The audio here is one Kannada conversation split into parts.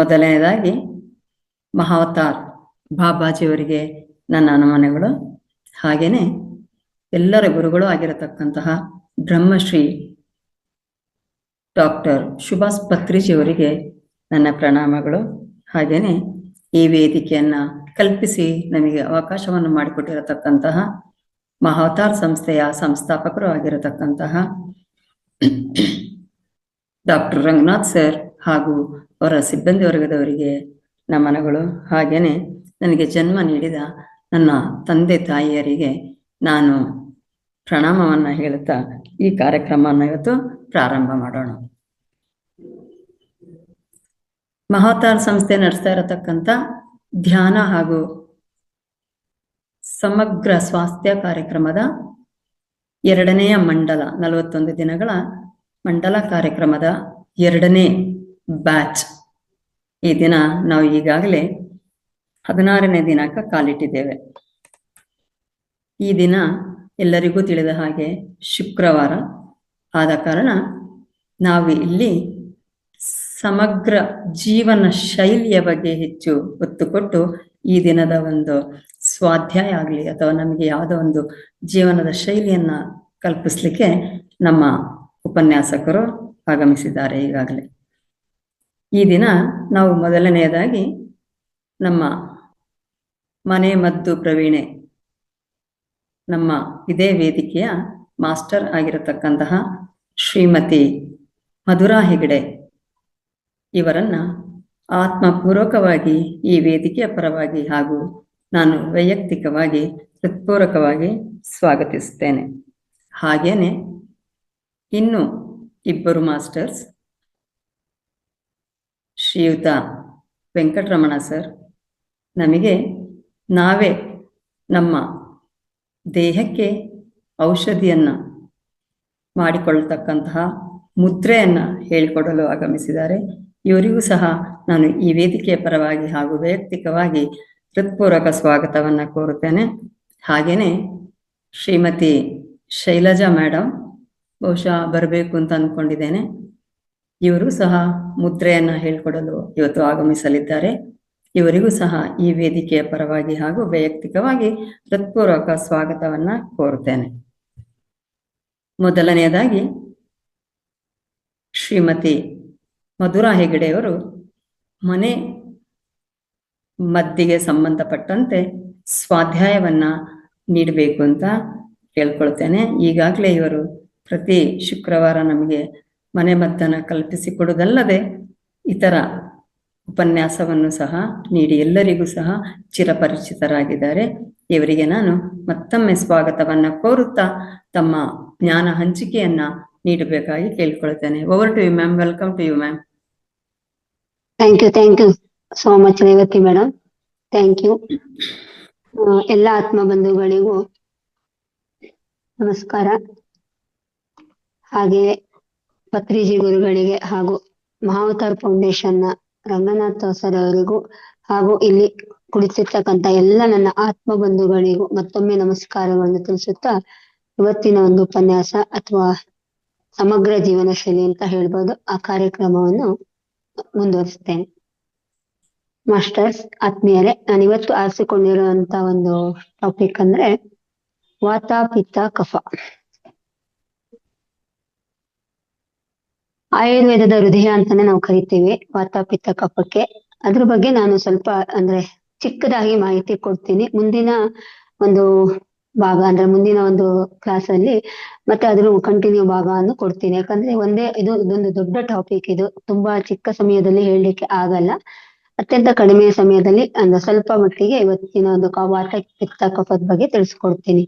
ಮೊದಲನೇದಾಗಿ ಮಹಾವತಾರ್ ಬಾಬಾಜಿಯವರಿಗೆ ನನ್ನ ನಮನಗಳು. ಹಾಗೇನೆ ಎಲ್ಲರ ಗುರುಗಳು ಆಗಿರತಕ್ಕಂತಹ ಬ್ರಹ್ಮಶ್ರೀ ಡಾಕ್ಟರ್ ಸುಭಾಷ್ ಪತ್ರಿಜಿಯವರಿಗೆ ನನ್ನ ಪ್ರಣಾಮಗಳು. ಹಾಗೇನೆ ಈ ವೇದಿಕೆಯನ್ನ ಕಲ್ಪಿಸಿ ನಮಗೆ ಅವಕಾಶವನ್ನು ಮಾಡಿಕೊಟ್ಟಿರತಕ್ಕಂತಹ ಮಹಾವತಾರ್ ಸಂಸ್ಥೆಯ ಸಂಸ್ಥಾಪಕರು ಆಗಿರತಕ್ಕಂತಹ ಡಾಕ್ಟರ್ ರಂಗನಾಥ್ ಸರ್ ಹಾಗೂ ಅವರ ಸಿಬ್ಬಂದಿ ವರ್ಗದವರಿಗೆ ನಮನಗಳು. ಹಾಗೇನೆ ನನಗೆ ಜನ್ಮ ನೀಡಿದ ನನ್ನ ತಂದೆ ತಾಯಿಯರಿಗೆ ನಾನು ಪ್ರಣಾಮವನ್ನ ಹೇಳುತ್ತಾ ಈ ಕಾರ್ಯಕ್ರಮವನ್ನು ಇವತ್ತು ಪ್ರಾರಂಭ ಮಾಡೋಣ. ಮಹಾವತಾರ್ ಸಂಸ್ಥೆ ನಡೆಸ್ತಾ ಇರತಕ್ಕಂಥ ಧ್ಯಾನ ಹಾಗೂ ಸಮಗ್ರ ಸ್ವಾಸ್ಥ್ಯ ಕಾರ್ಯಕ್ರಮದ 2ನೆಯ ಮಂಡಲ 41 ದಿನಗಳ ಮಂಡಲ ಕಾರ್ಯಕ್ರಮದ 2ನೇ ಬ್ಯಾಚ್. ಈ ದಿನ ನಾವು ಈಗಾಗಲೇ 16ನೇ ದಿನಕ್ಕೆ ಕಾಲಿಟ್ಟಿದ್ದೇವೆ. ಈ ದಿನ ಎಲ್ಲರಿಗೂ ತಿಳಿದ ಹಾಗೆ ಶುಕ್ರವಾರ ಆದ ಕಾರಣ ನಾವು ಇಲ್ಲಿ ಸಮಗ್ರ ಜೀವನ ಶೈಲಿಯ ಬಗ್ಗೆ ಹೆಚ್ಚು ಒತ್ತು ಕೊಟ್ಟು ಈ ದಿನದ ಒಂದು ಸ್ವಾಧ್ಯಾಯ ಆಗಲಿ ಅಥವಾ ನಮಗೆ ಯಾವುದೋ ಒಂದು ಜೀವನದ ಶೈಲಿಯನ್ನ ಕಲ್ಪಿಸ್ಲಿಕ್ಕೆ ನಮ್ಮ ಉಪನ್ಯಾಸಕರು ಆಗಮಿಸಿದ್ದಾರೆ ಈಗಾಗಲೇ. ಈ ದಿನ ನಾವು ಮೊದಲನೆಯದಾಗಿ ನಮ್ಮ ಮನೆ ಮದ್ದು ಪ್ರವೀಣೆ, ನಮ್ಮ ಇದೇ ವೇದಿಕೆಯ ಮಾಸ್ಟರ್ ಆಗಿರತಕ್ಕಂತಹ ಶ್ರೀಮತಿ ಮಧುರಾ ಹೆಗಡೆ ಇವರನ್ನ ಆತ್ಮಪೂರ್ವಕವಾಗಿ ಈ ವೇದಿಕೆಯ ಪರವಾಗಿ ಹಾಗೂ ನಾನು ವೈಯಕ್ತಿಕವಾಗಿ ಹೃತ್ಪೂರ್ವಕವಾಗಿ ಸ್ವಾಗತಿಸುತ್ತೇನೆ. ಹಾಗೇನೆ ಇನ್ನು 2 ಮಾಸ್ಟರ್ಸ್, ಶ್ರೀಯುತ ವೆಂಕಟರಮಣ ಸರ್, ನಮಗೆ ನಾವೇ ನಮ್ಮ ದೇಹಕ್ಕೆ ಔಷಧಿಯನ್ನ ಮಾಡಿಕೊಳ್ಳತಕ್ಕಂತಹ ಮುದ್ರೆಯನ್ನ ಹೇಳಿಕೊಡಲು ಆಗಮಿಸಿದ್ದಾರೆ. ಇವರಿಗೂ ಸಹ ನಾನು ಈ ವೇದಿಕೆಯ ಪರವಾಗಿ ಹಾಗೂ ವೈಯಕ್ತಿಕವಾಗಿ ಹೃತ್ಪೂರ್ವಕ ಸ್ವಾಗತವನ್ನ ಕೋರುತ್ತೇನೆ. ಹಾಗೇನೆ ಶ್ರೀಮತಿ ಶೈಲಜಾ ಮೇಡಮ್ ಬಹುಶಃ ಬರಬೇಕು ಅಂತ ಅಂದ್ಕೊಂಡಿದ್ದೇನೆ. ಇವರು ಸಹ ಮುದ್ರೆಯನ್ನ ಹೇಳ್ಕೊಡಲು ಇವತ್ತು ಆಗಮಿಸಲಿದ್ದಾರೆ. ಇವರಿಗೂ ಸಹ ಈ ವೇದಿಕೆಯ ಪರವಾಗಿ ಹಾಗೂ ವೈಯಕ್ತಿಕವಾಗಿ ಹೃತ್ಪೂರ್ವಕ ಸ್ವಾಗತವನ್ನ ಕೋರುತ್ತೇನೆ. ಮೊದಲನೆಯದಾಗಿ ಶ್ರೀಮತಿ ಮಧುರಾ ಹೆಗಡೆಯವರು ಮನೆ ಮದ್ದಿಗೆ ಸಂಬಂಧಪಟ್ಟಂತೆ ಸ್ವಾಧ್ಯಾಯವನ್ನ ನೀಡಬೇಕು ಅಂತ ಕೇಳ್ಕೊಳ್ತೇನೆ. ಈಗಾಗಲೇ ಇವರು ಪ್ರತಿ ಶುಕ್ರವಾರ ನಮಗೆ ಮನೆ ಮದ್ದನ್ನು ಕಲ್ಪಿಸಿಕೊಡುವುದಲ್ಲದೆ ಇತರ ಉಪನ್ಯಾಸವನ್ನು ಸಹ ನೀಡಿ ಎಲ್ಲರಿಗೂ ಸಹ ಚಿರಪರಿಚಿತರಾಗಿದ್ದಾರೆ. ಇವರಿಗೆ ನಾನು ಮತ್ತೊಮ್ಮೆ ಸ್ವಾಗತವನ್ನ ಕೋರುತ್ತಾ ತಮ್ಮ ಜ್ಞಾನ ಹಂಚಿಕೆಯನ್ನ ನೀಡಬೇಕಾಗಿ ಕೇಳ್ಕೊಳ್ತೇನೆ. Over to you ma'am. Welcome to you ma'am. Thank you so much Revathi madam. Thank you. ಎಲ್ಲ ಆತ್ಮ ಬಂಧುಗಳಿಗೂ ನಮಸ್ಕಾರ. ಹಾಗೆ ಪತ್ರಿಜಿ ಗುರುಗಳಿಗೆ ಹಾಗೂ ಮಹಾವತಾರ್ ಫೌಂಡೇಶನ್ ನ ರಂಗನಾಥ್ ಸರ್ ಅವರಿಗೂ ಹಾಗೂ ಇಲ್ಲಿ ಕುಳಿತಿರ್ತಕ್ಕಂಥ ಎಲ್ಲ ನನ್ನ ಆತ್ಮ ಬಂಧುಗಳಿಗೂ ಮತ್ತೊಮ್ಮೆ ನಮಸ್ಕಾರಗಳನ್ನು ತಿಳಿಸುತ್ತಾ ಇವತ್ತಿನ ಒಂದು ಉಪನ್ಯಾಸ ಅಥವಾ ಸಮಗ್ರ ಜೀವನ ಶೈಲಿ ಅಂತ ಹೇಳ್ಬೋದು, ಆ ಕಾರ್ಯಕ್ರಮವನ್ನು ಮುಂದುವರಿಸ್ತೇನೆ. ಮಾಸ್ಟರ್ಸ್, ಆತ್ಮೀಯರೇ, ನಾನು ಇವತ್ತು ಆರಿಸಿಕೊಂಡಿರುವಂತ ಒಂದು ಟಾಪಿಕ್ ಅಂದ್ರೆ ವಾತ ಪಿತ್ತ ಕಫ. ಆಯುರ್ವೇದದ ಹೃದಯ ಅಂತಾನೆ ನಾವು ಕರಿತೀವಿ ವಾತ ಪಿತ್ತ ಕಫಕ್ಕೆ. ಅದ್ರ ಬಗ್ಗೆ ನಾನು ಸ್ವಲ್ಪ ಅಂದ್ರೆ ಚಿಕ್ಕದಾಗಿ ಮಾಹಿತಿ ಕೊಡ್ತೀನಿ. ಮುಂದಿನ ಒಂದು ಭಾಗ ಅಂದ್ರೆ ಮುಂದಿನ ಒಂದು ಕ್ಲಾಸ್ ಅಲ್ಲಿ ಮತ್ತೆ ಅದ್ರ ಕಂಟಿನ್ಯೂ ಭಾಗವನ್ನು ಕೊಡ್ತೀನಿ. ಯಾಕಂದ್ರೆ ಇದೊಂದು ದೊಡ್ಡ ಟಾಪಿಕ್. ಇದು ತುಂಬಾ ಚಿಕ್ಕ ಸಮಯದಲ್ಲಿ ಹೇಳಲಿಕ್ಕೆ ಆಗಲ್ಲ. ಅತ್ಯಂತ ಕಡಿಮೆ ಸಮಯದಲ್ಲಿ ಅಂದ್ರೆ ಸ್ವಲ್ಪ ಮಟ್ಟಿಗೆ ಇವತ್ತಿನ ಒಂದು ವಾತ ಪಿತ್ತ ಕಫದ ಬಗ್ಗೆ ತಿಳಿಸ್ಕೊಡ್ತೀನಿ.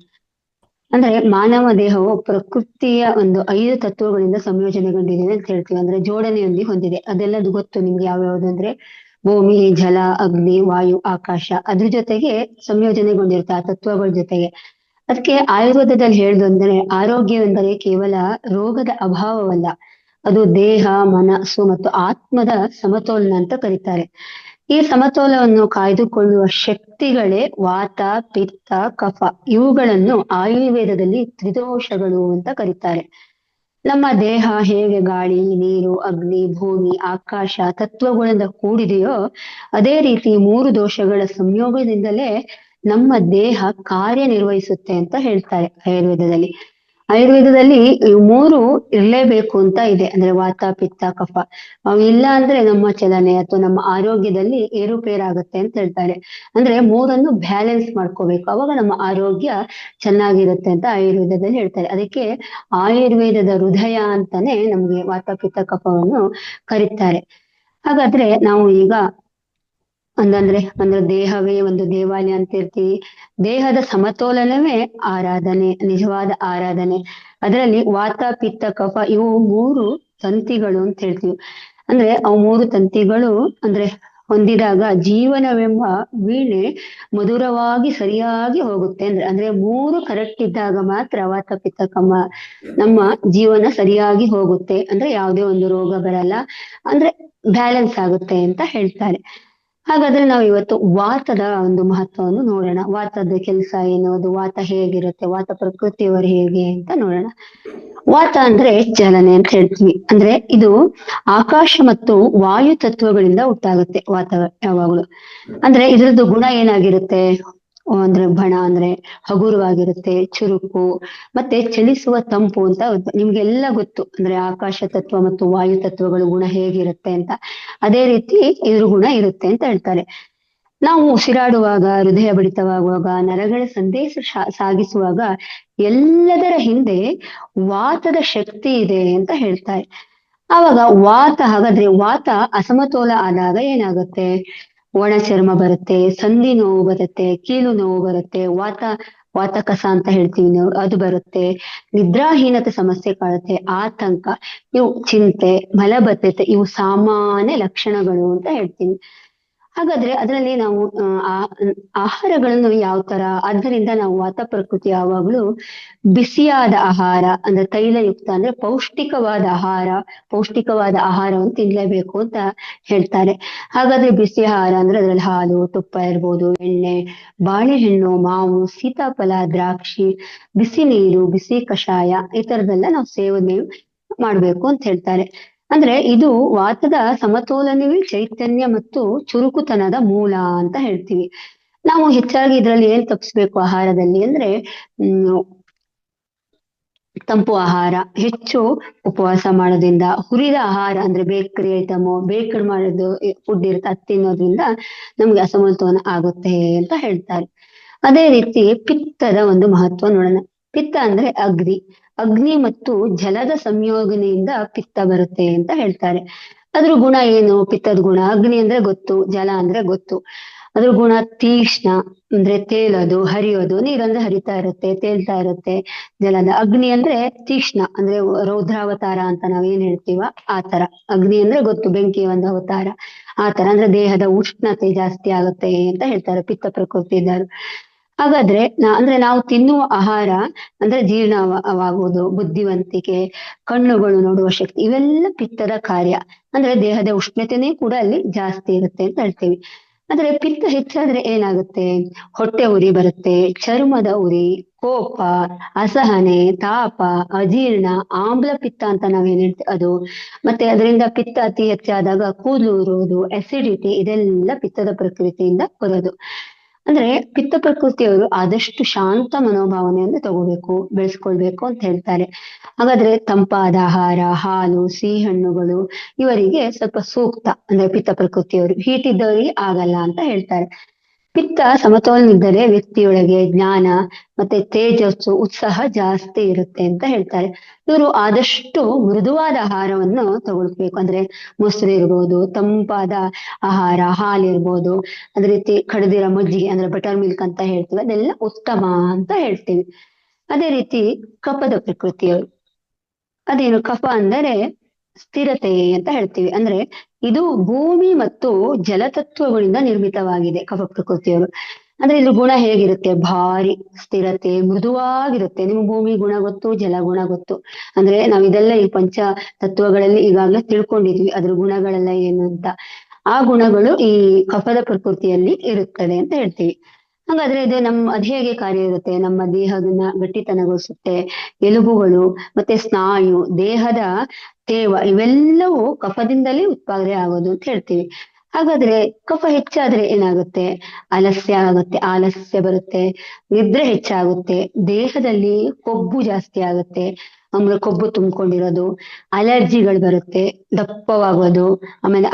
ಅಂದ್ರೆ ಮಾನವ ದೇಹವು ಪ್ರಕೃತಿಯ ಒಂದು 5 ತತ್ವಗಳಿಂದ ಸಂಯೋಜನೆಗೊಂಡಿದೆ ಅಂತ ಹೇಳ್ತೀವಿ. ಅಂದ್ರೆ ಜೋಡಣೆಯೊಂದಿಗೆ ಹೊಂದಿದೆ. ಅದೆಲ್ಲದು ಗೊತ್ತು ನಿಮ್ಗೆ ಯಾವ್ಯಾವ್ದು ಅಂದ್ರೆ ಭೂಮಿ, ಜಲ, ಅಗ್ನಿ, ವಾಯು, ಆಕಾಶ. ಅದ್ರ ಜೊತೆಗೆ ಸಂಯೋಜನೆಗೊಂಡಿರುತ್ತೆ ಆ ತತ್ವಗಳ ಜೊತೆಗೆ. ಅದಕ್ಕೆ ಆಯುರ್ವೇದದಲ್ಲಿ ಹೇಳುದಂದ್ರೆ ಆರೋಗ್ಯವೆಂದರೆ ಕೇವಲ ರೋಗದ ಅಭಾವವಲ್ಲ, ಅದು ದೇಹ, ಮನಸ್ಸು ಮತ್ತು ಆತ್ಮದ ಸಮತೋಲನ ಅಂತ ಕರೀತಾರೆ. ಈ ಸಮತೋಲನವನ್ನು ಕಾಯ್ದುಕೊಳ್ಳುವ ಶಕ್ತಿಗಳೇ ವಾತ, ಪಿತ್ತ, ಕಫ. ಇವುಗಳನ್ನು ಆಯುರ್ವೇದದಲ್ಲಿ ತ್ರಿದೋಷಗಳು ಅಂತ ಕರೀತಾರೆ. ನಮ್ಮ ದೇಹ ಹೇಗೆ ಗಾಳಿ, ನೀರು, ಅಗ್ನಿ, ಭೂಮಿ, ಆಕಾಶ ತತ್ವಗಳಿಂದ ಕೂಡಿದೆಯೋ ಅದೇ ರೀತಿ 3 ದೋಷಗಳ ಸಂಯೋಗದಿಂದಲೇ ನಮ್ಮ ದೇಹ ಕಾರ್ಯನಿರ್ವಹಿಸುತ್ತೆ ಅಂತ ಹೇಳ್ತಾರೆ ಆಯುರ್ವೇದದಲ್ಲಿ. ಆಯುರ್ವೇದದಲ್ಲಿ ಈ 3 ಇರ್ಲೇಬೇಕು ಅಂತ ಇದೆ. ಅಂದ್ರೆ ವಾತ, ಪಿತ್ತ, ಕಫ. ಅವು ಇಲ್ಲ ಅಂದ್ರೆ ನಮ್ಮ ಚಲನೆ ಅಥವಾ ನಮ್ಮ ಆರೋಗ್ಯದಲ್ಲಿ ಏರುಪೇರಾಗುತ್ತೆ ಅಂತ ಹೇಳ್ತಾರೆ. ಅಂದ್ರೆ 3 ಬ್ಯಾಲೆನ್ಸ್ ಮಾಡ್ಕೋಬೇಕು, ಅವಾಗ ನಮ್ಮ ಆರೋಗ್ಯ ಚೆನ್ನಾಗಿರುತ್ತೆ ಅಂತ ಆಯುರ್ವೇದದಲ್ಲಿ ಹೇಳ್ತಾರೆ. ಅದಕ್ಕೆ ಆಯುರ್ವೇದದ ಹೃದಯ ಅಂತಾನೆ ನಮ್ಗೆ ವಾತ, ಪಿತ್ತ, ಕಫವನ್ನು ಕರೀತಾರೆ. ಹಾಗಾದ್ರೆ ನಾವು ಈಗ ಅಂದ್ರೆ ದೇಹವೇ ಒಂದು ದೇವಾಲಯ ಅಂತ ಇರ್ತೀವಿ. ದೇಹದ ಸಮತೋಲನವೇ ಆರಾಧನೆ, ನಿಜವಾದ ಆರಾಧನೆ. ಅದರಲ್ಲಿ ವಾತ, ಪಿತ್ತ, ಕಫ ಇವು 3 ತಂತಿಗಳು ಅಂತ ಹೇಳ್ತೀವಿ. ಅಂದ್ರೆ ಅವು 3 ತಂತಿಗಳು ಅಂದ್ರೆ ಹೊಂದಿದಾಗ ಜೀವನವೆಂಬ ವೀಣೆ ಮಧುರವಾಗಿ ಸರಿಯಾಗಿ ಹೋಗುತ್ತೆ. ಅಂದ್ರೆ 3 ಕರೆಕ್ಟ್ ಇದ್ದಾಗ ಮಾತ್ರ ವಾತ, ಪಿತ್ತ, ಕಫ ನಮ್ಮ ಜೀವನ ಸರಿಯಾಗಿ ಹೋಗುತ್ತೆ. ಅಂದ್ರೆ ಯಾವುದೇ ಒಂದು ರೋಗ ಬರಲ್ಲ, ಅಂದ್ರೆ ಬ್ಯಾಲೆನ್ಸ್ ಆಗುತ್ತೆ ಅಂತ ಹೇಳ್ತಾರೆ. ಹಾಗಾದ್ರೆ ನಾವು ಇವತ್ತು ವಾತದ ಒಂದು ಮಹತ್ವವನ್ನು ನೋಡೋಣ. ವಾತದ ಕೆಲಸ ಏನು, ಅದು ವಾತ ಹೇಗಿರುತ್ತೆ, ವಾತ ಪ್ರಕೃತಿಯವರು ಹೇಗೆ ಅಂತ ನೋಡೋಣ. ವಾತ ಅಂದ್ರೆ ಚಲನೆ ಅಂತ ಹೇಳ್ತೀವಿ. ಅಂದ್ರೆ ಇದು ಆಕಾಶ ಮತ್ತು ವಾಯು ತತ್ವಗಳಿಂದ ಉಂಟಾಗುತ್ತೆ ವಾತ ಯಾವಾಗಲೂ. ಅಂದ್ರೆ ಇದ್ರದ್ದು ಗುಣ ಏನಾಗಿರುತ್ತೆ ಅಂದ್ರೆ ಬಣ ಅಂದ್ರೆ ಹಗುರವಾಗಿರುತ್ತೆ, ಚುರುಕು, ಮತ್ತೆ ಚಲಿಸುವ ತಂಪು ಅಂತ ನಿಮ್ಗೆಲ್ಲ ಗೊತ್ತು. ಅಂದ್ರೆ ಆಕಾಶ ತತ್ವ ಮತ್ತು ವಾಯು ತತ್ವಗಳು ಗುಣ ಹೇಗಿರುತ್ತೆ ಅಂತ ಅದೇ ರೀತಿ ಇದ್ರ ಗುಣ ಇರುತ್ತೆ ಅಂತ ಹೇಳ್ತಾರೆ. ನಾವು ಉಸಿರಾಡುವಾಗ, ಹೃದಯ ಬಡಿತವಾಗುವಾಗ, ನರಗಳ ಸಂದೇಶ ಸಾಗಿಸುವಾಗ ಎಲ್ಲದರ ಹಿಂದೆ ವಾತದ ಶಕ್ತಿ ಇದೆ ಅಂತ ಹೇಳ್ತಾರೆ. ಆವಾಗ ಹಾಗಾದ್ರೆ ವಾತ ಅಸಮತೋಲ ಆದಾಗ ಏನಾಗುತ್ತೆ? ಒಣ ಚರ್ಮ ಬರುತ್ತೆ, ಸಂಧಿ ನೋವು ಬರುತ್ತೆ, ಕೀಲು ನೋವು ಬರುತ್ತೆ, ವಾತ ಕಸ ಅಂತ ಹೇಳ್ತೀವಿ ನಾವು, ಅದು ಬರುತ್ತೆ, ನಿದ್ರಾಹೀನತೆ ಸಮಸ್ಯೆ ಕಾಡುತ್ತೆ, ಆತಂಕ, ಇವು ಚಿಂತೆ, ಮಲಬದ್ಧತೆ ಇವು ಸಾಮಾನ್ಯ ಲಕ್ಷಣಗಳು ಅಂತ ಹೇಳ್ತೀನಿ. ಹಾಗಾದ್ರೆ ಅದರಲ್ಲಿ ನಾವು ಆಹಾರಗಳನ್ನು ಯಾವ ತರ, ಆದ್ದರಿಂದ ನಾವು ವಾತ ಪ್ರಕೃತಿ ಯಾವಾಗ್ಲೂ ಬಿಸಿಯಾದ ಆಹಾರ ಅಂದ್ರೆ ತೈಲಯುಕ್ತ ಅಂದ್ರೆ ಪೌಷ್ಟಿಕವಾದ ಆಹಾರವನ್ನು ತಿನ್ಲೇಬೇಕು ಅಂತ ಹೇಳ್ತಾರೆ. ಹಾಗಾದ್ರೆ ಬಿಸಿ ಆಹಾರ ಅಂದ್ರೆ ಅದ್ರಲ್ಲಿ ಹಾಲು, ತುಪ್ಪ ಇರ್ಬೋದು, ಎಣ್ಣೆ, ಬಾಳೆಹಣ್ಣು, ಮಾವು, ಸೀತಾಫಲ, ದ್ರಾಕ್ಷಿ, ಬಿಸಿ ನೀರು, ಬಿಸಿ ಕಷಾಯ ಈ ತರದೆಲ್ಲ ನಾವು ಸೇವನೆ ಮಾಡ್ಬೇಕು ಅಂತ ಹೇಳ್ತಾರೆ. ಅಂದ್ರೆ ಇದು ವಾತದ ಸಮತೋಲನವೇ ಚೈತನ್ಯ ಮತ್ತು ಚುರುಕುತನದ ಮೂಲ ಅಂತ ಹೇಳ್ತೀವಿ. ನಾವು ಹೆಚ್ಚಾಗಿ ಇದ್ರಲ್ಲಿ ಏನ್ ತಪ್ಪಿಸ್ಬೇಕು ಆಹಾರದಲ್ಲಿ ಅಂದ್ರೆ ತಂಪು ಆಹಾರ, ಹೆಚ್ಚು ಉಪವಾಸ ಮಾಡೋದ್ರಿಂದ, ಹುರಿದ ಆಹಾರ ಅಂದ್ರೆ ಬೇಕರಿ ಐಟಮ್, ಬೇಕಡ್ ಮಾಡೋದು ಫುಡ್ ಇರುತ್ತೆ, ಅದು ತಿನ್ನೋದ್ರಿಂದ ನಮ್ಗೆ ಅಸಮತೋಲನ ಆಗುತ್ತೆ ಅಂತ ಹೇಳ್ತಾರೆ. ಅದೇ ರೀತಿ ಪಿತ್ತದ ಒಂದು ಮಹತ್ವ ನೋಡೋಣ. ಪಿತ್ತ ಅಂದ್ರೆ ಅಗ್ನಿ ಮತ್ತು ಜಲದ ಸಂಯೋಜನೆಯಿಂದ ಪಿತ್ತ ಬರುತ್ತೆ ಅಂತ ಹೇಳ್ತಾರೆ. ಅದ್ರ ಗುಣ ಏನು? ಪಿತ್ತದ ಗುಣ, ಅಗ್ನಿ ಅಂದ್ರೆ ಗೊತ್ತು, ಜಲ ಅಂದ್ರೆ ಗೊತ್ತು. ಅದ್ರ ಗುಣ ತೀಕ್ಷ್ಣ ಅಂದ್ರೆ ತೇಲೋದು, ಹರಿಯೋದು, ನೀರಂದ್ರೆ ಹರಿತಾ ಇರುತ್ತೆ, ತೇಲ್ತಾ ಇರುತ್ತೆ. ಜಲದ ಅಗ್ನಿ ಅಂದ್ರೆ ತೀಕ್ಷ್ಣ ಅಂದ್ರೆ ರೌದ್ರಾವತಾರ ಅಂತ ನಾವೇನ್ ಹೇಳ್ತೀವ ಆ ತರ. ಅಗ್ನಿ ಅಂದ್ರೆ ಗೊತ್ತು, ಬೆಂಕಿ ಒಂದು ಅವತಾರ ಆ ತರ. ಅಂದ್ರೆ ದೇಹದ ಉಷ್ಣತೆ ಜಾಸ್ತಿ ಆಗುತ್ತೆ ಅಂತ ಹೇಳ್ತಾರೆ ಪಿತ್ತ ಪ್ರಕೃತಿ ಇದ್ದರು. ಹಾಗಾದ್ರೆ ಅಂದ್ರೆ ನಾವು ತಿನ್ನುವ ಆಹಾರ ಅಂದ್ರೆ ಜೀರ್ಣವಾಗುವುದು, ಬುದ್ಧಿವಂತಿಕೆ, ಕಣ್ಣುಗಳು ನೋಡುವ ಶಕ್ತಿ ಇವೆಲ್ಲ ಪಿತ್ತದ ಕಾರ್ಯ. ಅಂದ್ರೆ ದೇಹದ ಉಷ್ಣತೆನೇ ಕೂಡ ಅಲ್ಲಿ ಜಾಸ್ತಿ ಇರುತ್ತೆ ಅಂತ ಹೇಳ್ತೀವಿ. ಆದ್ರೆ ಪಿತ್ತ ಹೆಚ್ಚಾದ್ರೆ ಏನಾಗುತ್ತೆ? ಹೊಟ್ಟೆ ಉರಿ ಬರುತ್ತೆ, ಚರ್ಮದ ಉರಿ, ಕೋಪ, ಅಸಹನೆ, ತಾಪ, ಅಜೀರ್ಣ, ಆಮ್ಲ ಪಿತ್ತ ಅಂತ ನಾವೇನ್ ಹೇಳ್ತೀವಿ ಅದು. ಮತ್ತೆ ಅದರಿಂದ ಪಿತ್ತ ಅತಿ ಹೆಚ್ಚಾದಾಗ ಕೂದಲು ಉರುವುದು, ಅಸಿಡಿಟಿ ಇದೆಲ್ಲ ಪಿತ್ತದ ಪ್ರಕೃತಿಯಿಂದ ಬರೋದು. ಅಂದ್ರೆ ಪಿತ್ತ ಪ್ರಕೃತಿಯವರು ಆದಷ್ಟು ಶಾಂತ ಮನೋಭಾವನೆಯನ್ನು ತಗೋಬೇಕು, ಬೆಳೆಸ್ಕೊಳ್ಬೇಕು ಅಂತ ಹೇಳ್ತಾರೆ. ಹಾಗಾದ್ರೆ ತಂಪಾದ ಆಹಾರ, ಹಾಲು, ಸಿಹಿ ಹಣ್ಣುಗಳು ಇವರಿಗೆ ಸ್ವಲ್ಪ ಸೂಕ್ತ. ಅಂದ್ರೆ ಪಿತ್ತ ಪ್ರಕೃತಿಯವರು, ಹೀಟ್ ಇದ್ದವರಿಗೆ ಆಗಲ್ಲ ಅಂತ ಹೇಳ್ತಾರೆ. ಪಿತ್ತ ಸಮತೋಲನಿದ್ದರೆ ವ್ಯಕ್ತಿಯೊಳಗೆ ಜ್ಞಾನ ಮತ್ತೆ ತೇಜಸ್ಸು, ಉತ್ಸಾಹ ಜಾಸ್ತಿ ಇರುತ್ತೆ ಅಂತ ಹೇಳ್ತಾರೆ. ಇವರು ಆದಷ್ಟು ಮೃದುವಾದ ಆಹಾರವನ್ನು ತಗೊಳ್ಬೇಕು. ಅಂದ್ರೆ ಮೊಸರು ಇರ್ಬೋದು, ತಂಪಾದ ಆಹಾರ, ಹಾಲಿರ್ಬೋದು, ಅದೇ ರೀತಿ ಕಡದಿರೋ ಮಜ್ಜಿಗೆ ಅಂದ್ರೆ ಬಟರ್ ಮಿಲ್ಕ್ ಅಂತ ಹೇಳ್ತೀವಿ, ಅದೆಲ್ಲ ಉತ್ತಮ ಅಂತ ಹೇಳ್ತೀವಿ. ಅದೇ ರೀತಿ ಕಫದ ಪ್ರಕೃತಿಯವರು, ಅದೇನು ಕಫ ಅಂದರೆ ಸ್ಥಿರತೆ ಅಂತ ಹೇಳ್ತೀವಿ. ಅಂದ್ರೆ ಇದು ಭೂಮಿ ಮತ್ತು ಜಲತತ್ವಗಳಿಂದ ನಿರ್ಮಿತವಾಗಿದೆ ಕಫ ಪ್ರಕೃತಿಯವರು. ಅಂದ್ರೆ ಇದ್ರ ಗುಣ ಹೇಗಿರುತ್ತೆ? ಭಾರಿ ಸ್ಥಿರತೆ, ಮೃದುವಾಗಿರುತ್ತೆ. ನಿಮ್ಗೆ ಭೂಮಿ ಗುಣ ಗೊತ್ತು, ಜಲ ಗುಣ ಗೊತ್ತು. ಅಂದ್ರೆ ನಾವ್ ಇದೆಲ್ಲ ಈ ಪಂಚ ತತ್ವಗಳಲ್ಲಿ ಈಗಾಗಲೇ ತಿಳ್ಕೊಂಡಿದ್ವಿ ಅದ್ರ ಗುಣಗಳೆಲ್ಲ ಏನು ಅಂತ. ಆ ಗುಣಗಳು ಈ ಕಫದ ಪ್ರಕೃತಿಯಲ್ಲಿ ಇರುತ್ತದೆ ಅಂತ ಹೇಳ್ತೀವಿ. ಹಾಗಾದ್ರೆ ಇದು ಅದು ಹೇಗೆ ಕಾರ್ಯ ಇರುತ್ತೆ? ನಮ್ಮ ದೇಹದನ್ನ ಗಟ್ಟಿತನಗೊಳಿಸುತ್ತೆ. ಎಲುಬುಗಳು ಮತ್ತೆ ಸ್ನಾಯು, ದೇಹದ ತೇವ ಇವೆಲ್ಲವೂ ಕಫದಿಂದಲೇ ಉತ್ಪಾದನೆ ಆಗೋದು ಅಂತ ಹೇಳ್ತೀವಿ. ಹಾಗಾದ್ರೆ ಕಫ ಹೆಚ್ಚಾದ್ರೆ ಏನಾಗುತ್ತೆ? ಆಲಸ್ಯ ಬರುತ್ತೆ, ನಿದ್ರೆ ಹೆಚ್ಚಾಗುತ್ತೆ, ದೇಹದಲ್ಲಿ ಕೊಬ್ಬು ಜಾಸ್ತಿ ಆಗುತ್ತೆ, ಆಮೇಲೆ ಕೊಬ್ಬು ತುಂಬಿಕೊಂಡಿರೋದು, ಅಲರ್ಜಿಗಳು ಬರುತ್ತೆ, ದಪ್ಪವಾಗೋದು, ಆಮೇಲೆ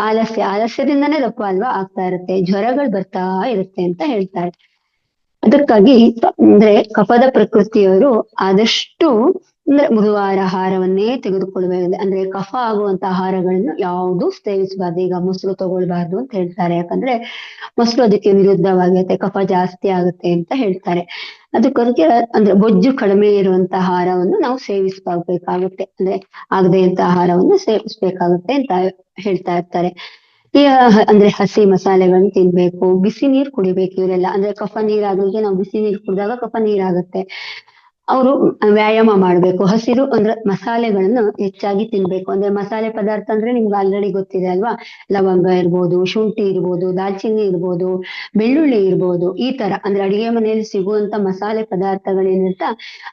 ಆಲಸ್ಯದಿಂದನೇ ದಪ್ಪ ಅಲ್ವಾ ಆಗ್ತಾ ಇರುತ್ತೆ, ಜ್ವರಗಳು ಬರ್ತಾ ಇರುತ್ತೆ ಅಂತ ಹೇಳ್ತಾರೆ. ಅದಕ್ಕಾಗಿ ಅಂದ್ರೆ ಕಫದ ಪ್ರಕೃತಿಯವರು ಆದಷ್ಟು ಅಂದ್ರೆ ಮೃದುವಾದ ಆಹಾರವನ್ನೇ ತೆಗೆದುಕೊಳ್ಬೇಕು. ಅಂದ್ರೆ ಕಫ ಆಗುವಂತ ಆಹಾರಗಳನ್ನು ಯಾವುದು ಸೇವಿಸಬಾರ್ದು. ಈಗ ಮೊಸರು ತಗೊಳ್ಬಾರ್ದು ಅಂತ ಹೇಳ್ತಾರೆ, ಯಾಕಂದ್ರೆ ಮೊಸರು ಅದಕ್ಕೆ ವಿರುದ್ಧವಾಗುತ್ತೆ, ಕಫ ಜಾಸ್ತಿ ಆಗುತ್ತೆ ಅಂತ ಹೇಳ್ತಾರೆ. ಅದಕ್ಕೋಸ್ಕರ ಅಂದ್ರೆ ಬೊಜ್ಜು ಕಡಿಮೆ ಇರುವಂತ ಆಹಾರವನ್ನು ನಾವು ಸೇವಿಸಬೇಕಾಗುತ್ತೆ, ಅಂದ್ರೆ ಆಗದೆ ಅಂತ ಆಹಾರವನ್ನು ಸೇವಿಸ್ಬೇಕಾಗುತ್ತೆ ಅಂತ ಹೇಳ್ತಾ ಇರ್ತಾರೆ. ಈ ಅಂದ್ರೆ ಹಸಿ ಮಸಾಲೆಗಳನ್ನ ತಿನ್ಬೇಕು, ಬಿಸಿ ನೀರ್ ಕುಡಿಬೇಕು. ಇವರೆಲ್ಲ ಅಂದ್ರೆ ಕಫ ನೀರಾಗಲಿಕ್ಕೆ ನಾವು ಬಿಸಿ ನೀರ್ ಕುಡಿದಾಗ ಕಫ ನೀರಾಗುತ್ತೆ. ಅವರು ವ್ಯಾಯಾಮ ಮಾಡ್ಬೇಕು. ಹಸಿರು ಅಂದ್ರೆ ಮಸಾಲೆಗಳನ್ನು ಹೆಚ್ಚಾಗಿ ತಿನ್ಬೇಕು. ಅಂದ್ರೆ ಮಸಾಲೆ ಪದಾರ್ಥ ಅಂದ್ರೆ ನಿಮ್ಗೆ ಆಲ್ರೆಡಿ ಗೊತ್ತಿದೆ ಅಲ್ವಾ? ಲವಂಗ ಇರ್ಬೋದು, ಶುಂಠಿ ಇರ್ಬೋದು, ದಾಲ್ಚಿನ್ನಿ ಇರ್ಬೋದು, ಬೆಳ್ಳುಳ್ಳಿ ಇರ್ಬೋದು, ಈ ತರ ಅಂದ್ರೆ ಅಡಿಗೆ ಮನೆಯಲ್ಲಿ ಸಿಗುವಂತ ಮಸಾಲೆ ಪದಾರ್ಥಗಳೇನಿರ್ತ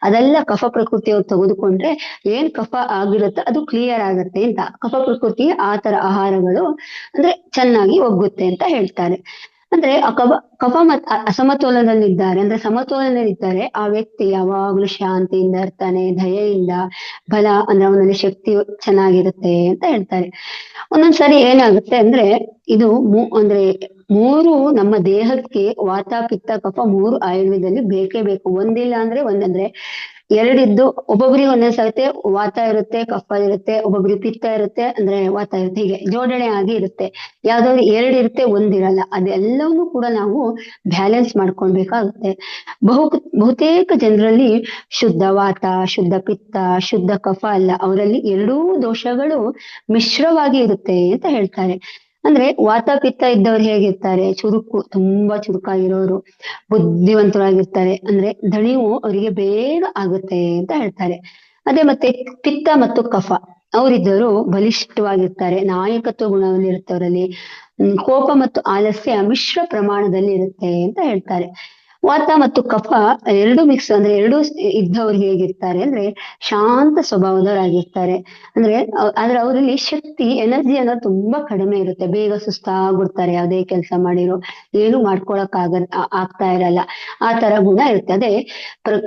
ಅದೆಲ್ಲ ಕಫ ಪ್ರಕೃತಿಯವ್ರು ತೆಗೆದುಕೊಂಡ್ರೆ ಏನ್ ಕಫ ಆಗಿರುತ್ತೋ ಅದು ಕ್ಲಿಯರ್ ಆಗತ್ತೆ ಅಂತ. ಕಫ ಪ್ರಕೃತಿ ಆ ತರ ಆಹಾರಗಳು ಅಂದ್ರೆ ಚೆನ್ನಾಗಿ ಒಗ್ಗುತ್ತೆ ಅಂತ ಹೇಳ್ತಾರೆ. ಅಂದ್ರೆ ಆ ಕಫ ಮತ್ತು ಅಸಮತೋಲನದಲ್ಲಿದ್ದಾರೆ, ಅಂದ್ರೆ ಸಮತೋಲನದಲ್ಲಿದ್ದಾರೆ ಆ ವ್ಯಕ್ತಿ ಯಾವಾಗ್ಲೂ ಶಾಂತಿಯಿಂದ ಇರ್ತಾನೆ, ದಯೆಯಿಂದ, ಬಲ ಅಂದ್ರೆ ಅವನಲ್ಲಿ ಶಕ್ತಿ ಚೆನ್ನಾಗಿರುತ್ತೆ ಅಂತ ಹೇಳ್ತಾರೆ. ಒಂದೊಂದ್ಸರಿ ಏನಾಗುತ್ತೆ ಅಂದ್ರೆ ಇದು ಅಂದ್ರೆ ಮೂರು ನಮ್ಮ ದೇಹಕ್ಕೆ ವಾತ ಪಿತ್ತ ಕಫ ಮೂರು ಆಯುರ್ವೇದದಲ್ಲಿ ಬೇಕೇ ಬೇಕು. ಒಂದಿಲ್ಲ ಅಂದ್ರೆ ಒಂದಂದ್ರೆ ಎರಡಿದ್ದು ಒಬ್ಬೊಬ್ರಿಗೆ ಒಂದೊಂದ್ಸತಿ ವಾತ ಇರುತ್ತೆ, ಕಫ ಇರುತ್ತೆ, ಒಬ್ಬೊಬ್ರಿಗೆ ಪಿತ್ತ ಇರುತ್ತೆ, ಅಂದ್ರೆ ವಾತ ಇರುತ್ತೆ, ಹೀಗೆ ಜೋಡಣೆ ಆಗಿ ಇರುತ್ತೆ. ಯಾವ್ದಾದ್ರು ಎರಡಿರುತ್ತೆ, ಒಂದಿರಲ್ಲ. ಅದೆಲ್ಲವನ್ನೂ ಕೂಡ ನಾವು ಬ್ಯಾಲೆನ್ಸ್ ಮಾಡ್ಕೊಳ್ಬೇಕಾಗುತ್ತೆ. ಬಹುತೇಕ ಜನರಲ್ಲಿ ಶುದ್ಧ ವಾತ, ಶುದ್ಧ ಪಿತ್ತ, ಶುದ್ಧ ಕಫ ಅಲ್ಲ, ಅವರಲ್ಲಿ ಎರಡೂ ದೋಷಗಳು ಮಿಶ್ರವಾಗಿ ಇರುತ್ತೆ ಅಂತ ಹೇಳ್ತಾರೆ. ಅಂದ್ರೆ ವಾತ ಪಿತ್ತ ಇದ್ದವ್ರು ಹೇಗಿರ್ತಾರೆ? ತುಂಬಾ ಚುರುಕಾಗಿರೋರು, ಬುದ್ಧಿವಂತರಾಗಿರ್ತಾರೆ, ಅಂದ್ರೆ ದಣಿವು ಅವರಿಗೆ ಬೇಗ ಆಗುತ್ತೆ ಅಂತ ಹೇಳ್ತಾರೆ. ಅದೇ ಮತ್ತೆ ಪಿತ್ತ ಮತ್ತು ಕಫ ಅವರಿದ್ದರು ಬಲಿಷ್ಠವಾಗಿರ್ತಾರೆ, ನಾಯಕತ್ವ ಗುಣವಿರುತ್ತೆ ಅವರಲ್ಲಿ. ಕೋಪ ಮತ್ತು ಆಲಸ್ಯ ಮಿಶ್ರ ಪ್ರಮಾಣದಲ್ಲಿ ಇರುತ್ತೆ ಅಂತ ಹೇಳ್ತಾರೆ. ವಾತ ಮತ್ತು ಕಫ ಎರಡು ಮಿಕ್ಸ್ ಅಂದ್ರೆ ಎರಡು ಇದ್ದವ್ರು ಹೇಗಿರ್ತಾರೆ ಅಂದ್ರೆ ಶಾಂತ ಸ್ವಭಾವದವರಾಗಿರ್ತಾರೆ. ಆದ್ರೆ ಅವರಲ್ಲಿ ಎನರ್ಜಿ ಅನ್ನೋದು ತುಂಬಾ ಕಡಿಮೆ ಇರುತ್ತೆ, ಬೇಗ ಸುಸ್ತಾಗ್ಬಿಡ್ತಾರೆ, ಯಾವುದೇ ಕೆಲಸ ಮಾಡಿರೋ ಏನು ಆಗ್ತಾ ಇರಲ್ಲ, ಆ ತರ ಗುಣ ಇರುತ್ತೆ.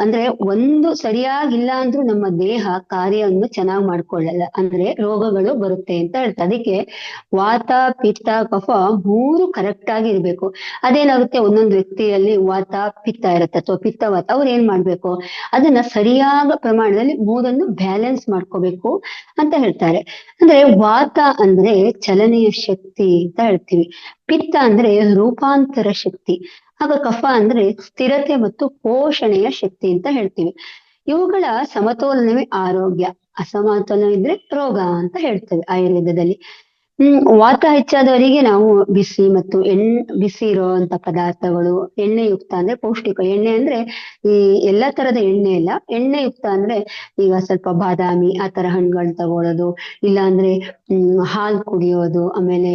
ಅಂದ್ರೆ ಒಂದು ಸರಿಯಾಗಿಲ್ಲ ಅಂದ್ರೂ ನಮ್ಮ ದೇಹ ಕಾರ್ಯವನ್ನು ಚೆನ್ನಾಗಿ ಮಾಡ್ಕೊಳ್ಳಲ್ಲ, ಅಂದ್ರೆ ರೋಗಗಳು ಬರುತ್ತೆ ಅಂತ ಹೇಳ್ತಾರೆ. ಅದಕ್ಕೆ ವಾತ ಪಿತ್ತ ಕಫ ಮೂರು ಕರೆಕ್ಟ್ ಆಗಿ ಇರ್ಬೇಕು. ಅದೇನಾಗುತ್ತೆ, ಒಂದೊಂದು ವ್ಯಕ್ತಿಯಲ್ಲಿ ವಾತ ಪಿತ್ತ ಇರುತ್ತೆ ಅಥವಾ ಪಿತ್ತವಾತ, ಅವ್ರು ಏನ್ ಮಾಡ್ಬೇಕು, ಅದನ್ನ ಸರಿಯಾದ ಪ್ರಮಾಣದಲ್ಲಿ ಮೂರನ್ನು ಬ್ಯಾಲೆನ್ಸ್ ಮಾಡ್ಕೋಬೇಕು ಅಂತ ಹೇಳ್ತಾರೆ. ಅಂದ್ರೆ ವಾತ ಅಂದ್ರೆ ಚಲನೆಯ ಶಕ್ತಿ ಅಂತ ಹೇಳ್ತೀವಿ, ಪಿತ್ತ ಅಂದ್ರೆ ರೂಪಾಂತರ ಶಕ್ತಿ, ಆಗ ಕಫ ಅಂದ್ರೆ ಸ್ಥಿರತೆ ಮತ್ತು ಪೋಷಣೆಯ ಶಕ್ತಿ ಅಂತ ಹೇಳ್ತೀವಿ. ಇವುಗಳ ಸಮತೋಲನವೇ ಆರೋಗ್ಯ, ಅಸಮತೋಲನವಿದ್ರೆ ರೋಗ ಅಂತ ಹೇಳ್ತೇವೆ ಆಯುರ್ವೇದದಲ್ಲಿ. ವಾತ ಹೆಚ್ಚಾದವರಿಗೆ ನಾವು ಬಿಸಿ ಇರುವಂತ ಪದಾರ್ಥಗಳು, ಎಣ್ಣೆಯುಕ್ತ ಅಂದ್ರೆ ಪೌಷ್ಟಿಕ ಎಣ್ಣೆ, ಅಂದ್ರೆ ಈ ಎಲ್ಲಾ ತರದ ಎಣ್ಣೆ ಇಲ್ಲ, ಎಣ್ಣೆಯುಕ್ತ ಅಂದ್ರೆ ಈಗ ಸ್ವಲ್ಪ ಬಾದಾಮಿ ಆ ತರ ಹಣ್ಣುಗಳು ತಗೊಳ್ಳೋದು, ಇಲ್ಲ ಅಂದ್ರೆ ಹಾಲು ಕುಡಿಯೋದು, ಆಮೇಲೆ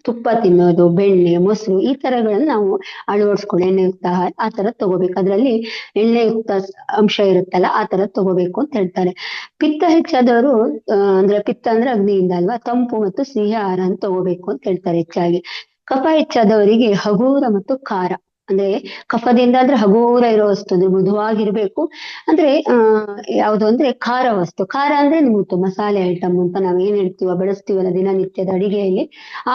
ತುಪ್ಪ ತಿನ್ನೋದು, ಬೆಣ್ಣೆ ಮೊಸರು ಈ ತರಗಳನ್ನ ನಾವು ಅಳವಡಿಸ್ಕೊಂಡು ಎಣ್ಣೆಯುಕ್ತ ಆ ತರ ತಗೋಬೇಕು. ಅದ್ರಲ್ಲಿ ಎಣ್ಣೆಯುಕ್ತ ಅಂಶ ಇರುತ್ತಲ್ಲ ಆ ತರ ತಗೋಬೇಕು ಅಂತ ಹೇಳ್ತಾರೆ. ಪಿತ್ತ ಹೆಚ್ಚಾದವರು ಅಂದ್ರೆ ಪಿತ್ತ ಅಂದ್ರೆ ಅಗ್ನಿಯಿಂದ ಅಲ್ವಾ, ತಂಪು ಮತ್ತು ಸಿಹಿ ಆಹಾರ ತಗೋಬೇಕು ಅಂತ ಹೇಳ್ತಾರೆ ಹೆಚ್ಚಾಗಿ. ಕಫ ಹೆಚ್ಚಾದವರಿಗೆ ಹಗೂರ ಮತ್ತು ಖಾರ, ಅಂದ್ರೆ ಕಫದಿಂದ ಅಂದ್ರೆ ಹಗೂರ ಇರೋ ವಸ್ತು, ಅಂದ್ರೆ ಮೃದುವಾಗಿರ್ಬೇಕು. ಅಂದ್ರೆ ಯಾವುದು ಅಂದ್ರೆ ಖಾರ ವಸ್ತು. ಖಾರ ಅಂದ್ರೆ ನಿಮ್ಗೆ ಮಸಾಲೆ ಐಟಮ್ ಅಂತ ನಾವ್ ಏನ್ ಹೇಳ್ತೀವ ಬಳಸ್ತೀವಲ್ಲ ದಿನನಿತ್ಯದ ಅಡಿಗೆಯಲ್ಲಿ,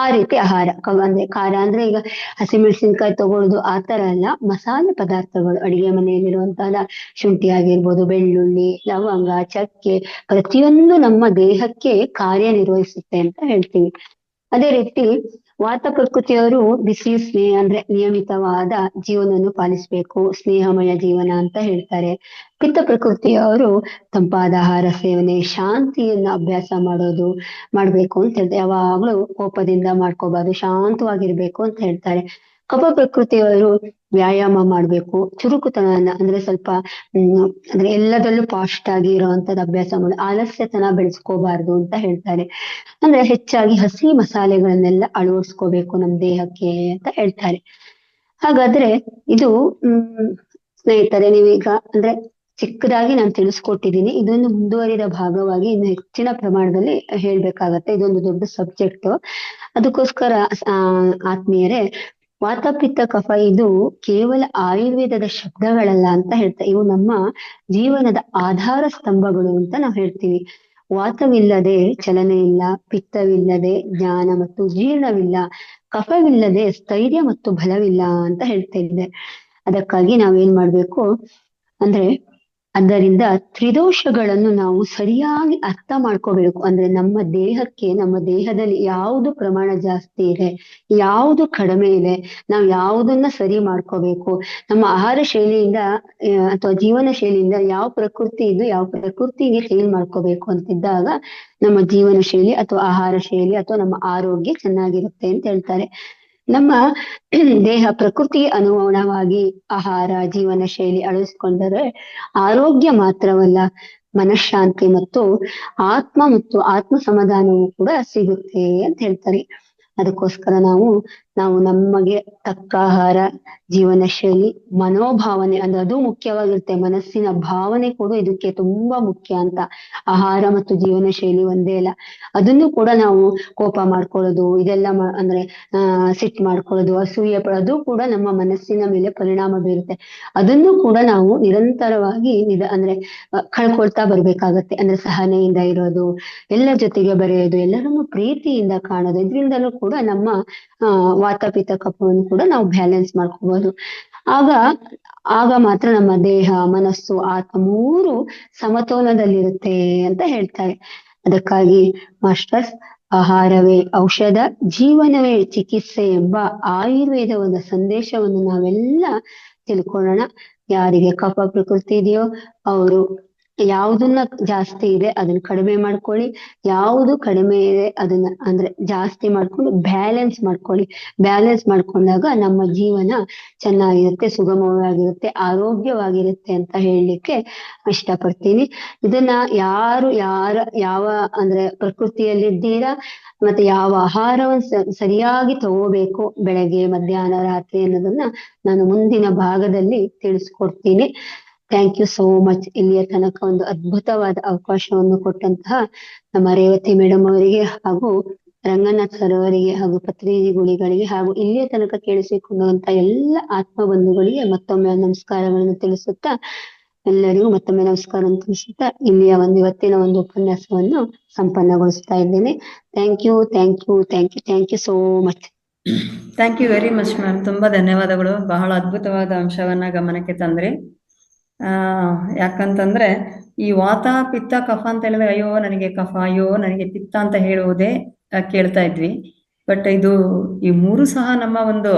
ಆ ರೀತಿ ಆಹಾರ. ಅಂದ್ರೆ ಖಾರ ಅಂದ್ರೆ ಈಗ ಹಸಿಮೆಣಸಿನ್ಕಾಯಿ ತಗೊಳ್ಳೋದು ಆ ತರ ಅಲ್ಲ, ಮಸಾಲೆ ಪದಾರ್ಥಗಳು ಅಡಿಗೆ ಮನೆಯಲ್ಲಿರುವಂತಹ ಶುಂಠಿ ಆಗಿರ್ಬೋದು, ಬೆಳ್ಳುಳ್ಳಿ, ಲವಂಗ, ಚಕ್ಕೆ, ಪ್ರತಿಯೊಂದು ನಮ್ಮ ದೇಹಕ್ಕೆ ಕಾರ್ಯನಿರ್ವಹಿಸುತ್ತೆ ಅಂತ ಹೇಳ್ತೀವಿ. ಅದೇ ರೀತಿ ವಾತ ಪ್ರಕೃತಿಯವರು ಬಿಸಿ ಸ್ನೇಹ ಅಂದ್ರೆ ನಿಯಮಿತವಾದ ಜೀವನವನ್ನು ಪಾಲಿಸಬೇಕು, ಸ್ನೇಹಮಯ ಜೀವನ ಅಂತ ಹೇಳ್ತಾರೆ. ಪಿತ್ತ ಪ್ರಕೃತಿಯವರು ತಂಪಾದ ಆಹಾರ ಸೇವನೆ, ಶಾಂತಿಯನ್ನ ಅಭ್ಯಾಸ ಮಾಡ್ಬೇಕು ಅಂತ ಹೇಳ್ತಾರೆ. ಯಾವಾಗ್ಲೂ ಕೋಪದಿಂದ ಮಾಡ್ಕೋಬಾರ್ದು, ಶಾಂತವಾಗಿರ್ಬೇಕು ಅಂತ ಹೇಳ್ತಾರೆ. ಕಫ ಪ್ರಕೃತಿಯವರು ವ್ಯಾಯಾಮ ಮಾಡ್ಬೇಕು, ಚುರುಕುತನ ಅಂದ್ರೆ ಸ್ವಲ್ಪ ಅಂದ್ರೆ ಎಲ್ಲದರಲ್ಲೂ ಫಾಸ್ಟ್ ಆಗಿ ಇರುವಂತದ್ದು ಅಭ್ಯಾಸ ಆಲಸ್ಯತನ ಬೆಳೆಸ್ಕೋಬಾರ್ದು ಅಂತ ಹೇಳ್ತಾರೆ. ಅಂದ್ರೆ ಹೆಚ್ಚಾಗಿ ಹಸಿ ಮಸಾಲೆಗಳನ್ನೆಲ್ಲ ಅಳವಡಿಸ್ಕೋಬೇಕು ನಮ್ ದೇಹಕ್ಕೆ ಅಂತ ಹೇಳ್ತಾರೆ. ಹಾಗಾದ್ರೆ ಇದು ಸ್ನೇಹಿತರೆ, ನೀವೀಗ ಅಂದ್ರೆ ಚಿಕ್ಕದಾಗಿ ನಾನು ತಿಳಿಸ್ಕೊಟ್ಟಿದ್ದೀನಿ. ಇದೊಂದು ಮುಂದುವರಿದ ಭಾಗವಾಗಿ ಇನ್ನು ಹೆಚ್ಚಿನ ಪ್ರಮಾಣದಲ್ಲಿ ಹೇಳ್ಬೇಕಾಗತ್ತೆ. ಇದೊಂದು ದೊಡ್ಡ ಸಬ್ಜೆಕ್ಟ್. ಅದಕ್ಕೋಸ್ಕರ ಆತ್ಮೀಯರೇ, ವಾತ ಪಿತ್ತ ಕಫ ಇದು ಕೇವಲ ಆಯುರ್ವೇದದ ಶಬ್ದಗಳಲ್ಲ ಅಂತ ಹೇಳ್ತಾರೆ. ಇವು ನಮ್ಮ ಜೀವನದ ಆಧಾರ ಸ್ತಂಭಗಳು ಅಂತ ನಾವು ಹೇಳ್ತೀವಿ. ವಾತವಿಲ್ಲದೆ ಚಲನೆ ಇಲ್ಲ, ಪಿತ್ತವಿಲ್ಲದೆ ಜ್ಞಾನ ಮತ್ತು ಜೀರ್ಣವಿಲ್ಲ, ಕಫವಿಲ್ಲದೆ ಸ್ಥೈರ್ಯ ಮತ್ತು ಬಲವಿಲ್ಲ ಅಂತ ಹೇಳ್ತಾ ಇದ್ದೆ. ಅದಕ್ಕಾಗಿ ನಾವೇನ್ ಮಾಡ್ಬೇಕು ಅಂದ್ರೆ, ಅದರಿಂದ ತ್ರಿದೋಷಗಳನ್ನು ನಾವು ಸರಿಯಾಗಿ ಅರ್ಥ ಮಾಡ್ಕೋಬೇಕು. ಅಂದ್ರೆ ನಮ್ಮ ದೇಹಕ್ಕೆ, ನಮ್ಮ ದೇಹದಲ್ಲಿ ಯಾವುದು ಪ್ರಮಾಣ ಜಾಸ್ತಿ ಇದೆ, ಯಾವುದು ಕಡಿಮೆ ಇದೆ, ನಾವು ಯಾವುದನ್ನ ಸರಿ ಮಾಡ್ಕೋಬೇಕು, ನಮ್ಮ ಆಹಾರ ಶೈಲಿಯಿಂದ ಅಥವಾ ಜೀವನ ಶೈಲಿಯಿಂದ ಯಾವ ಪ್ರಕೃತಿ ಇದ್ದು ಯಾವ ಪ್ರಕೃತಿಗೆ ಚೇಂಜ್ ಮಾಡ್ಕೋಬೇಕು ಅಂತಿದ್ದಾಗ ನಮ್ಮ ಜೀವನ ಶೈಲಿ ಅಥವಾ ಆಹಾರ ಶೈಲಿ ಅಥವಾ ನಮ್ಮ ಆರೋಗ್ಯ ಚೆನ್ನಾಗಿರುತ್ತೆ ಅಂತ ಹೇಳ್ತಾರೆ. ನಮ್ಮ ದೇಹ ಪ್ರಕೃತಿಗೆ ಅನುಗುಣವಾಗಿ ಆಹಾರ ಜೀವನ ಶೈಲಿ ಅಳವಡಿಸಿಕೊಂಡರೆ ಆರೋಗ್ಯ ಮಾತ್ರವಲ್ಲ, ಮನಃಶಾಂತಿ ಮತ್ತು ಆತ್ಮ ಸಮಾಧಾನವೂ ಕೂಡ ಸಿಗುತ್ತೆ ಅಂತ ಹೇಳ್ತಾರೆ. ಅದಕ್ಕೋಸ್ಕರ ನಾವು ನಮಗೆ ತಕ್ಕ ಆಹಾರ, ಜೀವನ ಶೈಲಿ, ಮನೋಭಾವನೆ ಅಂದ್ರೆ ಅದು ಮುಖ್ಯವಾಗಿರುತ್ತೆ. ಮನಸ್ಸಿನ ಭಾವನೆ ಕೂಡ ಇದಕ್ಕೆ ತುಂಬಾ ಮುಖ್ಯ ಅಂತ. ಆಹಾರ ಮತ್ತು ಜೀವನ ಶೈಲಿ ಒಂದೇ ಅಲ್ಲ, ಅದನ್ನು ಕೂಡ ನಾವು ಕೋಪ ಮಾಡ್ಕೊಳ್ಳೋದು, ಇದೆಲ್ಲ ಅಂದ್ರೆ ಸಿಟ್ಟು ಮಾಡ್ಕೊಳ್ಳೋದು, ಅಸೂಯೆ ಪಡೋದು ಕೂಡ ನಮ್ಮ ಮನಸ್ಸಿನ ಮೇಲೆ ಪರಿಣಾಮ ಬೀರುತ್ತೆ. ಅದನ್ನು ಕೂಡ ನಾವು ನಿರಂತರವಾಗಿ ಅಂದ್ರೆ ಕಳ್ಕೊಳ್ತಾ ಬರ್ಬೇಕಾಗತ್ತೆ. ಅಂದ್ರೆ ಸಹನೆಯಿಂದ ಇರೋದು, ಎಲ್ಲರ ಜೊತೆಗೆ ಬೆರೆಯೋದು, ಎಲ್ಲರನ್ನು ಪ್ರೀತಿಯಿಂದ ಕಾಣೋದು, ಇದರಿಂದಲೂ ಕೂಡ ನಮ್ಮ ವಾತ ಪಿತ್ತ ಕಫವನ್ನು ಕೂಡ ನಾವು ಬ್ಯಾಲೆನ್ಸ್ ಮಾಡ್ಕೋಬಹುದು. ಆಗ ಮಾತ್ರ ನಮ್ಮ ದೇಹ, ಮನಸ್ಸು, ಆತ್ಮ ಮೂರು ಸಮತೋಲನದಲ್ಲಿರುತ್ತೆ ಅಂತ ಹೇಳ್ತಾರೆ. ಅದಕ್ಕಾಗಿ ಮಾಸ್ಟರ್ಸ್, ಆಹಾರವೇ ಔಷಧ, ಜೀವನವೇ ಚಿಕಿತ್ಸೆ ಎಂಬ ಆಯುರ್ವೇದದ ಸಂದೇಶವನ್ನು ನಾವೆಲ್ಲ ತಿಳ್ಕೊಳ್ಳೋಣ. ಯಾರಿಗೆ ಕಫ ಪ್ರಕೃತಿ ಇದೆಯೋ ಅವರು ಯಾವುದನ್ನ ಜಾಸ್ತಿ ಇದೆ ಅದನ್ನ ಕಡಿಮೆ ಮಾಡ್ಕೊಳ್ಳಿ, ಯಾವುದು ಕಡಿಮೆ ಇದೆ ಅದನ್ನ ಅಂದ್ರೆ ಜಾಸ್ತಿ ಮಾಡ್ಕೊಂಡು ಬ್ಯಾಲೆನ್ಸ್ ಮಾಡ್ಕೊಳ್ಳಿ. ಬ್ಯಾಲೆನ್ಸ್ ಮಾಡ್ಕೊಂಡಾಗ ನಮ್ಮ ಜೀವನ ಚೆನ್ನಾಗಿರುತ್ತೆ, ಸುಗಮವಾಗಿರುತ್ತೆ, ಆರೋಗ್ಯವಾಗಿರುತ್ತೆ ಅಂತ ಹೇಳಲಿಕ್ಕೆ ಇಷ್ಟಪಡ್ತೀನಿ. ಇದನ್ನ ಯಾವ ಅಂದ್ರೆ ಪ್ರಕೃತಿಯಲ್ಲಿದ್ದೀರಾ ಮತ್ತೆ ಯಾವ ಆಹಾರವನ್ನು ಸರಿಯಾಗಿ ತಗೋಬೇಕು, ಬೆಳಗ್ಗೆ ಮಧ್ಯಾಹ್ನ ರಾತ್ರಿ ಅನ್ನೋದನ್ನ ನಾನು ಮುಂದಿನ ಭಾಗದಲ್ಲಿ ತಿಳಿಸ್ಕೊಡ್ತೀನಿ. Thank you so much. ಇಲ್ಲಿಯ ತನಕ ಒಂದು ಅದ್ಭುತವಾದ ಅವಕಾಶವನ್ನು ಕೊಟ್ಟಂತಹ ನಮ್ಮ ರೇವತಿ ಮೇಡಮ್ ಅವರಿಗೆ ಹಾಗೂ ರಂಗನಾಥ್ ಸರ್ ಅವರಿಗೆ ಹಾಗೂ ಪತ್ರಿಗುಳಿಗಳಿಗೆ ಹಾಗೂ ಇಲ್ಲಿಯ ತನಕ ಕೇಳಿಸಿಕೊಳ್ಳುವಂತ ಎಲ್ಲ ಆತ್ಮ ಬಂಧುಗಳಿಗೆ ಮತ್ತೊಮ್ಮೆ ನಮಸ್ಕಾರಗಳನ್ನು ತಿಳಿಸುತ್ತಾ, ಎಲ್ಲರಿಗೂ ಮತ್ತೊಮ್ಮೆ ನಮಸ್ಕಾರವನ್ನು ತಿಳಿಸುತ್ತಾ ಇಲ್ಲಿಯ ಇವತ್ತಿನ ಒಂದು ಉಪನ್ಯಾಸವನ್ನು ಸಂಪನ್ನಗೊಳಿಸ್ತಾ ಇದ್ದೇನೆ. Thank you so much. Thank you very much ma'am. ತುಂಬಾ ಧನ್ಯವಾದಗಳು. ಬಹಳ ಅದ್ಭುತವಾದ ಅಂಶವನ್ನ ಗಮನಕ್ಕೆ ತಂದ್ರಿ. ಯಾಕಂತಂದ್ರೆ ಈ ವಾತ ಪಿತ್ತ ಕಫ ಅಂತ ಹೇಳಿದ್ರೆ ಅಯ್ಯೋ ನನಗೆ ಕಫ, ಅಯ್ಯೋ ನನಗೆ ಪಿತ್ತ ಅಂತ ಹೇಳುವುದೇ ಕೇಳ್ತಾ ಇದ್ವಿ. ಬಟ್ ಇದು ಈ ಮೂರು ಸಹ ನಮ್ಮ ಒಂದು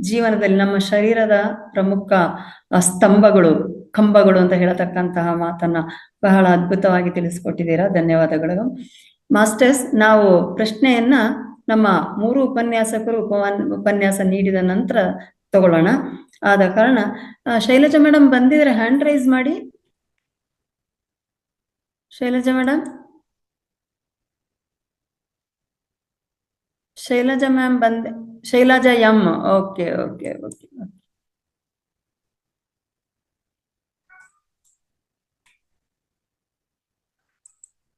ಜೀವನದಲ್ಲಿ ನಮ್ಮ ಶರೀರದ ಪ್ರಮುಖ ಸ್ತಂಭಗಳು, ಕಂಬಗಳು ಅಂತ ಹೇಳತಕ್ಕಂತಹ ಮಾತನ್ನ ಬಹಳ ಅದ್ಭುತವಾಗಿ ತಿಳಿಸ್ಕೊಟ್ಟಿದ್ದೀರಾ. ಧನ್ಯವಾದಗಳು ಮಾಸ್ಟರ್ಸ್. ನಾವು ಪ್ರಶ್ನೆಯನ್ನ ನಮ್ಮ ಮೂರು ಉಪನ್ಯಾಸಕರು ಉಪನ್ಯಾಸ ನೀಡಿದ ನಂತರ ತಗೊಳ್ಳೋಣ. ಆದ ಕಾರಣ ಶೈಲಜಾ ಮೇಡಮ್ ಬಂದಿದ್ರೆ ಹ್ಯಾಂಡ್ ರೈಸ್ ಮಾಡಿ. ಶೈಲಜಾ ಮೇಡಮ್, ಶೈಲಜಾ ಮ್ಯಾಮ್ ಬಂದೆ. Shailaja M. Okay okay okay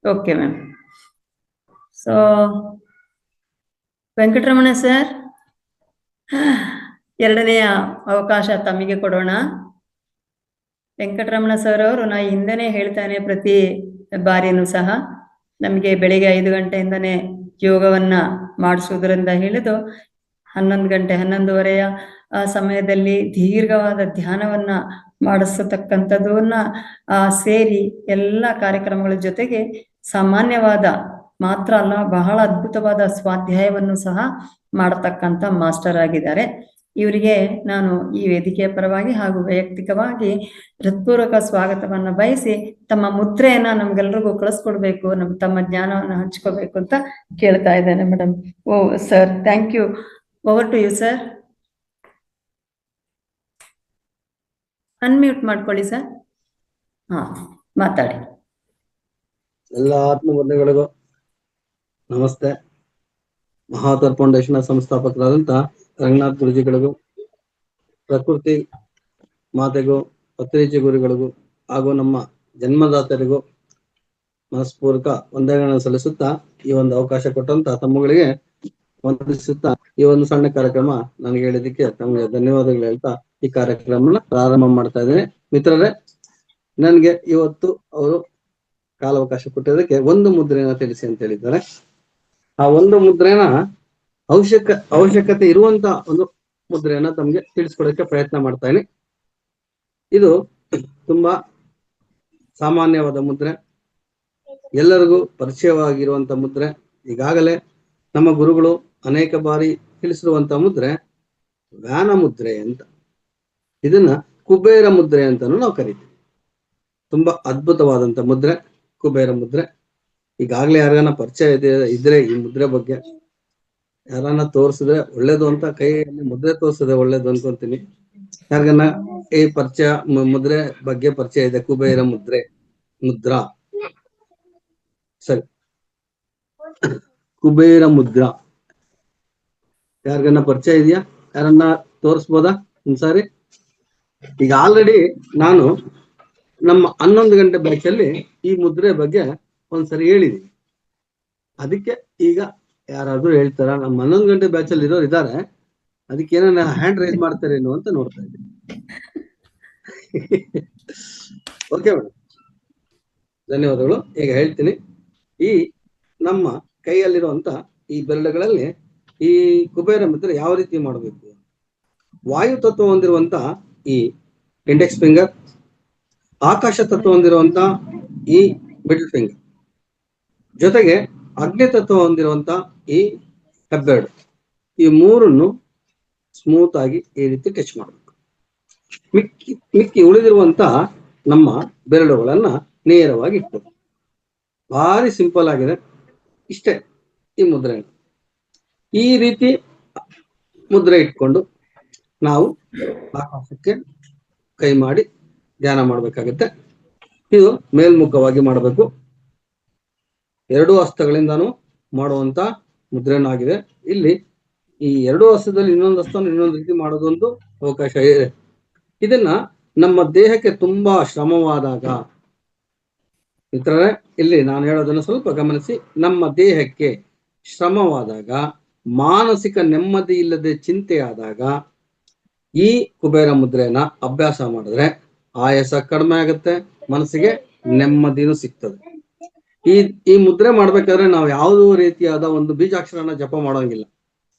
okay ma'am. So Venkataramana sir, ಎರಡನೆಯ ಅವಕಾಶ ತಮಗೆ ಕೊಡೋಣ. ವೆಂಕಟರಮಣ ಸರ್ ಅವರು ನಾ ಹಿಂದೆನೆ ಹೇಳ್ತಾನೆ, ಪ್ರತಿ ಬಾರಿನೂ ಸಹ ನಮಗೆ ಬೆಳಿಗ್ಗೆ 5 ಗಂಟೆಯಿಂದನೇ ಯೋಗವನ್ನ ಮಾಡಿಸುವುದರಿಂದ ಹಿಡಿದು 11 ಗಂಟೆ 11:30 ಆ ಸಮಯದಲ್ಲಿ ದೀರ್ಘವಾದ ಧ್ಯಾನವನ್ನ ಮಾಡಿಸತಕ್ಕಂಥದ್ದನ್ನ ಸೇರಿ ಎಲ್ಲ ಕಾರ್ಯಕ್ರಮಗಳ ಜೊತೆಗೆ ಸಾಮಾನ್ಯವಾದ ಮಾತ್ರ ಅಲ್ಲ, ಬಹಳ ಅದ್ಭುತವಾದ ಸ್ವಾಧ್ಯಾಯವನ್ನು ಸಹ ಮಾಡತಕ್ಕಂಥ ಮಾಸ್ಟರ್ ಆಗಿದ್ದಾರೆ. ಇವರಿಗೆ ನಾನು ಈ ವೇದಿಕೆಯ ಪರವಾಗಿ ಹಾಗೂ ವೈಯಕ್ತಿಕವಾಗಿ ಹೃತ್ಪೂರ್ವಕ ಸ್ವಾಗತವನ್ನ ಬಯಸಿ ತಮ್ಮ ಮುದ್ರೆಯನ್ನ ನಮ್ಗೆಲ್ರಿಗೂ ಕಳಿಸ್ಕೊಡ್ಬೇಕು, ತಮ್ಮ ಜ್ಞಾನವನ್ನ ಹಂಚ್ಕೋಬೇಕು ಅಂತ ಕೇಳ್ತಾ ಇದ್ದೇನೆ madam. Oh sir, thank you. Over to you sir. Unmute ಮಾಡ್ಕೊಳ್ಳಿ ಸರ್. ಮಾತಾಡಿ. ಎಲ್ಲ ಆತ್ಮಬಂಧುಗಳಿಗೂ ನಮಸ್ತೆ. ಮಹಾವತಾರ್ ಫೌಂಡೇಶನ್ ಸಂಸ್ಥಾಪಕರಾದಂತ ರಂಗನಾಥ್ ಗುರುಜಿಗಳಿಗೂ ಪ್ರಕೃತಿ ಮಾತೆಗೂ ಪತ್ರಿಜಿ ಗುರುಗಳಿಗೂ ಹಾಗೂ ನಮ್ಮ ಜನ್ಮದಾತರಿಗೂ ಮನಸ್ಪೂರ್ವಕ ವಂದನೆಗಳನ್ನು ಸಲ್ಲಿಸುತ್ತಾ ಈ ಒಂದು ಅವಕಾಶ ಕೊಟ್ಟಂತ ತಮ್ಮಗಳಿಗೆ ವಂದಿಸುತ್ತಾ ಈ ಒಂದು ಸಣ್ಣ ಕಾರ್ಯಕ್ರಮ ನನಗೆ ಹೇಳಿದಕ್ಕೆ ತಮಗೆ ಧನ್ಯವಾದಗಳು ಹೇಳ್ತಾ ಈ ಕಾರ್ಯಕ್ರಮನ ಪ್ರಾರಂಭ ಮಾಡ್ತಾ ಇದ್ದೇನೆ. ಮಿತ್ರರೇ, ನನ್ಗೆ ಇವತ್ತು ಅವರು ಕಾಲಾವಕಾಶ ಕೊಟ್ಟಿದ್ದಕ್ಕೆ ಒಂದು ಮುದ್ರೆನ ತಿಳಿಸಿ ಅಂತ ಹೇಳಿದ್ದಾರೆ. ಆ ಒಂದು ಮುದ್ರೆನ ಅವಶ್ಯಕತೆ ಇರುವಂತ ಒಂದು ಮುದ್ರೆಯನ್ನ ತಮ್ಗೆ ತಿಳಿಸ್ಕೊಡಕ್ಕೆ ಪ್ರಯತ್ನ ಮಾಡ್ತಾ ಇದೀನಿ. ಇದು ತುಂಬಾ ಸಾಮಾನ್ಯವಾದ ಮುದ್ರೆ, ಎಲ್ಲರಿಗೂ ಪರಿಚಯವಾಗಿರುವಂತ ಮುದ್ರೆ. ಈಗಾಗಲೇ ನಮ್ಮ ಗುರುಗಳು ಅನೇಕ ಬಾರಿ ತಿಳಿಸಿರುವಂತ ಮುದ್ರೆ ವ್ಯಾನ ಮುದ್ರೆ ಅಂತ. ಇದನ್ನ ಕುಬೇರ ಮುದ್ರೆ ಅಂತಾನು ನಾವು ಕರಿತೀವಿ. ತುಂಬಾ ಅದ್ಭುತವಾದಂತ ಮುದ್ರೆ ಕುಬೇರ ಮುದ್ರೆ. ಈಗಾಗ್ಲೇ ಯಾರನ್ನ ಪರಿಚಯ ಇದ್ರೆ ಈ ಮುದ್ರೆ ಬಗ್ಗೆ ಯಾರನ್ನ ತೋರಿಸಿದ್ರೆ ಒಳ್ಳೇದು ಅಂತ, ಕೈಯಲ್ಲಿ ಮುದ್ರೆ ತೋರಿಸಿದ್ರೆ ಒಳ್ಳೇದು ಅನ್ಕೊಂತೀನಿ. ಯಾರಿಗನ್ನ ಈ ಪರಿಚಯ ಮುದ್ರೆ ಬಗ್ಗೆ ಪರಿಚಯ ಇದೆ, ಕುಬೇರ ಮುದ್ರಾ ಸರಿ, ಕುಬೇರ ಮುದ್ರಾ ಯಾರಿಗನ್ನ ಪರಿಚಯ ಇದೆಯಾ? ಯಾರನ್ನ ತೋರಿಸ್ಬೋದಾ ಒಂದ್ಸಾರಿ? ಈಗ ಆಲ್ರೆಡಿ ನಾನು ನಮ್ಮ 11 ಗಂಟೆ ಬ್ಯಾಚ್ ಅಲ್ಲಿ ಈ ಮುದ್ರೆ ಬಗ್ಗೆ ಒಂದ್ಸರಿ ಹೇಳಿದೀನಿ. ಅದಕ್ಕೆ ಈಗ ಯಾರಾದ್ರೂ ಹೇಳ್ತಾರ? ನಮ್ಮ 11 ಗಂಟೆ ಬ್ಯಾಚ್ ಅಲ್ಲಿ ಇರೋರು ಇದ್ದಾರೆ, ಅದಕ್ಕೆ ಏನ ಹ್ಯಾಂಡ್ ರೈಸ್ ಮಾಡ್ತಾರೇನು ಅಂತ ನೋಡ್ತಾ ಇದ್ದೀನಿ. ಓಕೆ ಮೇಡಮ್, ಧನ್ಯವಾದಗಳು. ಈಗ ಹೇಳ್ತೀನಿ, ಈ ನಮ್ಮ ಕೈಯಲ್ಲಿರುವಂತ ಈ ಬೆರಳುಗಳಲ್ಲಿ ಈ ಕುಬೇರ ಮುದ್ರೆ ಯಾವ ರೀತಿ ಮಾಡಬೇಕು? ವಾಯು ತತ್ವ ಹೊಂದಿರುವಂತ ಈ ಇಂಡೆಕ್ಸ್ ಫಿಂಗರ್, ಆಕಾಶ ತತ್ವ ಹೊಂದಿರುವಂತ ಈ ಮಿಡಲ್ ಫಿಂಗರ್, ಜೊತೆಗೆ ಅಗ್ನಿ ತತ್ವ ಹೊಂದಿರುವಂತ ಈ ಹೆಬ್ಬೆರಳು, ಈ ಮೂರನ್ನು ಸ್ಮೂತ್ ಆಗಿ ಈ ರೀತಿ ಟಚ್ ಮಾಡಬೇಕು. ಮಿಕ್ಕಿ ಉಳಿದಿರುವಂತ ನಮ್ಮ ಬೆರಳುಗಳನ್ನ ನೇರವಾಗಿ ಇಟ್ಬೇಕು. ಭಾರಿ ಸಿಂಪಲ್ ಆಗಿದೆ, ಇಷ್ಟೇ ಈ ಮುದ್ರೆ. ಈ ರೀತಿ ಮುದ್ರೆ ಇಟ್ಕೊಂಡು ನಾವು ಆಕಾಶಕ್ಕೆ ಕೈ ಮಾಡಿ ಧ್ಯಾನ ಮಾಡ್ಬೇಕಾಗತ್ತೆ. ಇದು ಮೇಲ್ಮುಖವಾಗಿ ಮಾಡಬೇಕು. 2 ಹಸ್ತಗಳಿಂದಾನು ಮಾಡುವಂತ ಮುದ್ರೆನಾಗಿದೆ. ಇಲ್ಲಿ ಈ 2 ಹಸ್ತದಲ್ಲಿ ಇನ್ನೊಂದು ಹಸ್ತವನ್ನು ಇನ್ನೊಂದು ರೀತಿ ಮಾಡೋದೊಂದು ಅವಕಾಶ ಇದೆ. ಇದನ್ನ ನಮ್ಮ ದೇಹಕ್ಕೆ ತುಂಬಾ ಶ್ರಮವಾದಾಗ, ಮಿತ್ರರೇ ಇಲ್ಲಿ ನಾನು ಹೇಳೋದನ್ನು ಸ್ವಲ್ಪ ಗಮನಿಸಿ, ನಮ್ಮ ದೇಹಕ್ಕೆ ಶ್ರಮವಾದಾಗ, ಮಾನಸಿಕ ನೆಮ್ಮದಿ ಇಲ್ಲದೆ ಚಿಂತೆಯಾದಾಗ ಈ ಕುಬೇರ ಮುದ್ರೆನ ಅಭ್ಯಾಸ ಮಾಡಿದ್ರೆ ಆಯಾಸ ಕಡಿಮೆ ಆಗುತ್ತೆ, ಮನಸ್ಸಿಗೆ ನೆಮ್ಮದಿನೂ ಸಿಗ್ತದೆ. ಈ ಮುದ್ರೆ ಮಾಡ್ಬೇಕಾದ್ರೆ ನಾವು ಯಾವುದೋ ರೀತಿಯಾದ ಒಂದು ಬೀಜಾಕ್ಷರನ ಜಪ ಮಾಡೋಂಗಿಲ್ಲ.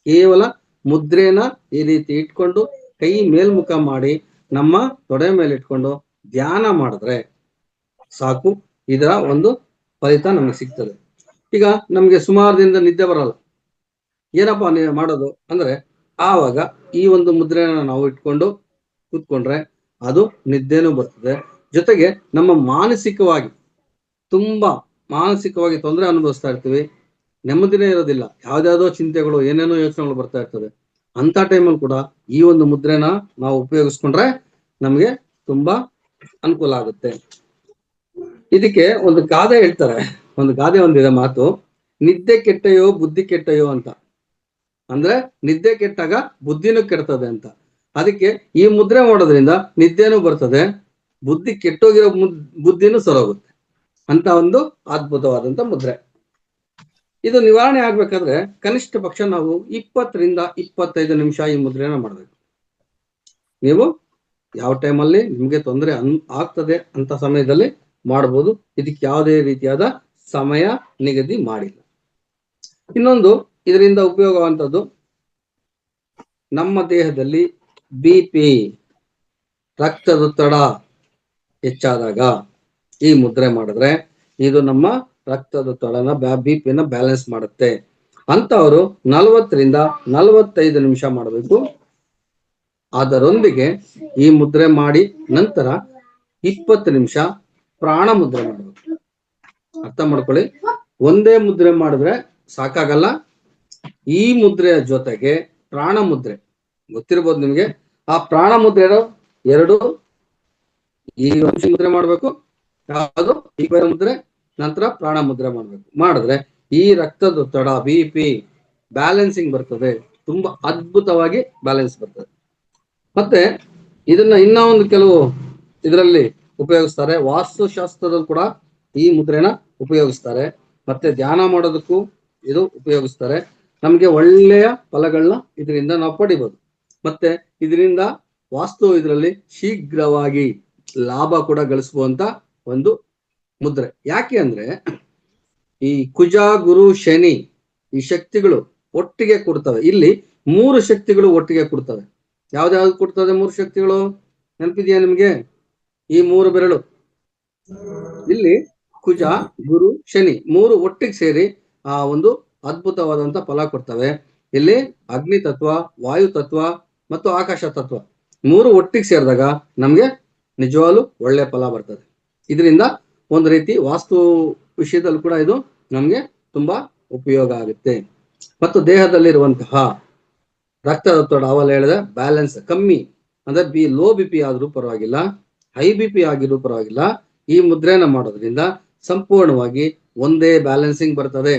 ಕೇವಲ ಮುದ್ರೆನ ಈ ರೀತಿ ಇಟ್ಕೊಂಡು ಕೈ ಮೇಲ್ಮುಖ ಮಾಡಿ ನಮ್ಮ ತೊಡೆ ಮೇಲೆ ಇಟ್ಕೊಂಡು ಧ್ಯಾನ ಮಾಡಿದ್ರೆ ಸಾಕು, ಇದರ ಒಂದು ಫಲಿತ ನಮಗೆ ಸಿಗ್ತದೆ. ಈಗ ನಮ್ಗೆ ಸುಮಾರು ದಿನದ ನಿದ್ದೆ ಬರಲ್ಲ, ಏನಪ್ಪಾ ನೀವು ಮಾಡೋದು ಅಂದ್ರೆ ಆವಾಗ ಈ ಒಂದು ಮುದ್ರೆನ ನಾವು ಇಟ್ಕೊಂಡು ಕೂತ್ಕೊಂಡ್ರೆ ಅದು ನಿದ್ದೆನೂ ಬರ್ತದೆ. ಜೊತೆಗೆ ನಮ್ಮ ಮಾನಸಿಕವಾಗಿ ತೊಂದರೆ ಅನುಭವಿಸ್ತಾ ಇರ್ತೀವಿ, ನೆಮ್ಮದಿನೇ ಇರೋದಿಲ್ಲ, ಯಾವ್ದಾವುದೋ ಚಿಂತೆಗಳು ಏನೇನೋ ಯೋಚನೆಗಳು ಬರ್ತಾ ಇರ್ತದೆ. ಅಂತ ಟೈಮಲ್ಲಿ ಕೂಡ ಈ ಒಂದು ಮುದ್ರೆನ ನಾವು ಉಪಯೋಗಿಸ್ಕೊಂಡ್ರೆ ನಮ್ಗೆ ತುಂಬಾ ಅನುಕೂಲ ಆಗುತ್ತೆ. ಇದಕ್ಕೆ ಒಂದು ಗಾದೆ ಹೇಳ್ತಾರೆ, ಒಂದು ಗಾದೆ ಒಂದಿದೆ ಮಾತು, ನಿದ್ದೆ ಕೆಟ್ಟಯೋ ಬುದ್ಧಿ ಕೆಟ್ಟಯೋ ಅಂತ. ಅಂದ್ರೆ ನಿದ್ದೆ ಕೆಟ್ಟಾಗ ಬುದ್ಧಿನೂ ಕೆಡ್ತದೆ ಅಂತ. ಅದಕ್ಕೆ ಈ ಮುದ್ರೆ ಮಾಡೋದ್ರಿಂದ ನಿದ್ದೆನೂ ಬರ್ತದೆ, ಬುದ್ಧಿ ಕೆಟ್ಟೋಗಿರೋ ಬುದ್ಧಿನೂ ಸರೋಗುತ್ತೆ ಅಂತ ಒಂದು ಅದ್ಭುತವಾದಂತ ಮುದ್ರೆ. ಇದು ನಿವಾರಣೆ ಆಗ್ಬೇಕಾದ್ರೆ ಕನಿಷ್ಠ ಪಕ್ಷ ನಾವು 20 ರಿಂದ 25 ನಿಮಿಷ ಈ ಮುದ್ರೆನ ಮಾಡ್ಬೇಕು. ನೀವು ಯಾವ ಟೈಮಲ್ಲಿ ನಿಮ್ಗೆ ತೊಂದರೆ ಆಗ್ತದೆ ಅಂತ ಸಮಯದಲ್ಲಿ ಮಾಡಬಹುದು. ಇದಕ್ಕೆ ಯಾವುದೇ ರೀತಿಯಾದ ಸಮಯ ನಿಗದಿ ಮಾಡಿಲ್ಲ. ಇನ್ನೊಂದು ಇದರಿಂದ ಉಪಯೋಗವಂತದ್ದು, ನಮ್ಮ ದೇಹದಲ್ಲಿ BP ರಕ್ತದೊತ್ತಡ ಹೆಚ್ಚಾದಾಗ ಈ ಮುದ್ರೆ ಮಾಡಿದ್ರೆ ಇದು ನಮ್ಮ ರಕ್ತದೊತ್ತಡನ BP-ನ ಬ್ಯಾಲೆನ್ಸ್ ಮಾಡುತ್ತೆ. ಅಂತವರು 40 ರಿಂದ 45 ನಿಮಿಷ ಮಾಡಬೇಕು. ಅದರೊಂದಿಗೆ ಈ ಮುದ್ರೆ ಮಾಡಿ ನಂತರ 20 ನಿಮಿಷ ಪ್ರಾಣ ಮುದ್ರೆ ಮಾಡಬೇಕು. ಅರ್ಥ ಮಾಡ್ಕೊಳ್ಳಿ, ಒಂದೇ ಮುದ್ರೆ ಮಾಡಿದ್ರೆ ಸಾಕಾಗಲ್ಲ. ಈ ಮುದ್ರೆಯ ಜೊತೆಗೆ ಪ್ರಾಣ ಮುದ್ರೆ ಗೊತ್ತಿರ್ಬೋದು ನಿಮ್ಗೆ. ಆ ಪ್ರಾಣ ಮುದ್ರೆ 2 ಈ ಮುದ್ರೆ ಮಾಡ್ಬೇಕು, ಯಾವುದು ಈ ಮುದ್ರೆ, ನಂತರ ಪ್ರಾಣ ಮುದ್ರೆ ಮಾಡ್ಬೇಕು. ಮಾಡಿದ್ರೆ ಈ ರಕ್ತದೊತ್ತಡ BP ಬ್ಯಾಲೆನ್ಸಿಂಗ್ ಬರ್ತದೆ, ತುಂಬಾ ಅದ್ಭುತವಾಗಿ ಬ್ಯಾಲೆನ್ಸ್ ಬರ್ತದೆ. ಮತ್ತೆ ಇದನ್ನ ಇನ್ನ ಒಂದು ಕೆಲವು ಇದರಲ್ಲಿ ಉಪಯೋಗಿಸ್ತಾರೆ. ವಾಸ್ತುಶಾಸ್ತ್ರದಲ್ಲಿ ಕೂಡ ಈ ಮುದ್ರೆನ ಉಪಯೋಗಿಸ್ತಾರೆ. ಮತ್ತೆ ಧ್ಯಾನ ಮಾಡೋದಕ್ಕೂ ಇದು ಉಪಯೋಗಿಸ್ತಾರೆ. ನಮ್ಗೆ ಒಳ್ಳೆಯ ಫಲಗಳನ್ನ ಇದರಿಂದ ನಾವು ಪಡಿಬಹುದು. ಮತ್ತೆ ಇದರಿಂದ ವಾಸ್ತು ಇದರಲ್ಲಿ ಶೀಘ್ರವಾಗಿ ಲಾಭ ಕೂಡ ಗಳಿಸುವಂತ ಒಂದು ಮುದ್ರೆ. ಯಾಕೆ ಅಂದ್ರೆ ಈ ಕುಜ, ಗುರು, ಶನಿ ಈ ಶಕ್ತಿಗಳು ಒಟ್ಟಿಗೆ ಕೊಡ್ತವೆ. ಇಲ್ಲಿ 3 ಶಕ್ತಿಗಳು ಒಟ್ಟಿಗೆ ಕೊಡ್ತವೆ. ಯಾವ್ದಾವ್ದು ಕೊಡ್ತದೆ 3 ಶಕ್ತಿಗಳು? ನೆನಪಿದೆಯಾ ನಿಮ್ಗೆ? ಈ 3 ಬೆರಳು ಇಲ್ಲಿ ಕುಜ, ಗುರು, ಶನಿ 3 ಒಟ್ಟಿಗೆ ಸೇರಿ ಆ ಒಂದು ಅದ್ಭುತವಾದಂತ ಫಲ ಕೊಡ್ತವೆ. ಇಲ್ಲಿ ಅಗ್ನಿ ತತ್ವ, ವಾಯು ತತ್ವ ಮತ್ತು ಆಕಾಶ ತತ್ವ 3 ಒಟ್ಟಿಗೆ ಸೇರಿದಾಗ ನಮ್ಗೆ ನಿಜವಾಗ್ಲೂ ಒಳ್ಳೆ ಫಲ ಬರ್ತದೆ. ಇದರಿಂದ ಒಂದು ರೀತಿ ವಾಸ್ತು ವಿಷಯದಲ್ಲಿ ಕೂಡ ಇದು ನಮ್ಗೆ ತುಂಬಾ ಉಪಯೋಗ ಆಗುತ್ತೆ. ಮತ್ತು ದೇಹದಲ್ಲಿರುವಂತಹ ರಕ್ತದೊತ್ತಡ ಅವಲ್ಲ ಹೇಳಿದ ಬ್ಯಾಲೆನ್ಸ್ ಕಮ್ಮಿ ಅಂದ್ರೆ ಲೋ ಬಿ ಪಿ ಆದ್ರೂ ಪರವಾಗಿಲ್ಲ, ಹೈ ಬಿ ಪಿ ಆಗಿರೂ ಪರವಾಗಿಲ್ಲ, ಈ ಮುದ್ರೆನ ಮಾಡೋದ್ರಿಂದ ಸಂಪೂರ್ಣವಾಗಿ ಒಂದೇ ಬ್ಯಾಲೆನ್ಸಿಂಗ್ ಬರ್ತದೆ.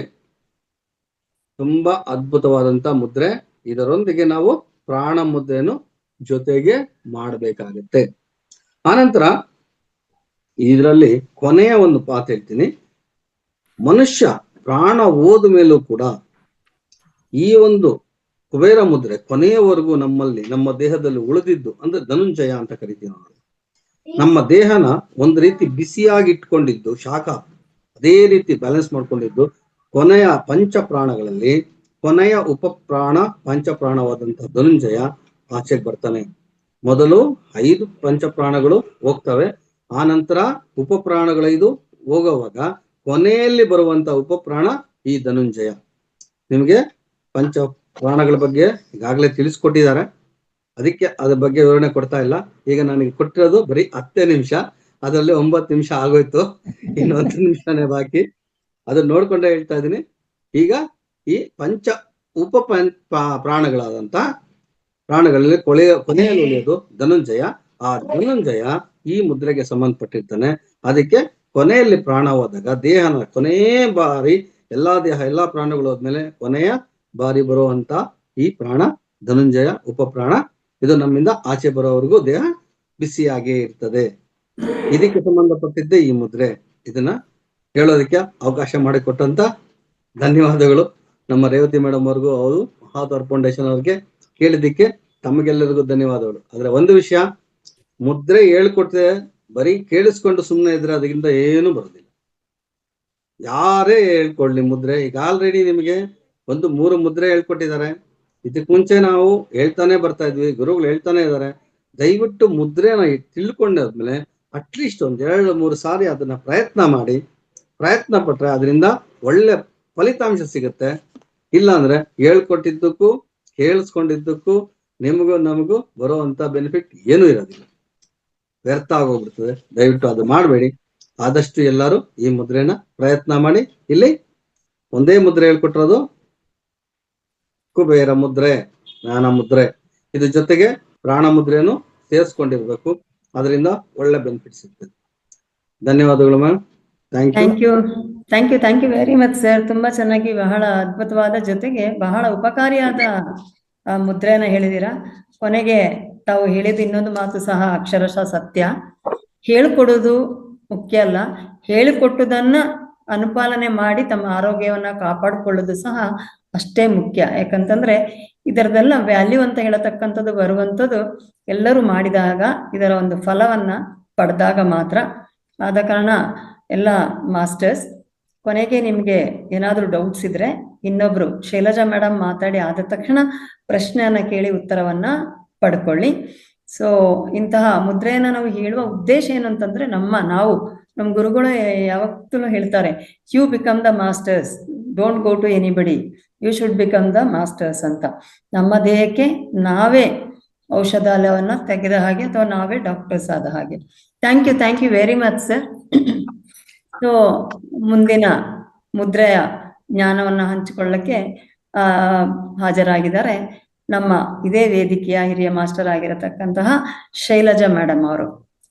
ತುಂಬಾ ಅದ್ಭುತವಾದಂತ ಮುದ್ರೆ. ಇದರೊಂದಿಗೆ ನಾವು ಪ್ರಾಣ ಮುದ್ರೆಯನ್ನು ಜೊತೆಗೆ ಮಾಡಬೇಕಾಗುತ್ತೆ. ಆನಂತರ ಇದರಲ್ಲಿ ಕೊನೆಯ ಒಂದು ಮಾತು ಹೇಳ್ತೀನಿ. ಮನುಷ್ಯ ಪ್ರಾಣ ಹೋದ ಮೇಲೂ ಕೂಡ ಈ ಒಂದು ಕುಬೇರ ಮುದ್ರೆ ಕೊನೆಯವರೆಗೂ ನಮ್ಮಲ್ಲಿ, ನಮ್ಮ ದೇಹದಲ್ಲಿ ಉಳಿದಿದ್ದು ಅಂದ್ರೆ ಧನುಂಜಯ ಅಂತ ಕರಿತೀವಿ ನಾವು. ನಮ್ಮ ದೇಹನ ಒಂದು ರೀತಿ ಬಿಸಿಯಾಗಿ ಇಟ್ಕೊಂಡಿದ್ದು ಶಾಖ, ಅದೇ ರೀತಿ ಬ್ಯಾಲೆನ್ಸ್ ಮಾಡ್ಕೊಂಡಿದ್ದು ಕೊನೆಯ ಪಂಚಪ್ರಾಣಗಳಲ್ಲಿ ಕೊನೆಯ ಉಪಪ್ರಾಣ ಪಂಚಪ್ರಾಣವಾದಂತಹ ಧನುಂಜಯ ಆಚೆಗೆ ಬರ್ತಾನೆ. ಮೊದಲು 5 ಪಂಚಪ್ರಾಣಗಳು ಹೋಗ್ತವೆ, ಆ ನಂತರ ಉಪಪ್ರಾಣಗಳೈದು ಹೋಗುವಾಗ ಕೊನೆಯಲ್ಲಿ ಬರುವಂತ ಉಪಪ್ರಾಣ ಈ ಧನುಂಜಯ. ನಿಮ್ಗೆ ಪಂಚ ಪ್ರಾಣಗಳ ಬಗ್ಗೆ ಈಗಾಗಲೇ ತಿಳಿಸ್ಕೊಟ್ಟಿದ್ದಾರೆ, ಅದಕ್ಕೆ ಅದ್ರ ಬಗ್ಗೆ ವಿವರಣೆ ಕೊಡ್ತಾ ಇಲ್ಲ. ಈಗ ನನಗೆ ಕೊಟ್ಟಿರೋದು ಬರೀ 10 ನಿಮಿಷ, ಅದರಲ್ಲಿ 9 ನಿಮಿಷ ಆಗೋಯ್ತು, ಇನ್ನು 1 ನಿಮಿಷನೇ ಬಾಕಿ. ಅದನ್ನ ನೋಡ್ಕೊಂಡೆ ಹೇಳ್ತಾ ಇದ್ದೀನಿ. ಈಗ ಈ ಪಂಚ ಉಪ ಪ್ರಾಣಗಳಾದಂತ ಪ್ರಾಣಗಳಲ್ಲಿ ಕೊನೆಯಲ್ಲಿ ಉಳಿಯೋದು ಧನುಂಜಯ. ಆ ಧನುಂಜಯ ಈ ಮುದ್ರೆಗೆ ಸಂಬಂಧಪಟ್ಟಿರ್ತಾನೆ. ಅದಕ್ಕೆ ಕೊನೆಯಲ್ಲಿ ಪ್ರಾಣ ಹೋದಾಗ ದೇಹನ ಕೊನೆಯ ಬಾರಿ ಎಲ್ಲಾ ಪ್ರಾಣಗಳು ಹೋದ್ಮೇಲೆ ಕೊನೆಯ ಬಾರಿ ಬರುವಂತ ಈ ಪ್ರಾಣ ಧನುಂಜಯ ಉಪಪ್ರಾಣ. ಇದು ನಮ್ಮಿಂದ ಆಚೆ ಬರೋವರೆಗೂ ದೇಹ ಬಿಸಿಯಾಗೇ ಇರ್ತದೆ. ಇದಕ್ಕೆ ಸಂಬಂಧಪಟ್ಟಿದ್ದೆ ಈ ಮುದ್ರೆ. ಇದನ್ನ ಹೇಳೋದಕ್ಕೆ ಅವಕಾಶ ಮಾಡಿಕೊಟ್ಟಂತ ಧನ್ಯವಾದಗಳು ನಮ್ಮ ರೇವತಿ ಮೇಡಮ್ ಅವ್ರಿಗೂ, ಅವರು ಮಹಾದ್ವಾರ ಫೌಂಡೇಶನ್ ಅವ್ರಿಗೆ. ಕೇಳಿದ್ದಕ್ಕೆ ತಮಗೆಲ್ಲರಿಗೂ ಧನ್ಯವಾದಗಳು. ಆದ್ರೆ ಒಂದು ವಿಷಯ, ಮುದ್ರೆ ಹೇಳ್ಕೊಟ್ಟೆ ಬರೀ ಕೇಳಿಸ್ಕೊಂಡು ಸುಮ್ಮನೆ ಇದ್ರೆ ಅದರಿಂದ ಏನು ಬರೋದಿಲ್ಲ. ಯಾರೇ ಹೇಳ್ಕೊಳ್ಳಿ ಮುದ್ರೆ, ಈಗ ಆಲ್ರೆಡಿ ನಿಮಗೆ 3 ಮುದ್ರೆ ಹೇಳ್ಕೊಟ್ಟಿದ್ದಾರೆ. ಇದಕ್ ಮುಂಚೆ ನಾವು ಹೇಳ್ತಾನೆ ಬರ್ತಾ ಇದ್ವಿ, ಗುರುಗಳು ಹೇಳ್ತಾನೆ ಇದ್ದಾರೆ. ದಯವಿಟ್ಟು ಮುದ್ರೆನ ತಿಳ್ಕೊಂಡಾದ್ಮೇಲೆ ಅಟ್ಲೀಸ್ಟ್ 1-2-3 ಸಾರಿ ಅದನ್ನ ಪ್ರಯತ್ನ ಪಟ್ರೆ ಅದರಿಂದ ಒಳ್ಳೆ ಫಲಿತಾಂಶ ಸಿಗುತ್ತೆ. ಇಲ್ಲ ಅಂದ್ರೆ ಹೇಳ್ಕೊಟ್ಟಿದ್ದಕ್ಕೂ ಕೇಳಿಸ್ಕೊಂಡಿದ್ದಕ್ಕೂ ನಿಮಗೂ ನಮಗೂ ಬರುವಂತ ಬೆನಿಫಿಟ್ ಏನೂ ಇರೋದಿಲ್ಲ, ವ್ಯರ್ಥ ಆಗೋಗ್ಬಿಡ್ತದೆ. ದಯವಿಟ್ಟು ಅದು ಮಾಡಬೇಡಿ. ಆದಷ್ಟು ಎಲ್ಲರೂ ಈ ಮುದ್ರೆನ ಪ್ರಯತ್ನ ಮಾಡಿ. ಇಲ್ಲಿ ಒಂದೇ ಮುದ್ರೆ ಹೇಳ್ಕೊಟ್ಟಿರೋದು ಕುಬೇರ ಮುದ್ರೆ, ಜ್ಞಾನ ಮುದ್ರೆ. ಇದ್ರ ಜೊತೆಗೆ ಪ್ರಾಣ ಮುದ್ರೆಯನ್ನು ಸೇರಿಸ್ಕೊಂಡಿರ್ಬೇಕು, ಅದರಿಂದ ಒಳ್ಳೆ ಬೆನಿಫಿಟ್ ಸಿಗ್ತದೆ. ಧನ್ಯವಾದಗಳು ma'am. Thank you very much sir. ತುಂಬಾ ಚೆನ್ನಾಗಿ, ಬಹಳ ಅದ್ಭುತವಾದ, ಜೊತೆಗೆ ಬಹಳ ಉಪಕಾರಿಯಾದ ಮುದ್ರೆಯನ್ನ ಹೇಳಿದೀರಾ. ಕೊನೆಗೆ ತಾವು ಹೇಳಿದ ಇನ್ನೊಂದು ಮಾತು ಸಹ ಅಕ್ಷರಶಃ ಸತ್ಯ. ಹೇಳ್ಕೊಡೋದು ಮುಖ್ಯ ಅಲ್ಲ, ಹೇಳಿಕೊಟ್ಟುದನ್ನ ಅನುಪಾಲನೆ ಮಾಡಿ ತಮ್ಮ ಆರೋಗ್ಯವನ್ನ ಕಾಪಾಡಿಕೊಳ್ಳೋದು ಸಹ ಅಷ್ಟೇ ಮುಖ್ಯ. ಯಾಕಂತಂದ್ರೆ ಇದರದೆಲ್ಲ ವ್ಯಾಲ್ಯೂ ಅಂತ ಹೇಳತಕ್ಕಂಥದ್ದು ಬರುವಂಥದ್ದು ಎಲ್ಲರೂ ಮಾಡಿದಾಗ, ಇದರ ಒಂದು ಫಲವನ್ನ ಪಡೆದಾಗ ಮಾತ್ರ. ಆದ ಕಾರಣ ಎಲ್ಲ ಮಾಸ್ಟರ್ಸ್, ಕೊನೆಗೆ ನಿಮ್ಗೆ ಏನಾದ್ರೂ ಡೌಟ್ಸ್ ಇದ್ರೆ ಇನ್ನೊಬ್ರು ಶೈಲಜಾ ಮೇಡಮ್ ಮಾತಾಡಿ ಆದ ತಕ್ಷಣ ಪ್ರಶ್ನೆಯನ್ನ ಕೇಳಿ ಉತ್ತರವನ್ನ ಪಡ್ಕೊಳ್ಳಿ. ಸೊ ಇಂತಹ ಮುದ್ರೆಯನ್ನ ನಾವು ಹೇಳುವ ಉದ್ದೇಶ ಏನಂತಂದ್ರೆ, ನಮ್ಮ ಗುರುಗಳು ಯಾವತ್ತೂ ಹೇಳ್ತಾರೆ, you become the masters, don't go to anybody, you should become the masters ಅಂತ. ನಮ್ಮ ದೇಹಕ್ಕೆ ನಾವೇ ಔಷಧಾಲಯವನ್ನ ತೆಗೆದ ಹಾಗೆ, ಅಥವಾ ನಾವೇ ಡಾಕ್ಟರ್ಸ್ ಆದ ಹಾಗೆ. Thank you very much sir. So ಮುಂದಿನ ಮುದ್ರೆಯ ಜ್ಞಾನವನ್ನ ಹಂಚಿಕೊಳ್ಳಕ್ಕೆ ಹಾಜರಾಗಿದ್ದಾರೆ ನಮ್ಮ ಇದೇ ವೇದಿಕೆಯ ಹಿರಿಯ ಮಾಸ್ಟರ್ ಆಗಿರತಕ್ಕಂತಹ ಶೈಲಜಾ ಮೇಡಮ್ ಅವರು.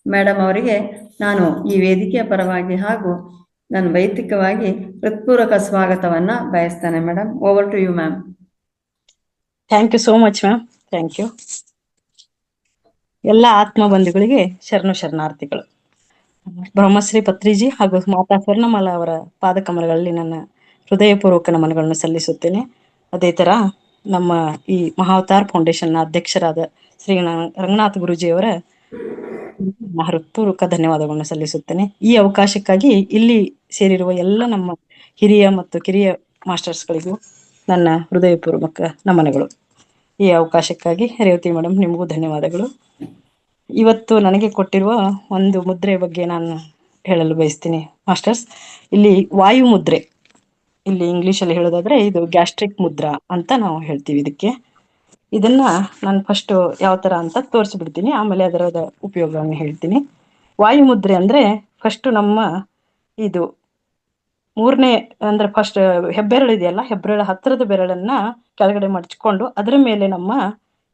ಮೇಡಮ್ ಅವರಿಗೆ ನಾನು ಈ ವೇದಿಕೆಯ ಪರವಾಗಿ ಹಾಗೂ ನನ್ನ ವೈಯಕ್ತಿಕವಾಗಿ ಹೃತ್ಪೂರ್ವಕ ಸ್ವಾಗತವನ್ನ ಬಯಸ್ತೇನೆ. Madam, over to you ma'am. Thank you so much, ma'am. Thank you. ಎಲ್ಲ ಆತ್ಮ ಬಂಧುಗಳಿಗೆ ಶರಣು ಶರಣಾರ್ಥಿಗಳು. ಬ್ರಹ್ಮಶ್ರೀ ಪತ್ರಿಜಿ ಹಾಗೂ ಮಾತಾ ಸ್ವರ್ಣಮಾಲ ಅವರ ಪಾದಕಮಲಗಳಲ್ಲಿ ನನ್ನ ಹೃದಯಪೂರ್ವಕ ನಮನಗಳನ್ನು ಸಲ್ಲಿಸುತ್ತೇನೆ. ಅದೇ ತರ ನಮ್ಮ ಈ ಮಹಾವತಾರ್ ಫೌಂಡೇಶನ್ನ ಅಧ್ಯಕ್ಷರಾದ ಶ್ರೀ ರಂಗನಾಥ್ ಗುರುಜಿಯವರ ಹೃತ್ಪೂರ್ವಕ ಧನ್ಯವಾದಗಳನ್ನು ಸಲ್ಲಿಸುತ್ತೇನೆ. ಈ ಅವಕಾಶಕ್ಕಾಗಿ ಇಲ್ಲಿ ಸೇರಿರುವ ಎಲ್ಲ ನಮ್ಮ ಹಿರಿಯ ಮತ್ತು ಕಿರಿಯ ಮಾಸ್ಟರ್ಸ್ಗಳಿಗೂ ನನ್ನ ಹೃದಯಪೂರ್ವಕ ನಮನಗಳು. ಈ ಅವಕಾಶಕ್ಕಾಗಿ ರೇವತಿ ಮೇಡಮ್ ನಿಮಗೂ ಧನ್ಯವಾದಗಳು. ಇವತ್ತು ನನಗೆ ಕೊಟ್ಟಿರುವ ಒಂದು ಮುದ್ರೆ ಬಗ್ಗೆ ನಾನು ಹೇಳಲು ಬಯಸ್ತೀನಿ ಮಾಸ್ಟರ್ಸ್. ಇಲ್ಲಿ ವಾಯು ಮುದ್ರೆ, ಇಲ್ಲಿ ಇಂಗ್ಲಿಷಲ್ಲಿ ಹೇಳೋದಾದ್ರೆ ಇದು ಗ್ಯಾಸ್ಟ್ರಿಕ್ ಮುದ್ರಾ ಅಂತ ನಾವು ಹೇಳ್ತೀವಿ ಇದಕ್ಕೆ. ಇದನ್ನ ನಾನು ಫಸ್ಟ್ ಯಾವ ತರ ಅಂತ ತೋರಿಸ್ಬಿಡ್ತೀನಿ, ಆಮೇಲೆ ಅದರದ ಉಪಯೋಗವನ್ನು ಹೇಳ್ತೀನಿ. ವಾಯು ಮುದ್ರೆ ಅಂದ್ರೆ ಫಸ್ಟ್ ನಮ್ಮ ಇದು ಮೂರನೇ ಅಂದ್ರೆ ಫಸ್ಟ್ ಹೆಬ್ಬೆರಳು ಇದೆಯಲ್ಲ, ಹೆಬ್ಬೆರಳು ಹತ್ತಿರದ ಬೆರಳನ್ನ ಕೆಳಗಡೆ ಮಡಚ್ಕೊಂಡು ಅದರ ಮೇಲೆ ನಮ್ಮ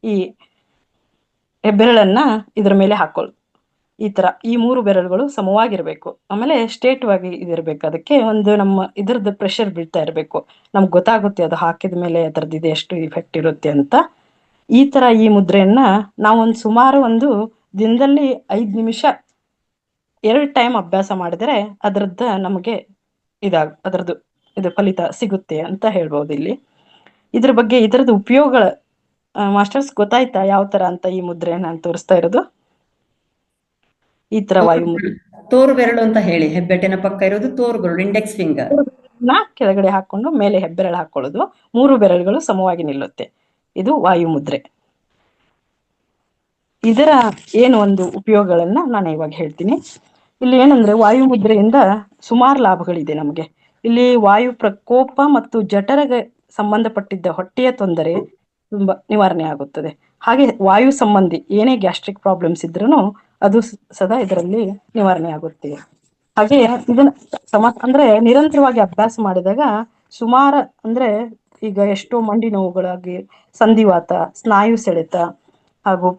ಈ ಹೆಬ್ಬೆರಳನ್ನ ಇದ್ರ ಮೇಲೆ ಹಾಕೊಳ್ಳು. ಈ ತರ ಈ 3 ಬೆರಳುಗಳು ಸಮವಾಗಿರ್ಬೇಕು. ಆಮೇಲೆ ಸ್ಟ್ರೇಟ್ವಾಗಿ ಇದಿರ್ಬೇಕು. ಅದಕ್ಕೆ ಒಂದು ನಮ್ಮ ಇದ್ರದ್ದು ಪ್ರೆಷರ್ ಬೀಳ್ತಾ ಇರ್ಬೇಕು. ನಮ್ಗೆ ಗೊತ್ತಾಗುತ್ತೆ ಅದು ಹಾಕಿದ ಮೇಲೆ ಅದರದ್ದು ಇದು ಎಷ್ಟು ಇಫೆಕ್ಟ್ ಇರುತ್ತೆ ಅಂತ. ಈ ತರ ಈ ಮುದ್ರೆಯನ್ನ ನಾವೊಂದು ಸುಮಾರು ಒಂದು ದಿನದಲ್ಲಿ 5 ನಿಮಿಷ 2 ಟೈಮ್ ಅಭ್ಯಾಸ ಮಾಡಿದ್ರೆ ಅದರದ್ದು ನಮಗೆ ಅದರದ್ದು ಇದು ಫಲಿತ ಸಿಗುತ್ತೆ ಅಂತ ಹೇಳ್ಬೋದು. ಇಲ್ಲಿ ಇದ್ರ ಬಗ್ಗೆ ಇದರದ್ದು ಉಪಯೋಗಗಳ ಮಾಸ್ಟರ್ಸ್ ಗೊತ್ತಾಯ್ತಾ ಯಾವ ತರ ಅಂತ ಈ ಮುದ್ರೆ ನಾನು ತೋರಿಸ್ತಾ ಇರೋದು? ಈ ತರ ವಾಯು ಮುದ್ರೆ ತೋರು ಬೆರಳು ಅಂತ ಹೇಳಿ, ಹೆಬ್ಬೆಟ್ಟಿನ ಪಕ್ಕ ಇರೋದು ತೋರು ಬೆರಳು, ಇಂಡೆಕ್ಸ್ ಫಿಂಗರ್ ಕೆಳಗಡೆ ಹಾಕೊಂಡು ಮೇಲೆ ಹೆಬ್ಬೆರಳು ಹಾಕೊಳ್ಳೋದು, 3 ಬೆರಳುಗಳು ಸಮವಾಗಿ ನಿಲ್ಲುತ್ತೆ. ಇದು ವಾಯು ಮುದ್ರೆ. ಇದರ ಏನು ಒಂದು ಉಪಯೋಗಗಳನ್ನ ನಾನು ಇವಾಗ ಹೇಳ್ತೀನಿ. ಇಲ್ಲಿ ಏನಂದ್ರೆ ವಾಯು ಮುದ್ರೆಯಿಂದ ಸುಮಾರು ಲಾಭಗಳಿದೆ ನಮಗೆ. ಇಲ್ಲಿ ವಾಯು ಪ್ರಕೋಪ ಮತ್ತು ಜಠರಗೆ ಸಂಬಂಧಪಟ್ಟಿದ್ದ ಹೊಟ್ಟೆಯ ತೊಂದರೆ ತುಂಬಾ ನಿವಾರಣೆ ಆಗುತ್ತದೆ. ಹಾಗೆ ವಾಯು ಸಂಬಂಧಿ ಏನೇ ಗ್ಯಾಸ್ಟ್ರಿಕ್ ಪ್ರಾಬ್ಲಮ್ಸ್ ಇದ್ರೂ ಅದು ಸದಾ ಇದರಲ್ಲಿ ನಿವಾರಣೆ ಆಗುತ್ತೆ. ಹಾಗೆ ಇದನ್ನ ಅಂದ್ರೆ ನಿರಂತರವಾಗಿ ಅಭ್ಯಾಸ ಮಾಡಿದಾಗ ಸುಮಾರು ಅಂದ್ರೆ ಈಗ ಎಷ್ಟೋ ಮಂಡಿ ನೋವುಗಳಾಗಿ, ಸಂಧಿವಾತ, ಸ್ನಾಯು ಸೆಳೆತ, ಹಾಗೂ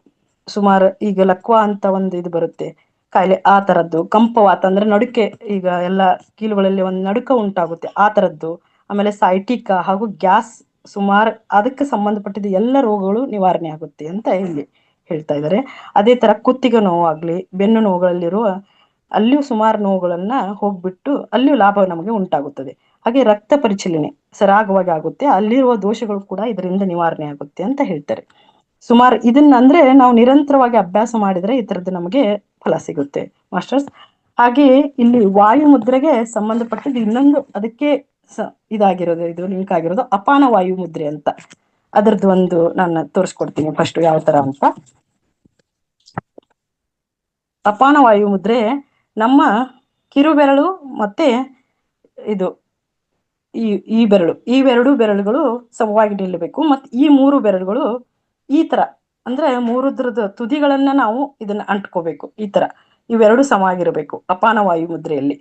ಸುಮಾರು ಈಗ ಲಕ್ವಾ ಅಂತ ಒಂದು ಇದು ಬರುತ್ತೆ ಕಾಯಿಲೆ, ಆ ತರದ್ದು, ಕಂಪವಾತ ಅಂದ್ರೆ ನಡುಕೆ, ಈಗ ಎಲ್ಲ ಕೀಲುಗಳಲ್ಲಿ ಒಂದು ನಡುಕ ಉಂಟಾಗುತ್ತೆ ಆ ತರದ್ದು, ಆಮೇಲೆ ಸೈಟಿಕ ಹಾಗೂ ಗ್ಯಾಸ್, ಸುಮಾರು ಅದಕ್ಕೆ ಸಂಬಂಧಪಟ್ಟಿದ್ದ ಎಲ್ಲ ರೋಗಗಳು ನಿವಾರಣೆ ಆಗುತ್ತೆ ಅಂತ ಇಲ್ಲಿ ಹೇಳ್ತಾ ಇದ್ದಾರೆ. ಅದೇ ತರ ಕುತ್ತಿಗೆ ನೋವಾಗ್ಲಿ, ಬೆನ್ನು ನೋವುಗಳಲ್ಲಿರುವ ಅಲ್ಲಿಯೂ ಸುಮಾರು ನೋವುಗಳನ್ನ ಹೋಗ್ಬಿಟ್ಟು ಅಲ್ಲಿಯೂ ಲಾಭ ನಮಗೆ ಉಂಟಾಗುತ್ತದೆ. ಹಾಗೆ ರಕ್ತ ಪರಿಚಲನೆ ಸರಾಗವಾಗಿ ಆಗುತ್ತೆ, ಅಲ್ಲಿರುವ ದೋಷಗಳು ಕೂಡ ಇದರಿಂದ ನಿವಾರಣೆ ಆಗುತ್ತೆ ಅಂತ ಹೇಳ್ತಾರೆ. ಸುಮಾರು ಇದನ್ನ ಅಂದ್ರೆ ನಾವು ನಿರಂತರವಾಗಿ ಅಭ್ಯಾಸ ಮಾಡಿದ್ರೆ ಈ ತರದ್ದು ನಮಗೆ ಫಲ ಸಿಗುತ್ತೆ ಮಾಸ್ಟರ್ಸ್. ಹಾಗೆ ಇಲ್ಲಿ ವಾಯು ಮುದ್ರೆಗೆ ಸಂಬಂಧಪಟ್ಟಿದ್ದು ಇನ್ನೊಂದು ಅದಕ್ಕೆ ಇದಾಗಿರೋದು, ಇದು ಲಿಂಕ್ ಆಗಿರೋದು ಅಪಾನ ವಾಯು ಮುದ್ರೆ ಅಂತ. ಅದರದ್ದು ಒಂದು ನಾನು ತೋರಿಸ್ಕೊಡ್ತೀನಿ ಫಸ್ಟ್ ಯಾವ ತರ ಅಂತ. ಅಪಾನ ವಾಯು ಮುದ್ರೆ ನಮ್ಮ ಕಿರುಬೆರಳು ಮತ್ತೆ ಇದು ಈ ಬೆರಳು, ಇವೆರಡು ಬೆರಳುಗಳು ಸಮವಾಗಿ ನಿಲ್ಲಬೇಕು. ಮತ್ತೆ ಈ 3 ಬೆರಳುಗಳು ಈ ತರ ಅಂದ್ರೆ 3 ತುದಿಗಳನ್ನ ನಾವು ಇದನ್ನ ಅಂಟ್ಕೋಬೇಕು. ಈ ತರ ಇವೆರಡು ಸಮವಾಗಿರಬೇಕು ಅಪಾನ ವಾಯು ಮುದ್ರೆಯಲ್ಲಿ.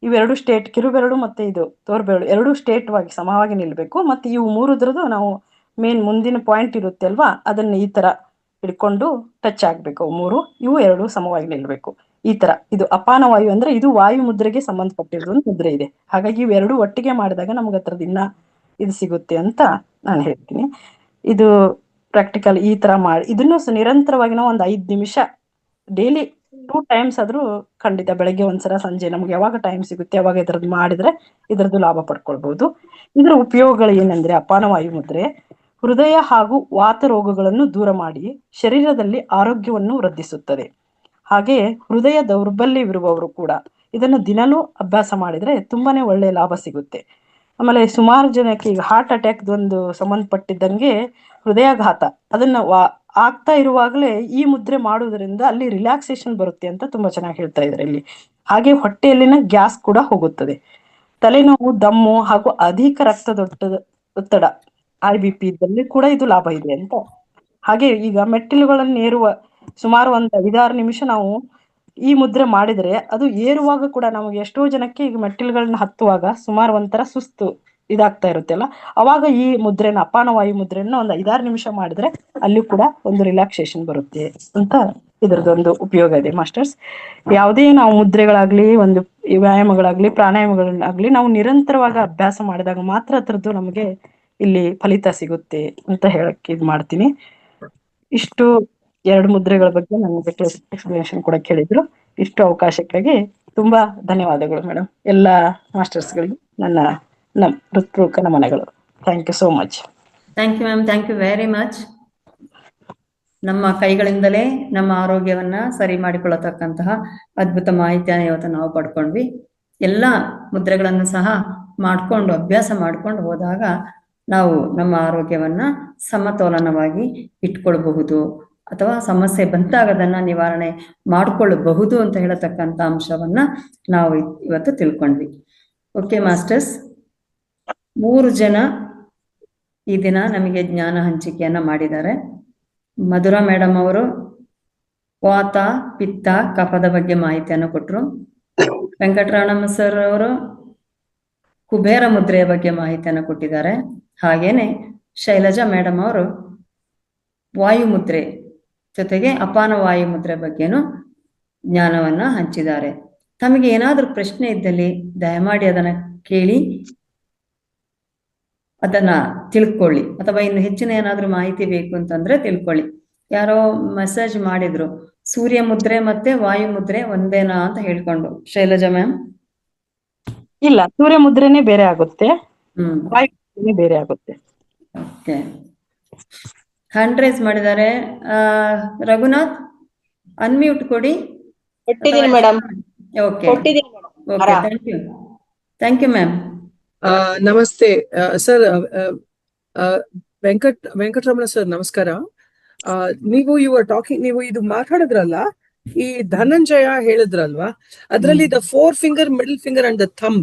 ಇವೆರಡು ಸ್ಟೇಟ್, ಕಿರುಬೆರಳು ಮತ್ತೆ ಇದು ತೋರ್ಬೆರಳು ಎರಡು ಸ್ಟೇಟ್ವಾಗಿ ಸಮವಾಗಿ ನಿಲ್ಬೇಕು. ಮತ್ತೆ ಇವು 3 ನಾವು ಮೇನ್ ಮುಂದಿನ ಪಾಯಿಂಟ್ ಇರುತ್ತೆ ಅಲ್ವಾ, ಅದನ್ನ ಈ ತರ ಹಿಡ್ಕೊಂಡು ಟಚ್ ಆಗ್ಬೇಕು. 3 ಇವು 2 ಸಮವಾಗಿ ನಿಲ್ಬೇಕು. ಈ ತರ ಇದು ಅಪಾನ ವಾಯು ಅಂದ್ರೆ ಇದು ವಾಯು ಮುದ್ರೆಗೆ ಸಂಬಂಧಪಟ್ಟಿರೋ ಒಂದು ಮುದ್ರೆ ಇದೆ. ಹಾಗಾಗಿ ಇವೆರಡು ಒಟ್ಟಿಗೆ ಮಾಡಿದಾಗ ನಮ್ಗೆ ಹತ್ರದಿಂದ ಇನ್ನ ಇದು ಸಿಗುತ್ತೆ ಅಂತ ನಾನು ಹೇಳ್ತೀನಿ. ಇದು ಪ್ರಾಕ್ಟಿಕಲ್ ಈ ತರ ಮಾಡಿ ಇದನ್ನು ನಿರಂತರವಾಗಿ ನಾವು ಒಂದು 5 ನಿಮಿಷ ಡೈಲಿ 2 ಟೈಮ್ಸ್ ಆದ್ರೂ ಖಂಡಿತ, ಬೆಳಗ್ಗೆ ಒಂದ್ಸಲ, ಸಂಜೆ, ನಮ್ಗೆ ಯಾವಾಗ ಟೈಮ್ ಸಿಗುತ್ತೆ ಯಾವಾಗ ಇದ್ರದ್ದು ಮಾಡಿದ್ರೆ ಇದ್ರದ್ದು ಲಾಭ ಪಡ್ಕೊಳ್ಬಹುದು. ಇದರ ಉಪಯೋಗಗಳು ಏನಂದ್ರೆ ಅಪಾನ ವಾಯು ಮುದ್ರೆ ಹೃದಯ ಹಾಗೂ ವಾತ ರೋಗಗಳನ್ನು ದೂರ ಮಾಡಿ ಶರೀರದಲ್ಲಿ ಆರೋಗ್ಯವನ್ನು ವೃದ್ಧಿಸುತ್ತದೆ. ಹಾಗೆ ಹೃದಯ ದೌರ್ಬಲ್ಯವಿರುವವರು ಕೂಡ ಇದನ್ನು ದಿನಲೂ ಅಭ್ಯಾಸ ಮಾಡಿದ್ರೆ ತುಂಬಾನೇ ಒಳ್ಳೆ ಲಾಭ ಸಿಗುತ್ತೆ. ಆಮೇಲೆ ಸುಮಾರು ಜನಕ್ಕೆ ಈಗ ಹಾರ್ಟ್ ಅಟ್ಯಾಕ್ ಒಂದು ಸಂಬಂಧಪಟ್ಟಿದ್ದಂಗೆ ಹೃದಯಾಘಾತ ಅದನ್ನ ಆಗ್ತಾ ಇರುವಾಗಲೇ ಈ ಮುದ್ರೆ ಮಾಡುವುದರಿಂದ ಅಲ್ಲಿ ರಿಲ್ಯಾಕ್ಸೇಷನ್ ಬರುತ್ತೆ ಅಂತ ತುಂಬಾ ಚೆನ್ನಾಗಿ ಹೇಳ್ತಾ ಇದ್ದಾರೆ ಇಲ್ಲಿ. ಹಾಗೆ ಹೊಟ್ಟೆಯಲ್ಲಿನ ಗ್ಯಾಸ್ ಕೂಡ ಹೋಗುತ್ತದೆ. ತಲೆನೋವು, ದಮ್ಮು ಹಾಗೂ ಅಧಿಕ ಒತ್ತಡ IBP ಇದ್ದಲ್ಲಿ ಕೂಡ ಇದು ಲಾಭ ಇದೆ ಅಂತ. ಹಾಗೆ ಈಗ ಮೆಟ್ಟಿಲುಗಳನ್ನು ಏರುವ ಸುಮಾರು ಒಂದು 5-6 ನಿಮಿಷ ನಾವು ಈ ಮುದ್ರೆ ಮಾಡಿದ್ರೆ ಅದು ಏರುವಾಗ ಕೂಡ ನಮಗೆ ಎಷ್ಟೋ ಜನಕ್ಕೆ ಈಗ ಮೆಟ್ಟಿಲುಗಳನ್ನ ಹತ್ತುವಾಗ ಸುಮಾರು ಒಂಥರ ಸುಸ್ತು ಇದಾಗ್ತಾ ಇರುತ್ತೆ ಅಲ್ಲ, ಅವಾಗ ಈ ಮುದ್ರೆನ ಅಪಾನ ವಾಯು ಮುದ್ರೆನ ಒಂದು 5-6 ನಿಮಿಷ ಮಾಡಿದ್ರೆ ಅಲ್ಲೂ ಕೂಡ ಒಂದು ರಿಲ್ಯಾಕ್ಸೇಷನ್ ಬರುತ್ತೆ ಅಂತ ಇದರದೊಂದು ಉಪಯೋಗ ಇದೆ ಮಾಸ್ಟರ್ಸ್. ಯಾವುದೇ ನಾವು ಮುದ್ರೆಗಳಾಗ್ಲಿ, ಒಂದು ವ್ಯಾಯಾಮಗಳಾಗ್ಲಿ, ಪ್ರಾಣಾಯಾಮಗಳಾಗ್ಲಿ ನಾವು ನಿರಂತರವಾಗಿ ಅಭ್ಯಾಸ ಮಾಡಿದಾಗ ಮಾತ್ರ ಅದರದ್ದು ನಮಗೆ ಇಲ್ಲಿ ಫಲಿತ ಸಿಗುತ್ತೆ ಅಂತ ಹೇಳಕ್ಕೆ ಇದು ಮಾಡ್ತೀನಿ. ಇಷ್ಟು ಎರಡು ಮುದ್ರೆಗಳ ಬಗ್ಗೆ ನನಗೆ ಎಕ್ಸ್ಪ್ಲನೇಷನ್ ಕೂಡ ಕೇಳಿದ್ರು. ಇಷ್ಟು ಅವಕಾಶಕ್ಕಾಗಿ ತುಂಬಾ ಧನ್ಯವಾದಗಳು ಮೇಡಮ್. ಎಲ್ಲ ಮಾಸ್ಟರ್ಸ್ಗಳಿಗೆ ನಮ್ಮ ಹೃತ್ಪೂರ್ವಕ ನಮನಗಳು. Thank you so much. Thank you ma'am, thank you very much. ನಮ್ಮ ಕೈಗಳಿಂದಲೇ ನಮ್ಮ ಆರೋಗ್ಯವನ್ನ ಸರಿ ಮಾಡಿಕೊಳ್ಳತಕ್ಕಂತಹ ಅದ್ಭುತ ಮಾಹಿತಿಯನ್ನು ಇವತ್ತು ನಾವು ಪಡ್ಕೊಂಡ್ವಿ. ಎಲ್ಲ ಮುದ್ರೆಗಳನ್ನು ಸಹ ಮಾಡ್ಕೊಂಡು ಅಭ್ಯಾಸ ಮಾಡ್ಕೊಂಡು ಹೋದಾಗ ನಾವು ನಮ್ಮ ಆರೋಗ್ಯವನ್ನ ಸಮತೋಲನವಾಗಿ ಇಟ್ಕೊಳ್ಬಹುದು ಅಥವಾ ಸಮಸ್ಯೆ ಬಂದಾಗ ಅದನ್ನ ನಿವಾರಣೆ ಮಾಡಿಕೊಳ್ಳಬಹುದು ಅಂತ ಹೇಳತಕ್ಕಂಥ ಅಂಶವನ್ನ ನಾವು ಇವತ್ತು ತಿಳ್ಕೊಂಡ್ವಿ. ಓಕೆ ಮಾಸ್ಟರ್ಸ್, 3 ಜನ ಈ ದಿನ ನಮಗೆ ಜ್ಞಾನ ಹಂಚಿಕೆಯನ್ನ ಮಾಡಿದ್ದಾರೆ. ಮಧುರಾ ಮೇಡಮ್ ಅವರು ವಾತ ಪಿತ್ತ ಕಫದ ಬಗ್ಗೆ ಮಾಹಿತಿಯನ್ನು ಕೊಟ್ಟರು. ವೆಂಕಟರಮಣ ಸರ್ ಅವರು ಕುಬೇರ ಮುದ್ರೆಯ ಬಗ್ಗೆ ಮಾಹಿತಿಯನ್ನು ಕೊಟ್ಟಿದ್ದಾರೆ. ಹಾಗೇನೆ ಶೈಲಜಾ ಮೇಡಮ್ ಅವರು ವಾಯು ಮುದ್ರೆ ಜೊತೆಗೆ ಅಪಾನ ವಾಯು ಮುದ್ರೆ ಬಗ್ಗೆನೂ ಜ್ಞಾನವನ್ನ ಹಂಚಿದ್ದಾರೆ. ತಮಗೆ ಏನಾದ್ರೂ ಪ್ರಶ್ನೆ ಇದ್ದಲ್ಲಿ ದಯಮಾಡಿ ಅದನ್ನ ಕೇಳಿ ಅದನ್ನ ತಿಳ್ಕೊಳ್ಳಿ, ಅಥವಾ ಇನ್ನು ಹೆಚ್ಚಿನ ಏನಾದ್ರೂ ಮಾಹಿತಿ ಬೇಕು ಅಂತಂದ್ರೆ ತಿಳ್ಕೊಳ್ಳಿ. ಯಾರೋ ಮೆಸೇಜ್ ಮಾಡಿದ್ರು, ಸೂರ್ಯ ಮುದ್ರೆ ಮತ್ತೆ ವಾಯು ಮುದ್ರೆ ಒಂದೇನಾ ಅಂತ ಹೇಳ್ಕೊಂಡು. ಶೈಲಜಾ ಮ್ಯಾಮ್? ಇಲ್ಲ, ಸೂರ್ಯ ಮುದ್ರೆನೇ ಬೇರೆ ಆಗುತ್ತೆ, ವಾಯು ಮುದ್ರೆನೇ ಬೇರೆ ಆಗುತ್ತೆ. ಓಕೆ, ಹ್ಯಾಂಡ್ ರೈಸ್ ಮಾಡಿದ್ದಾರೆ. ರಘುನಾಥ್ ಅನ್ಮ್ಯೂಟ್ ಕೊಡಿ. Madam. Okay okay, thank you ma'am. ನಮಸ್ತೆ ಸರ್. ವೆಂಕಟರಮಣ ಸರ್ ನಮಸ್ಕಾರ. ನೀವು ನೀವು ಇದು ಮಾತಾಡಿದ್ರಲ್ಲ, ಈ ಧನಂಜಯ ಹೇಳಿದ್ರಲ್ವಾ, ಅದ್ರಲ್ಲಿ the 4 finger, middle finger and the thumb,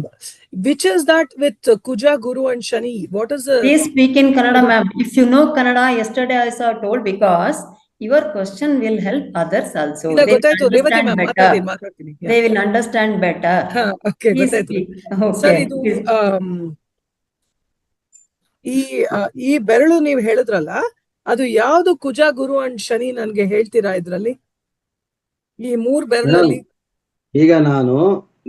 which is that with Kuja, Guru and Shani? What is the... Please speak in Kannada, ma'am. If you know Kannada, yesterday I saw told, because your question will help others also. They will understand better. Okay, sir, ಇದು ಈ ಬೆರಳು ನೀವು ಹೇಳಿದ್ರಲ್ಲ, ಅದು ಯಾವ್ದು ಕುಜ, ಗುರು ಅಂಡ್ ಶನಿ ನನ್ಗೆ ಹೇಳ್ತೀರಾ ಇದ್ರಲ್ಲಿ? ಈ 3 ಬೆರಳಲ್ಲಿ ಈಗ ನಾನು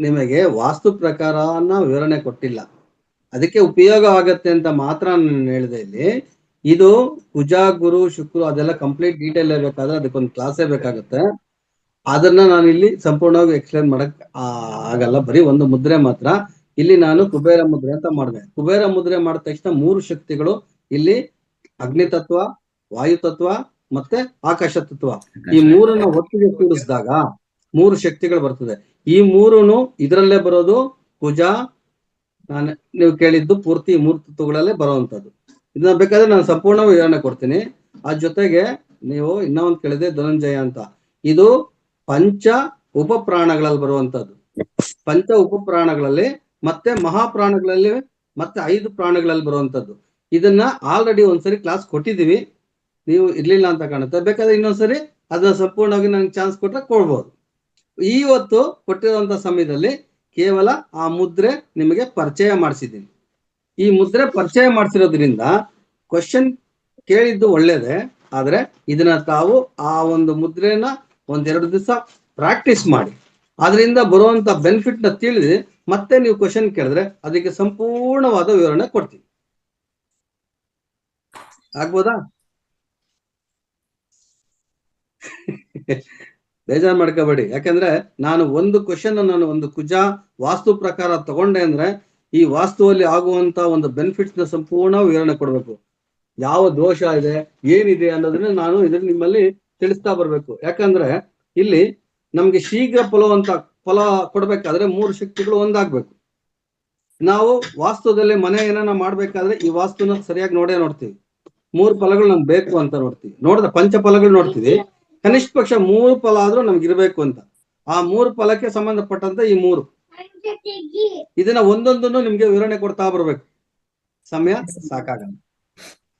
ನಿಮಗೆ ವಾಸ್ತು ಪ್ರಕಾರನ ವಿವರಣೆ ಕೊಟ್ಟಿಲ್ಲ, ಅದಕ್ಕೆ ಉಪಯೋಗ ಆಗತ್ತೆ ಅಂತ ಮಾತ್ರ ನಾನು ಹೇಳಿದೆ. ಇಲ್ಲಿ ಇದು ಕುಜ, ಗುರು, ಶುಕ್ರ ಅದೆಲ್ಲ ಕಂಪ್ಲೀಟ್ ಡೀಟೇಲ್ ಬೇಕಾದ್ರೆ ಅದಕ್ಕೊಂದು ಕ್ಲಾಸೇ ಬೇಕಾಗುತ್ತೆ. ಅದನ್ನ ನಾನು ಇಲ್ಲಿ ಸಂಪೂರ್ಣವಾಗಿ ಎಕ್ಸ್ಪ್ಲೇನ್ ಮಾಡಕ್ ಆಗಲ್ಲ. ಬರೀ ಒಂದು ಮುದ್ರೆ ಮಾತ್ರ. ಇಲ್ಲಿ ನಾನು ಕುಬೇರ ಮುದ್ರೆ ಅಂತ ಮಾಡಿದೆ. ಕುಬೇರ ಮುದ್ರೆ ಮಾಡಿದ ತಕ್ಷಣ 3 ಶಕ್ತಿಗಳು ಇಲ್ಲಿ ಅಗ್ನಿ ತತ್ವ, ವಾಯು ತತ್ವ ಮತ್ತೆ ಆಕಾಶ ತತ್ವ, ಈ 3ನ್ನ ಒಟ್ಟಿಗೆ ಕೂಡಿಸಿದಾಗ 3 ಶಕ್ತಿಗಳು ಬರ್ತದೆ. ಈ 3ನು ಇದರಲ್ಲೇ ಬರೋದು. ಕುಜ ನೀವು ಕೇಳಿದ್ದು ಪೂರ್ತಿ 3 ತತ್ವಗಳಲ್ಲೇ ಬರುವಂತದ್ದು. ಇದನ್ನ ಬೇಕಾದ್ರೆ ನಾನು ಸಂಪೂರ್ಣ ವಿವರಣೆ ಕೊಡ್ತೀನಿ. ಅದ್ ಜೊತೆಗೆ ನೀವು ಇನ್ನೊಂದು ಕೇಳಿದೆ ಧನಂಜಯ ಅಂತ, ಇದು ಪಂಚ ಉಪಪ್ರಾಣಗಳಲ್ಲಿ ಬರುವಂತದ್ದು. ಪಂಚ ಉಪಪ್ರಾಣಗಳಲ್ಲಿ ಮತ್ತೆ ಮಹಾಪ್ರಾಣಗಳಲ್ಲಿ ಮತ್ತೆ 5 ಪ್ರಾಣಗಳಲ್ಲಿ ಬರುವಂತದ್ದು. ಇದನ್ನ ಆಲ್ರೆಡಿ ಒಂದ್ಸರಿ ಕ್ಲಾಸ್ ಕೊಟ್ಟಿದೀವಿ, ನೀವು ಇರ್ಲಿಲ್ಲ ಅಂತ ಕಾಣುತ್ತೆ. ಬೇಕಾದ್ರೆ ಇನ್ನೊಂದ್ಸರಿ ಅದನ್ನ ಸಂಪೂರ್ಣವಾಗಿ ನಂಗೆ ಚಾನ್ಸ್ ಕೊಟ್ರೆ ಕೊಡ್ಬೋದು. ಇವತ್ತು ಕೊಟ್ಟಿರುವಂತ ಸಮಯದಲ್ಲಿ ಕೇವಲ ಆ ಮುದ್ರೆ ನಿಮಗೆ ಪರಿಚಯ ಮಾಡಿಸಿದ್ದೀನಿ. ಈ ಮುದ್ರೆ ಪರಿಚಯ ಮಾಡಿಸಿರೋದ್ರಿಂದ ಕ್ವಶನ್ ಕೇಳಿದ್ದು ಒಳ್ಳೇದೇ, ಆದ್ರೆ ಇದನ್ನ ತಾವು ಆ ಒಂದು ಮುದ್ರೆನ 1-2 ದಿವಸ ಪ್ರಾಕ್ಟೀಸ್ ಮಾಡಿ ಅದರಿಂದ ಬರುವಂತ ಬೆನಿಫಿಟ್ ನ ತಿಳಿದು ಮತ್ತೆ ನೀವು ಕ್ವಶನ್ ಕೇಳಿದ್ರೆ ಅದಕ್ಕೆ ಸಂಪೂರ್ಣವಾದ ವಿವರಣೆ ಕೊಡ್ತೀವಿ. ಆಗ್ಬೋದಾ? ಬೇಜಾರು ಮಾಡ್ಕೋಬೇಡಿ. ಯಾಕಂದ್ರೆ ನಾನು ಒಂದು ಕ್ವಶನ್ ನಾನು ಒಂದು ಕುಜ ವಾಸ್ತು ಪ್ರಕಾರ ತಗೊಂಡೆ ಅಂದ್ರೆ ಈ ವಾಸ್ತುವಲ್ಲಿ ಆಗುವಂತ ಒಂದು ಬೆನಿಫಿಟ್ಸ್ ನ ಸಂಪೂರ್ಣ ವಿವರಣೆ ಕೊಡ್ಬೇಕು. ಯಾವ ದೋಷ ಇದೆ, ಏನಿದೆ ಅನ್ನೋದನ್ನ ನಾನು ಇದನ್ನ ನಿಮ್ಮಲ್ಲಿ ತಿಳಿಸ್ತಾ ಬರ್ಬೇಕು. ಯಾಕಂದ್ರೆ ಇಲ್ಲಿ ನಮ್ಗೆ ಶೀಘ್ರ ಫಲ ಕೊಡ್ಬೇಕಾದ್ರೆ 3 ಶಕ್ತಿಗಳು ಒಂದಾಗ್ಬೇಕು. ನಾವು ವಾಸ್ತುದಲ್ಲಿ ಮನೆ ಏನಾನ ಮಾಡ್ಬೇಕಾದ್ರೆ ಈ ವಾಸ್ತುನ ಸರಿಯಾಗಿ ನೋಡ್ತೀವಿ. 3 ಫಲಗಳು ನಮ್ಗೆ ಬೇಕು ಅಂತ ನೋಡ್ತೀವಿ. ಪಂಚ ಫಲಗಳು ನೋಡ್ತೀವಿ. ಕನಿಷ್ಠ ಪಕ್ಷ 3 ಫಲ ಆದ್ರೂ ನಮ್ಗೆ ಇರ್ಬೇಕು ಅಂತ. ಆ 3 ಫಲಕ್ಕೆ ಸಂಬಂಧಪಟ್ಟಂತ ಈ 3 ಇದನ್ನ ಒಂದೊಂದನ್ನು ನಿಮ್ಗೆ ವಿವರಣೆ ಕೊಡ್ತಾ ಬರ್ಬೇಕು. ಸಮಯ ಸಾಕಾಗಲ್ಲ.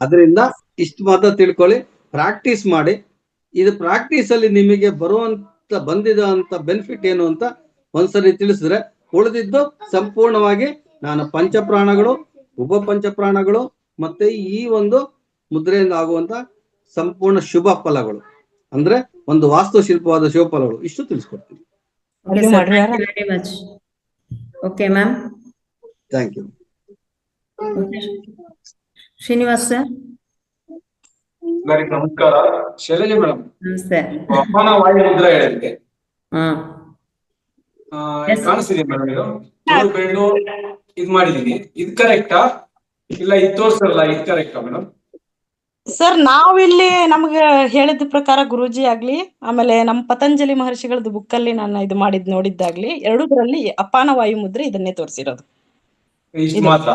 ಅದರಿಂದ ಇಷ್ಟು ಮಾತ್ರ ತಿಳ್ಕೊಳ್ಳಿ, ಪ್ರಾಕ್ಟೀಸ್ ಮಾಡಿ. ಇದು ಪ್ರಾಕ್ಟೀಸ್ ಅಲ್ಲಿ ನಿಮಗೆ ಬಂದಿದ ಅಂತ ಬೆನಿಫಿಟ್ ಏನು ಅಂತ ಒಂದ್ಸರಿ ತಿಳಿಸಿದ್ರೆ ಉಳಿದಿದ್ದು ಸಂಪೂರ್ಣವಾಗಿ ನಾನು ಪಂಚಪ್ರಾಣಗಳು, ಉಪ ಪಂಚಪ್ರಾಣಗಳು ಮತ್ತೆ ಈ ಒಂದು ಮುದ್ರೆಯಿಂದ ಆಗುವಂತ ಸಂಪೂರ್ಣ ಶುಭ ಫಲಗಳು, ಅಂದ್ರೆ ಒಂದು ವಾಸ್ತುಶಿಲ್ಪವಾದ ಶುಭ ಫಲಗಳು, ಇಷ್ಟು ತಿಳಿಸ್ಕೊಡ್ತೀನಿ. Okay ma'am, thank you. Srinivas sir. ಎಲ್ಲರಿಗೂ ನಮಸ್ಕಾರ. ಶೈಲಜಾ ಮೇಡಮ್, ನಮಸ್ತೆ. ಅಪಾನ ವಾಯು ಮುದ್ರಾ ಹೇಳಿದ್ದೆ ಹಾ ಕಾಣಿಸ್ತಿದೆ ಮೇಡಮ್. ಇದು ಮೂರು ಬೆರಳು ಇದ್ ಮಾಡಿದೀನಿ, ಇದು ಕರೆಕ್ಟಾ ಇಲ್ಲ ಇದು ತೋರ್ಸಲ್ಲ, ಇದು ಕರೆಕ್ಟಾ ಮೇಡಮ್? ಸರ್ ನಾವಿಲ್ಲಿ ನಮ್ಗೆ ಹೇಳಿದ ಪ್ರಕಾರ ಗುರೂಜಿ ಆಗ್ಲಿ ಆಮೇಲೆ ನಮ್ಮ ಪತಂಜಲಿ ಮಹರ್ಷಿಗಳದ್ದು ಬುಕ್ ಅಲ್ಲಿ ನಾನು ಇದು ನೋಡಿದ್ದಾಗ್ಲಿ ಎರಡೂದ್ರಲ್ಲಿ ಅಪಾನ ವಾಯು ಮುದ್ರೆ ಇದನ್ನೇ ತೋರಿಸಿರೋದು. ಇಷ್ಟು ಮಾತ್ರ?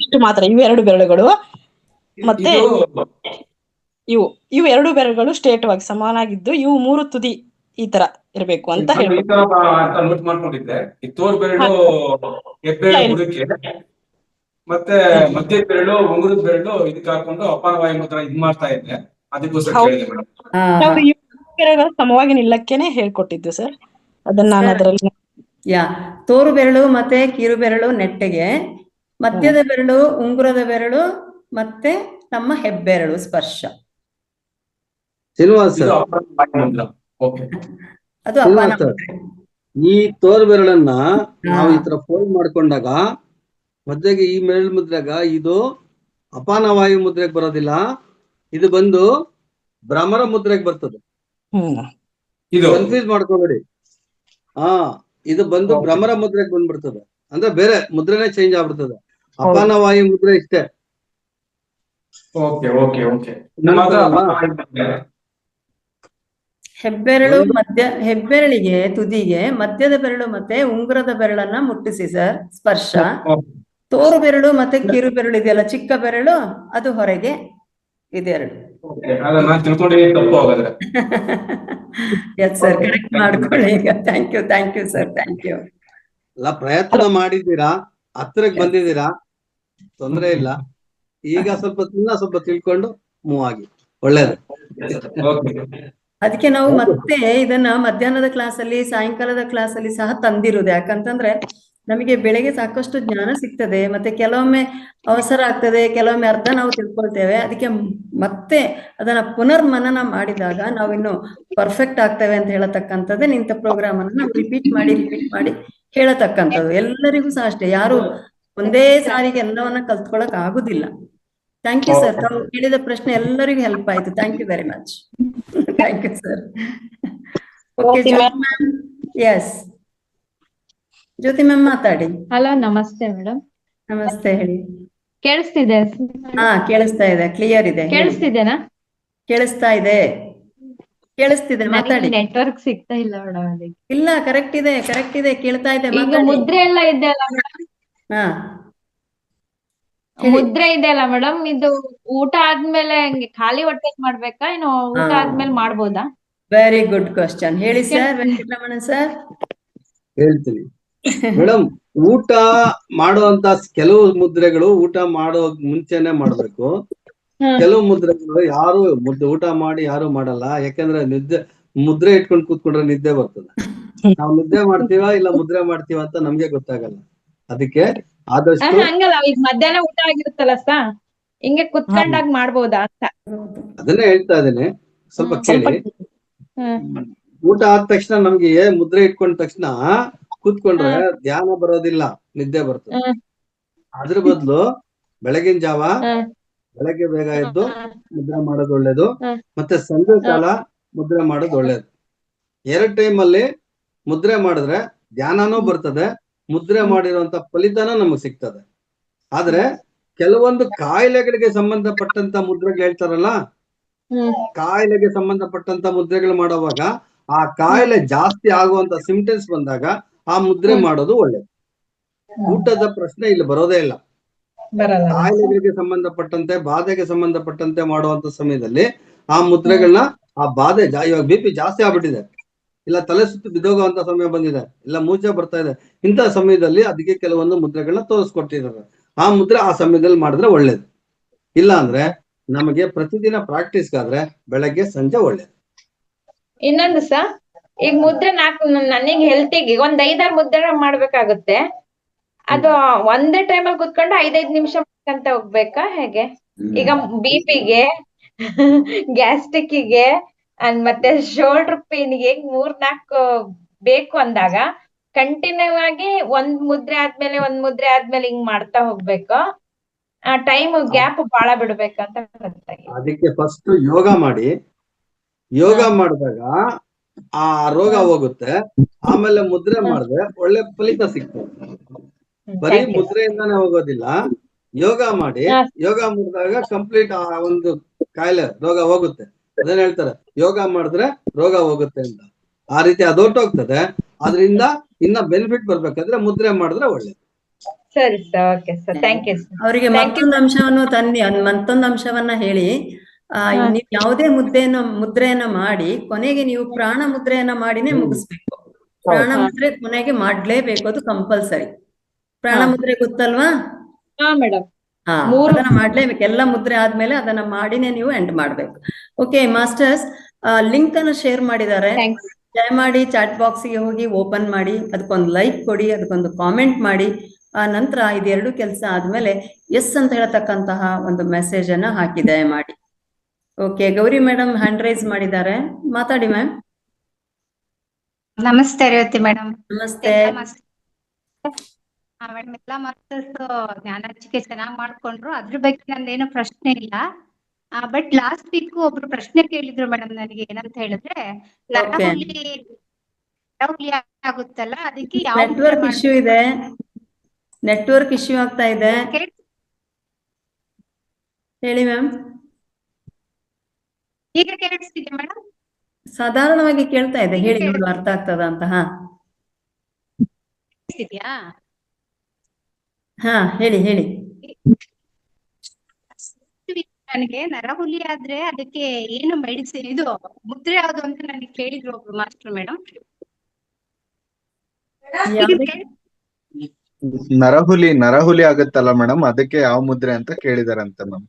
ಇಷ್ಟು ಮಾತ್ರ, ಇವು ಎರಡು ಬೆರಳುಗಳು. ಮತ್ತೆ ಇವು ಎರಡು ಬೆರಳುಗಳು ಸ್ಟ್ರೇಟವಾಗಿ ಸಮಾನಾಗಿದ್ದು ಇವು ಮೂರು ತುದಿ ಈ ತರ ಇರ್ಬೇಕು ಅಂತ ಹೇಳಿ ನೋಟ್ ಮಾಡ್ಕೊಂಡಿದ್ದೆ. ಈ ತೋರ್ ಬೆರಳು ಹೆಬ್ಬೆರಳು ಬುಡಕ್ಕೆ, ಮತ್ತೆ ಮಧ್ಯ ಬೆರಳು ಉಂಗುರದ ಬೆರಳು ಇದಕ್ಕೆ ಹಾಕೊಂಡು ಅಪಾನ ವಾಯು ಮುದ್ರಾ ಇದ್ ಮಾಡ್ತಾ ಇದ್ದೆ, ಅದಕ್ಕೋಸ್ಕರ ಕೇಳಿದೆ ಮೇಡಮ್. ನಾವು ಈ ಬೆರಳುಗಳು ಸಮವಾಗಿ ನಿಲ್ಲಕ್ಕೇನೆ ಹೇಳ್ಕೊಟ್ಟಿದ್ದು ಸರ್. ಅದನ್ನ ನಾನು ಅದರಲ್ಲಿ ತೋರು ಬೆರಳು ಮತ್ತೆ ಕಿರು ಬೆರಳು ನೆಟ್ಟಗೆ, ಮಧ್ಯದ ಬೆರಳು ಉಂಗುರದ ಬೆರಳು ಮತ್ತೆ ನಮ್ಮ ಹೆಬ್ಬೆರಳು ಸ್ಪರ್ಶ. ಶ್ರೀನಿವಾಸ್ ಇದು ಸರ್, ಅಪಾನ ವಾಯು ಮುದ್ರಾ. ಓಕೆ. ಅದು ಅಪಾನ ಶ್ರೀನಿವಾಸ್ ಸರ್, ಈ ತೋರ್ ಬೆರಳನ್ನ ನಾವು ಈ ತರ ಫೋಲ್ಡ್ ಮಾಡ್ಕೊಂಡಾಗ ಮಧ್ಯಗೆ ಈ ಮೆರಳು ಮುದ್ರೆಗ ಇದು ಅಪಾನ ವಾಯು ಮುದ್ರೆಗೆ ಬರೋದಿಲ್ಲ, ಇದು ಬಂದು ಭ್ರಮರ ಮುದ್ರೆಗೆ ಬರ್ತದೆ. ಇದು ಕನ್ಫ್ಯೂಸ್ ಮಾಡ್ಕೋಬೇಡಿ. ಇದು ಬಂದು ಭ್ರಮರ ಮುದ್ರೆಗೆ ಬಂದ್ಬಿಡ್ತದೆ, ಅಂದ್ರೆ ಬೇರೆ ಮುದ್ರೆನೇ ಚೇಂಜ್ ಆಗ್ಬಿಡ್ತದೆ. ಅಪಾನ ವಾಯು ಮುದ್ರೆ ಇಷ್ಟೇ. Okay okay okay. ಹೆಬ್ಬೆರಳು ಹೆಬ್ಬೆರಳಿಗೆ ತುದಿಗೆ ಮಧ್ಯದ ಬೆರಳು ಮತ್ತೆ ಉಂಗುರದ ಬೆರಳನ್ನ ಮುಟ್ಟಿಸಿ ಸರ್, ಸ್ಪರ್ಶ. ತೋರು ಬೆರಳು ಮತ್ತೆ ಕಿರು ಬೆರಳು ಇದೆಯಲ್ಲ, ಚಿಕ್ಕ ಬೆರಳು ಅದು ಹೊರಗೆ ಇದೆರಡು. ನಾನು ತಿಳ್ಕೊಂಡೆ ತಪ್ಪು ಹಾಗಾದ್ರೆ. ಎಸ್ ಸರ್, ಕರೆಕ್ಟ್ ಮಾಡ್ಕೊಳ್ಳಿ ಈಗ. Thank you sir, thank you. ಅಲ್ಲ, ಪ್ರಯತ್ನ ಮಾಡಿದ್ದೀರಾ, ಹತ್ರಕ್ಕೆ ಬಂದಿದ್ದೀರಾ, ತೊಂದ್ರೆ ಇಲ್ಲ. ಈಗ ಸ್ವಲ್ಪ ತಿಳ್ಕೊಂಡು ಮೂವ್ ಆಗಿ, ಒಳ್ಳೇದು. ಅದಕ್ಕೆ ನಾವು ಮತ್ತೆ ಇದನ್ನ ಮಧ್ಯಾಹ್ನದ ಕ್ಲಾಸಲ್ಲಿ ಸಾಯಂಕಾಲದ ಕ್ಲಾಸಲ್ಲಿ ಸಹ ತಂದಿರುವುದು. ಯಾಕಂತಂದ್ರೆ ನಮಗೆ ಬೆಳಗ್ಗೆ ಸಾಕಷ್ಟು ಜ್ಞಾನ ಸಿಗ್ತದೆ, ಮತ್ತೆ ಕೆಲವೊಮ್ಮೆ ಅವಸರ ಆಗ್ತದೆ, ಕೆಲವೊಮ್ಮೆ ಅರ್ಧ ನಾವು ತಿಳ್ಕೊಳ್ತೇವೆ. ಅದಕ್ಕೆ ಮತ್ತೆ ಅದನ್ನ ಪುನರ್ಮನನ ಮಾಡಿದಾಗ ನಾವಿನ್ನು ಪರ್ಫೆಕ್ಟ್ ಆಗ್ತೇವೆ ಅಂತ ಹೇಳತಕ್ಕಂಥದ್ದೇ ನಿಂತ ಪ್ರೋಗ್ರಾಮ್ ಅನ್ನು ನಾವು ರಿಪೀಟ್ ಮಾಡಿ ಹೇಳತಕ್ಕಂಥದ್ದು. ಎಲ್ಲರಿಗೂ ಸಹ ಅಷ್ಟೇ, ಯಾರು ಒಂದೇ ಸಾರಿಗೆ ಎಲ್ಲವನ್ನ ಕಲ್ತ್ಕೊಳಕ್ ಆಗುದಿಲ್ಲ. ಥ್ಯಾಂಕ್ ಯು ಸರ್, ತಾವು ಕೇಳಿದ ಪ್ರಶ್ನೆ ಎಲ್ಲರಿಗೂ ಹೆಲ್ಪ್ ಆಯ್ತು. Thank you very much. Thank you sir. Okay Jyoti ma'am. Yes Jyoti ma'am ಮಾತಾಡಿ. ಹಲೋ, ನಮಸ್ತೆ ಮೇಡಮ್. ನಮಸ್ತೆ, ಹೇಳಿ. ಕೇಳಿಸ್ತಿದೆ? ಕೇಳಿಸ್ತಾ ಇದೆ, ಕ್ಲಿಯರ್ ಇದೆ. ಕೇಳಿಸ್ತಿದೆನಾ? ಕೇಳಿಸ್ತಿದೆ, ಮಾತಾಡಿ. ನೆಟ್ವರ್ಕ್ ಸಿಗ್ತಾ ಇಲ್ಲ ಮೇಡಮ್, ಅದಕ್ಕೆ. ಇಲ್ಲ, ಕರೆಕ್ಟ್ ಇದೆ, ಕೇಳ್ತಾ ಇದೆ, ಈಗ ಮುದ್ರೆ ಎಲ್ಲ ಇದೆ ಅಲ್ಲ ಮೇಡಮ್? ಮುದ್ರೆ ಇದೆ ಅಲ್ಲ ಮೇಡಮ್, ಇದು ಊಟ ಆದ್ಮೇಲೆ ಖಾಲಿ ಹೊಟ್ಟೆಗೆ ಮಾಡ್ಬೇಕಾ ಇನ್ನು ಊಟ ಆದ್ಮೇಲೆ ಮಾಡ್ಬೋದಾ? Very good question. ಹೇಳಿ ಸರ್, ವೆಂಕಟರಮಣ ಸರ್. ಹೇಳ್ತೀನಿ ಮೇಡಮ್. ಊಟ ಮಾಡುವಂತ ಕೆಲವು ಮುದ್ರೆಗಳು ಊಟ ಮಾಡೋ ಮುಂಚೆನೆ ಮಾಡ್ಬೇಕು. ಕೆಲವು ಮುದ್ರೆಗಳು ಊಟ ಮಾಡಿ ಯಾರು ಮಾಡಲ್ಲ. ಯಾಕಂದ್ರೆ ಮುದ್ರೆ ಇಟ್ಕೊಂಡು ಕೂತ್ಕೊಂಡ್ರೆ ನಿದ್ದೆ ಬರ್ತದೆ. ನಾವು ನಿದ್ದೆ ಮಾಡ್ತೀವ ಇಲ್ಲ ಮುದ್ರೆ ಮಾಡ್ತೀವ ಅಂತ ನಮ್ಗೆ ಗೊತ್ತಾಗಲ್ಲ. ಅದಕ್ಕೆ ಆದಷ್ಟು ಹಂಗಲ್ಲ, ಈಗ ಮಧ್ಯಾಹ್ನ ಊಟ ಆಗಿರುತ್ತಲ್ಲ ಸರ್, ಹಿಂಗೆ ಕುತ್ಕೊಂಡಾಗ ಮಾಡ್ಬೋದಾ ಅಂತ ಅದನ್ನೇ ಹೇಳ್ತಾ ಇದ್ದೇನೆ. ಸ್ವಲ್ಪ ಕೇಳಿ. ಊಟ ಆದ ತಕ್ಷಣ ನಮ್ಗೆ ಮುದ್ರೆ ಇಟ್ಕೊಂಡ ತಕ್ಷಣ ಕೂತ್ಕೊಂಡ್ರೆ ಧ್ಯಾನ ಬರೋದಿಲ್ಲ, ನಿದ್ದೆ ಬರ್ತದೆ. ಅದ್ರ ಬದಲು ಬೆಳಗಿನ ಜಾವ ಬೆಳಗ್ಗೆ ಬೇಗ ಎದ್ದು ಮುದ್ರೆ ಮಾಡೋದು ಒಳ್ಳೇದು, ಮತ್ತೆ ಸಂಜೆ ಕಾಲ ಮುದ್ರೆ ಮಾಡೋದು ಒಳ್ಳೇದು. 2 ಟೈಮಲ್ಲಿ ಮುದ್ರೆ ಮಾಡಿದ್ರೆ ಧ್ಯಾನನೂ ಬರ್ತದೆ, ಮುದ್ರೆ ಮಾಡಿರುವಂತ ಫಲಿತಾನೂ ನಮಗ್ ಸಿಗ್ತದೆ. ಆದ್ರೆ ಕೆಲವೊಂದು ಕಾಯಿಲೆಗಳಿಗೆ ಸಂಬಂಧಪಟ್ಟಂತ ಮುದ್ರೆಗಳು ಹೇಳ್ತಾರಲ್ಲ, ಕಾಯಿಲೆಗೆ ಸಂಬಂಧಪಟ್ಟಂತ ಮುದ್ರೆಗಳು ಮಾಡುವಾಗ ಆ ಕಾಯಿಲೆ ಜಾಸ್ತಿ ಆಗುವಂತ ಸಿಂಪ್ಟಮ್ಸ್ ಬಂದಾಗ ಆ ಮುದ್ರೆ ಮಾಡೋದು ಒಳ್ಳೇದು. ಊಟದ ಪ್ರಶ್ನೆ ಇಲ್ಲಿ ಬರೋದೇ ಇಲ್ಲ. ಕಾಯಿಲೆಗಳಿಗೆ ಸಂಬಂಧಪಟ್ಟಂತೆ, ಬಾಧೆಗೆ ಸಂಬಂಧಪಟ್ಟಂತೆ ಮಾಡುವಂತ ಸಮಯದಲ್ಲಿ ಆ ಮುದ್ರೆಗಳನ್ನ, ಆ ಬಾಧೆ ಇವಾಗ BP ಜಾಸ್ತಿ ಆಗ್ಬಿಟ್ಟಿದೆ, ಇಲ್ಲ ತಲೆ ಸುತ್ತು ಬಿದ್ದೋಗುವಂತ ಸಮಯ ಬಂದಿದೆ, ಇಲ್ಲ ಮೂಚೆ ಬರ್ತಾ ಇದೆ, ಇಂಥ ಸಮಯದಲ್ಲಿ ಅದಕ್ಕೆ ಕೆಲವೊಂದು ಮುದ್ರೆಗಳನ್ನ ತೋರಿಸ್ಕೊಟ್ಟಿದ್ದಾರೆ. ಆ ಮುದ್ರೆ ಆ ಸಮಯದಲ್ಲಿ ಮಾಡಿದ್ರೆ ಒಳ್ಳೇದು. ಇಲ್ಲ ಅಂದ್ರೆ ನಮಗೆ ಪ್ರತಿದಿನ ಪ್ರಾಕ್ಟೀಸ್ಗಾದ್ರೆ ಬೆಳಗ್ಗೆ ಸಂಜೆ ಒಳ್ಳೇದು. ಇನ್ನೊಂದು ಸರ್, ಈಗ ಮುದ್ರೆ ನನಗೆ ಹೆಲ್ತಿಗೆ ಒಂದ್ 5-6 ಮುದ್ರೆ ಮಾಡ್ಬೇಕಾಗುತ್ತೆ. ಅದು ಒಂದೇ ಟೈಮಲ್ಲಿ ಕುತ್ಕೊಂಡು 5-5 ನಿಮಿಷ ಮಾಡ್ಕೊಂತ ಹೋಗ್ಬೇಕಾ ಹೇಗೆ? ಈಗ BP-ಗೆ, ಗ್ಯಾಸ್ಟ್ರಿಕ್ಕಿಗೆ ಮತ್ತೆ ಶೋಲ್ಡರ್ ಪೇನ್ಗೆ 3-4 ಬೇಕು ಅಂದಾಗ ಕಂಟಿನ್ಯೂ ಆಗಿ ಒಂದ್ ಮುದ್ರೆ ಆದ್ಮೇಲೆ ಹಿಂಗ್ ಮಾಡ್ತಾ ಹೋಗ್ಬೇಕು? ಟೈಮ್ ಗ್ಯಾಪ್ ಬಹಳ ಬಿಡ್ಬೇಕಂತ ಗೊತ್ತಾಗಿಲ್ಲ. ಅದಕ್ಕೆ ಫಸ್ಟ್ ಯೋಗ ಮಾಡಿ, ಯೋಗ ಮಾಡಿದಾಗ ಆ ರೋಗ ಹೋಗುತ್ತೆ. ಆಮೇಲೆ ಮುದ್ರೆ ಮಾಡಿದ್ರೆ ಒಳ್ಳೆ ಫಲಿತ ಸಿಗ್ತದೆ. ಬರೀ Thank you. ಮುದ್ರೆಯಿಂದಾನೇ ಹೋಗೋದಿಲ್ಲ, ಯೋಗ ಮಾಡಿ. ಯೋಗ ಮಾಡಿದಾಗ ಕಂಪ್ಲೀಟ್ ಆ ಒಂದು ಕಾಯಿಲೆ ರೋಗ ಹೋಗುತ್ತೆ. ಅದೇನ್ ಹೇಳ್ತಾರೆ, ಯೋಗ ಮಾಡಿದ್ರೆ ರೋಗ ಹೋಗುತ್ತೆ ಅಂತ. ಆ ರೀತಿ ಅದೊಟ್ಟೋಗ್ತದೆ. ಅದರಿಂದ ಇನ್ನ ಬೆನಿಫಿಟ್ ಬರ್ಬೇಕಾದ್ರೆ ಮುದ್ರೆ ಮಾಡಿದ್ರೆ ಒಳ್ಳೇದು. ಸರಿ sir, okay sir, thank you sir. ಅವರಿಗೆ ಮತ್ತೊಂದು ಅಂಶವನ್ನು ಮತ್ತೊಂದು ಅಂಶವನ್ನ ಹೇಳಿ, ನೀವು ಯಾವುದೇ ಮುದ್ರೆಯನ್ನ ಮಾಡಿ ಕೊನೆಗೆ ನೀವು ಪ್ರಾಣ ಮುದ್ರೆಯನ್ನ ಮಾಡಿನೇ ಮುಗಿಸ್ಬೇಕು. ಪ್ರಾಣ ಮುದ್ರೆ ಕೊನೆಗೆ ಮಾಡ್ಲೇಬೇಕು, ಅದು ಕಂಪಲ್ಸರಿ. ಪ್ರಾಣ ಮುದ್ರೆ ಗೊತ್ತಲ್ವಾ? ಹಾ ಮೇಡಮ್. ಅದನ್ನ ಮಾಡ್ಲೇಬೇಕು. ಎಲ್ಲ ಮುದ್ರೆ ಆದ್ಮೇಲೆ ಅದನ್ನ ಮಾಡಿನೇ ನೀವು ಎಂಡ್ ಮಾಡ್ಬೇಕು. ಓಕೆ ಮಾಸ್ಟರ್ಸ್, ಲಿಂಕ್ ಅನ್ನು ಶೇರ್ ಮಾಡಿದ್ದಾರೆ. ದಯಮಾಡಿ ಚಾಟ್ ಬಾಕ್ಸ್ಗೆ ಹೋಗಿ ಓಪನ್ ಮಾಡಿ, ಅದಕ್ಕೊಂದು ಲೈಕ್ ಕೊಡಿ, ಅದಕ್ಕೊಂದು ಕಾಮೆಂಟ್ ಮಾಡಿ. ಆ ನಂತರ ಇದೆರಡು ಕೆಲಸ ಆದ್ಮೇಲೆ ಎಸ್ ಅಂತ ಹೇಳ್ತಕ್ಕಂತಹ ಒಂದು ಮೆಸೇಜ್ ಅನ್ನ ಹಾಕಿ ದಯಮಾಡಿ. Okay, Gauri madam hand raise ಮಾಡಿದ್ದಾರೆ, ಮಾತಾಡಿ ಮ್ಯಾಮ್. ನಮಸ್ತೆ ರೇವತಿ ಮೇಡಮ್. ನಮಸ್ತೆ ಮೇಡಮ್. ಎಲ್ಲ ಮಾಸ್ಟರ್ಸ್ ಜ್ಞಾನಾರ್ಜಿಕೆ ಚೆನ್ನಾಗಿ ಮಾಡ್ಕೊಂಡ್ರು, ಅದ್ರ ಬಗ್ಗೆ ನಂದೇನು ಪ್ರಶ್ನೆ ಇಲ್ಲ. ಬಟ್ ಲಾಸ್ಟ್ ವೀಕ್ ಒಬ್ರು ಪ್ರಶ್ನೆ ಕೇಳಿದ್ರು ಮೇಡಮ್ ನನಗೆ, ಏನಂತ ಹೇಳಿದ್ರೆ ನರಹುಲಿ ಆಗುತ್ತಲ್ಲ, ಅದಕ್ಕೆ ಯಾವ ನೆಟ್ವರ್ಕ್ ಇಶ್ಯೂ ಇದೆ, ನೆಟ್ವರ್ಕ್ ಇಶ್ಯೂ ಆಗ್ತಾ ಇದೆ. ಹೇಳಿ ಮ್ಯಾಮ್. ಈಗ ಕೇಳಿಸ್ತಿದೆ ಮೇಡಮ್? ಸಾಧಾರಣವಾಗಿ ಕೇಳ್ತಾ ಇದೆ, ಹೇಳಿ ನೋಡು ಅರ್ಥ ಆಗ್ತದ ಅಂತ. ಹಾ ಹೇಳಿ ಹೇಳಿ. ನನಗೆ ನರಹುಲಿ ಆದ್ರೆ ಅದಕ್ಕೆ ಏನು ಮೆಡಿಸಿನ್, ಇದು ಮುದ್ರೆ ಯಾವ್ದು ಅಂತ ನನಗೆ ಕೇಳಿದ್ರು ಒಬ್ರು ಮಾಸ್ಟರ್ ಮೇಡಮ್. ನರಹುಲಿ ಆಗುತ್ತಲ್ಲ ಮೇಡಮ್, ಅದಕ್ಕೆ ಯಾವ ಮುದ್ರೆ ಅಂತ ಕೇಳಿದಾರಂತೆ ಮ್ಯಾಮ್.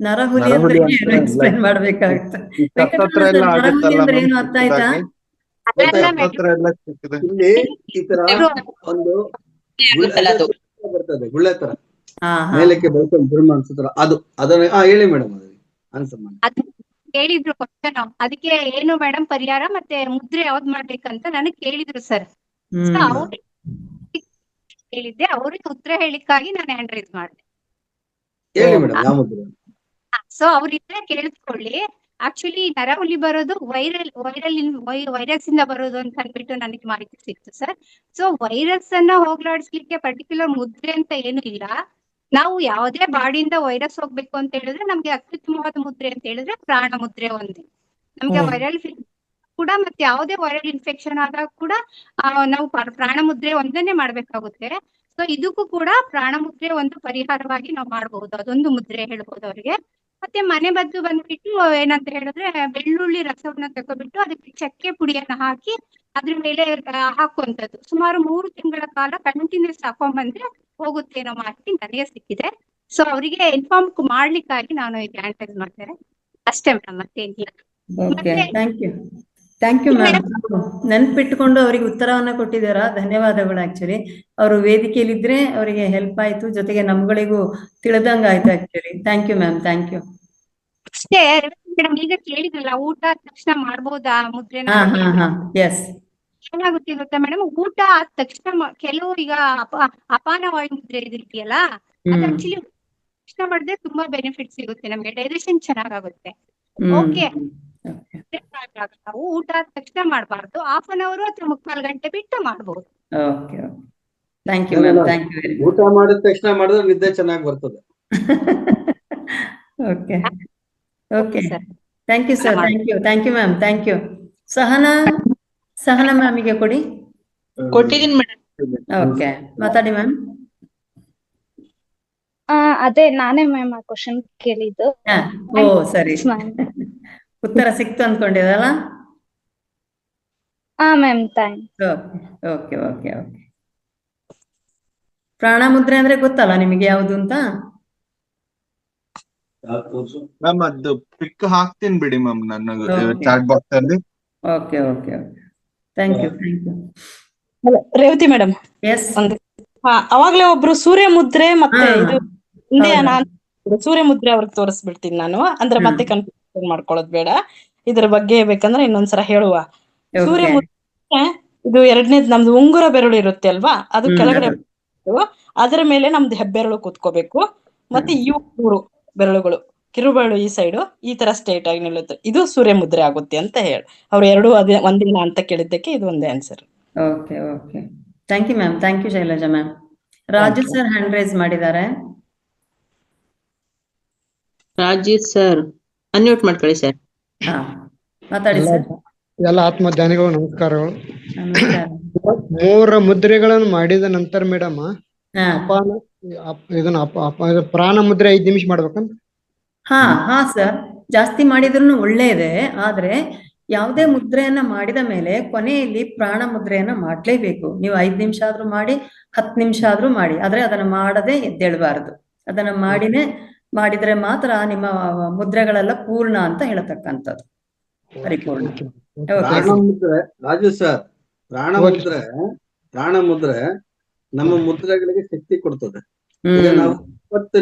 ನರಹುಲಿ ಅಂದ್ರೆ ಎಕ್ಸ್ಪ್ಲೈನ್ ಮಾಡ್ಬೇಕಾಗುತ್ತೆ. ನರಹುಲಿ ಏನು ಅರ್ಥ ಆಯ್ತಾ? ಇಲ್ಲಿ ಈ ತರ ಒಂದು ಬರ್ತದೆ, ಗುಳ್ಳೆ ತರ ಮೇಲಕ್ಕೆ ಬರ್ತದೆ, ದುರ್ಮ ಅನ್ಸುತ್ತರ ಅದು. ಅದನ್ನ ಹೇಳಿ ಮೇಡಮ್, ಆನ್ಸರ್ ಮಾಡಿ. ಕೇಳಿದ್ರು ಕ್ವಶನ್, ಅದಕ್ಕೆ ಏನು ಮೇಡಮ್ ಪರಿಹಾರ ಮತ್ತೆ ಮುದ್ರೆ ಯಾವ್ದ್ ಮಾಡ್ಬೇಕಂತ ನನಗೆ ಕೇಳಿದ್ರು ಸರ್. ಹೇಳಿದ್ದೆ, ಅವ್ರಿಗೆ ಉತ್ತರ ಹೇಳಿಕ್ಕಾಗಿ ನಾನು ಹ್ಯಾಂಡ್ ರೈಸ್ ಮಾಡಿದೆ. ಹೇಳಿ ಮೇಡಮ್, ಯಾವ ಮುದ್ರೆ? ಸೊ ಅವ್ರಿದ್ರೆ ಕೇಳಿಸ್ಕೊಳ್ಳಿ. ಆಕ್ಚುಲಿ ನರಹುಲಿ ಬರೋದು ವೈರಸ್ ಇಂದ ಬರೋದು ಅಂತ ಅಂದ್ಬಿಟ್ಟು ನನಗೆ ಮಾಹಿತಿ ಸಿಕ್ತು ಸರ್. ಸೊ ವೈರಸ್ ಅನ್ನ ಹೋಗ್ಲಾಡಿಸ್ಲಿಕ್ಕೆ ಪರ್ಟಿಕ್ಯುಲರ್ ಮುದ್ರೆ ಅಂತ ಏನು ಇಲ್ಲ. ನಾವು ಯಾವುದೇ ಬಾಡಿಯಿಂದ ವೈರಸ್ ಹೋಗ್ಬೇಕು ಅಂತ ಹೇಳಿದ್ರೆ ನಮ್ಗೆ ಅತ್ಯುತ್ತಮವಾದ ಮುದ್ರೆ ಅಂತ ಹೇಳಿದ್ರೆ ಪ್ರಾಣ ಮುದ್ರೆ ಒಂದೇ. ನಮ್ಗೆ ವೈರಲ್ ಕೂಡ ಮತ್ತೆ ಯಾವುದೇ ವೈರಲ್ ಇನ್ಫೆಕ್ಷನ್ ಆದಾಗ ಕೂಡ ನಾವು ಪ್ರಾಣ ಮುದ್ರೆ ಒಂದನ್ನೇ ಮಾಡ್ಬೇಕಾಗುತ್ತೆ. ಸೊ ಇದಕ್ಕೂ ಕೂಡ ಪ್ರಾಣ ಮುದ್ರೆ ಒಂದು ಪರಿಹಾರವಾಗಿ ನಾವು ಮಾಡಬಹುದು, ಅದೊಂದು ಮುದ್ರೆ ಹೇಳ್ಬೋದು ಅವ್ರಿಗೆ. ಮತ್ತೆ ಮನೆ ಮದ್ದು ಬಂದ್ಬಿಟ್ಟು ಏನಂತ ಹೇಳಿದ್ರೆ, ಬೆಳ್ಳುಳ್ಳಿ ರಸವನ್ನ ತಗೊಬಿಟ್ಟು ಅದಕ್ಕೆ ಚಕ್ಕೆ ಪುಡಿಯನ್ನ ಹಾಕಿ ಅದ್ರ ಮೇಲೆ ಹಾಕುವಂಥದ್ದು. ಸುಮಾರು 3 ತಿಂಗಳ ಕಾಲ ಕಂಟಿನ್ಯೂಸ್ ಹಾಕೊಂಡ್ಬಂದ್ರೆ ಹೋಗುತ್ತೆ ಅನ್ನೋ ಮಾಹಿತಿ ನನಗೆ ಸಿಕ್ಕಿದೆ. ಸೊ ಅವರಿಗೆ ಇನ್ಫಾರ್ಮ್ ಮಾಡ್ಲಿಕ್ಕಾಗಿ ನಾನು ಈಗ ಅಡ್ವೈಸ್ ಮಾಡ್ತೇನೆ ಅಷ್ಟೇ ಮೇಡಮ್, ಮತ್ತೇನಿಲ್ಲ. Thank you ma'am. ನೆನ್ಪಿಟ್ಕೊಂಡು ಅವರಿಗೆ ಉತ್ತರವನ್ನ ಕೊಟ್ಟಿದ್ದಾರಾ? ಧನ್ಯವಾದಗಳು. ಆಕ್ಚುಲಿ ಅವರು ವೇದಿಕೆಯಲ್ಲಿ ಇದ್ರೆ ಅವರಿಗೆ ಹೆಲ್ಪ್ ಆಯ್ತು, ಜೊತೆಗೆ ನಮ್ಗಳಿಗೂ ತಿಳಿದಂಗ ಆಯ್ತು actually. Thank you ma'am, thank you. ಅಷ್ಟೇ ಮೇಡಮ್, ಈಗ ಕೇಳಿದ್ರಲ್ಲ ಊಟ ಆದ ತಕ್ಷಣ ಮಾಡ್ಬೋದಾ ಮುದ್ರೆನ? ಎಸ್. ಏನಾಗುತ್ತೆ ಗೊತ್ತಾ ಮೇಡಮ್, ಊಟ ಆದ ತಕ್ಷಣ ಕೆಲವು ಈಗ ಅಪಾನ ವಾಯು ಮುದ್ರೆ ಇದೆಯಲ್ಲ, ಅದು ಆಕ್ಚುಲಿ ತಕ್ಷಣ ಮಾಡಿದ್ರೆ ತುಂಬಾ ಬೆನಿಫಿಟ್ ಸಿಗುತ್ತೆ ನಮ್ಗೆ, ಡೈಜೆಷನ್ ಚೆನ್ನಾಗಾಗುತ್ತೆ. ಓಕೆ, ನಾವು ಊಟ ಆದ ತಕ್ಷಣ ಮಾಡಬಾರ್ದು, 1/2 hour ಅಥವಾ 3/4 ಗಂಟೆ ಬಿಟ್ಟು ಮಾಡಬಹುದು. Thank you ma'am, thank you. ಊಟ ಮಾಡಿದ ತಕ್ಷಣ ಮಾಡಿದ್ರೆ ನಿದ್ದೆ ಚೆನ್ನಾಗಿ ಬರ್ತದೆ. Okay okay, thank you sir, thank you ma'am, thank you. Sahana ಮ್ಯಾಮಿಗೆ ಕೊಡಿ. ಕೊಟ್ಟಿದ್ದೀನಿ ಮೇಡಮ್. ಓಕೆ, ಮಾತಾಡಿ ಮ್ಯಾಮ್. ಅದೇ ನಾನೇ ಮ್ಯಾಮ್ ಆ ಕ್ವಶನ್ ಕೇಳಿದ್ದು. ಓ ಸರಿ, ಉತ್ತರ ಸಿಕ್ತು ಅಂದ್ಕೊಂಡಿದಲ್ಲ? Ma'am thanks. Okay okay okay. ಪ್ರಾಣ ಮುದ್ರೆ ಅಂದ್ರೆ ಗೊತ್ತಲ್ಲ ನಿಮಗೆ ಯಾವುದು ಅಂತ? ಮ್ಯಾಮ್ ಅದು ಪಿಕ್ ಹಾಕ್ತೀನಿ ಬಿಡಿ ಮ್ಯಾಮ್ ನಾನು ಚಾಟ್ ಬಾಕ್ಸ್ ಅಲ್ಲಿ. Okay okay okay, thank you thank you. Revathi madam, yes. ಅವಾಗ್ಲೇ ಒಬ್ರು ಸೂರ್ಯ ಮುದ್ರೆ ಮತ್ತೆ ಇದು ಹಿಂದೆ ಸೂರ್ಯ ಮುದ್ರೆ ಅವ್ರಿಗೆ ತೋರಿಸ್ಬಿಡ್ತೀನಿ ನಾನು, ಅಂದ್ರೆ ಮತ್ತೆ ಕನ್ಫ್ಯೂಷನ್ ಮಾಡ್ಕೊಳ್ಳೋದು ಬೇಡ. ಇದ್ರ ಬಗ್ಗೆ ಬೇಕಂದ್ರೆ ಇನ್ನೊಂದ್ಸಲ ಹೇಳುವ. ಸೂರ್ಯ ಮುದ್ರೆ ಇದು ಎರಡನೇದ್ ನಮ್ದು ಉಂಗುರ ಬೆರಳು ಇರುತ್ತೆ ಅಲ್ವಾ, ಅದು ಕೆಳಗಡೆ ಅದರ ಮೇಲೆ ನಮ್ದು ಹೆಬ್ಬೆರಳು ಕೂತ್ಕೋಬೇಕು. ಮತ್ತೆ ಇವು 3 ಬೆರಳುಗಳು ಕಿರುಬೆರಳು ಈ ಸೈಡು ಈ ತರ ಸ್ಟ್ರೇಟ್ ಆಗಿ ನಿಲ್ಲುತ್ತೆ. ಇದು ಸೂರ್ಯ ಮುದ್ರೆ ಆಗುತ್ತೆ ಅಂತ ಹೇಳಿ ಅವ್ರು 2 ಅದೇ ಒಂದಿನ ಅಂತ ಕೇಳಿದ್ದಕ್ಕೆ ಇದು ಒಂದೇ answer. Okay okay, thank you ma'am. Thank you Shailaja ma'am. Raju sir hand raise ಮಾಡಿದ್ದಾರೆ. ರಾಜು ಸರ್ ಅನ್ಮ್ಯೂಟ್ ಮಾಡ್ಕೊಳ್ಳಿ ಸರ್. ಹಾ, ಮಾತಾಡಿ ಸರ್. ಎಲ್ಲ ಆತ್ಮ ಧ್ಯಾನಿಗಳು ನಮಸ್ಕಾರಗಳು. ನಮಸ್ಕಾರ. 3 ಮುದ್ರೆಗಳನ್ನು ಮಾಡಿದ ನಂತರ ಮೇಡಮ್ ಇದನ್ನ ಪ್ರಾಣ ಮುದ್ರೆ 5 ನಿಮಿಷ ಮಾಡ್ಬೇಕಂತ. ಹಾ ಸರ್, ಜಾಸ್ತಿ ಮಾಡಿದ್ರು ಒಳ್ಳೇದೇ. ಆದ್ರೆ ಯಾವುದೇ ಮುದ್ರೆಯನ್ನ ಮಾಡಿದ ಮೇಲೆ ಕೊನೆಯಲ್ಲಿ ಪ್ರಾಣ ಮುದ್ರೆಯನ್ನ ಮಾಡ್ಲೇಬೇಕು. ನೀವು 5 ನಿಮಿಷ ಆದ್ರೂ ಮಾಡಿ, 10 ನಿಮಿಷ ಆದ್ರೂ ಮಾಡಿ, ಆದ್ರೆ ಅದನ್ನ ಮಾಡದೆ ಎದ್ದೇಳಬಾರದು. ಅದನ್ನ ಮಾಡಿದ್ರೆ ಮಾತ್ರ ನಿಮ್ಮ ಮುದ್ರೆಗಳೆಲ್ಲ ಪೂರ್ಣ ಅಂತ ಹೇಳತಕ್ಕಂಥದ್ದು, ಪರಿಪೂರ್ಣ. ರಾಜು ಸರ್, ಪ್ರಾಣ ಮುದ್ರೆ ನಮ್ಮ ಮುದ್ರೆಗಳಿಗೆ ಶಕ್ತಿ ಕೊಡ್ತದೆ. ಈಗ ನಾವು 20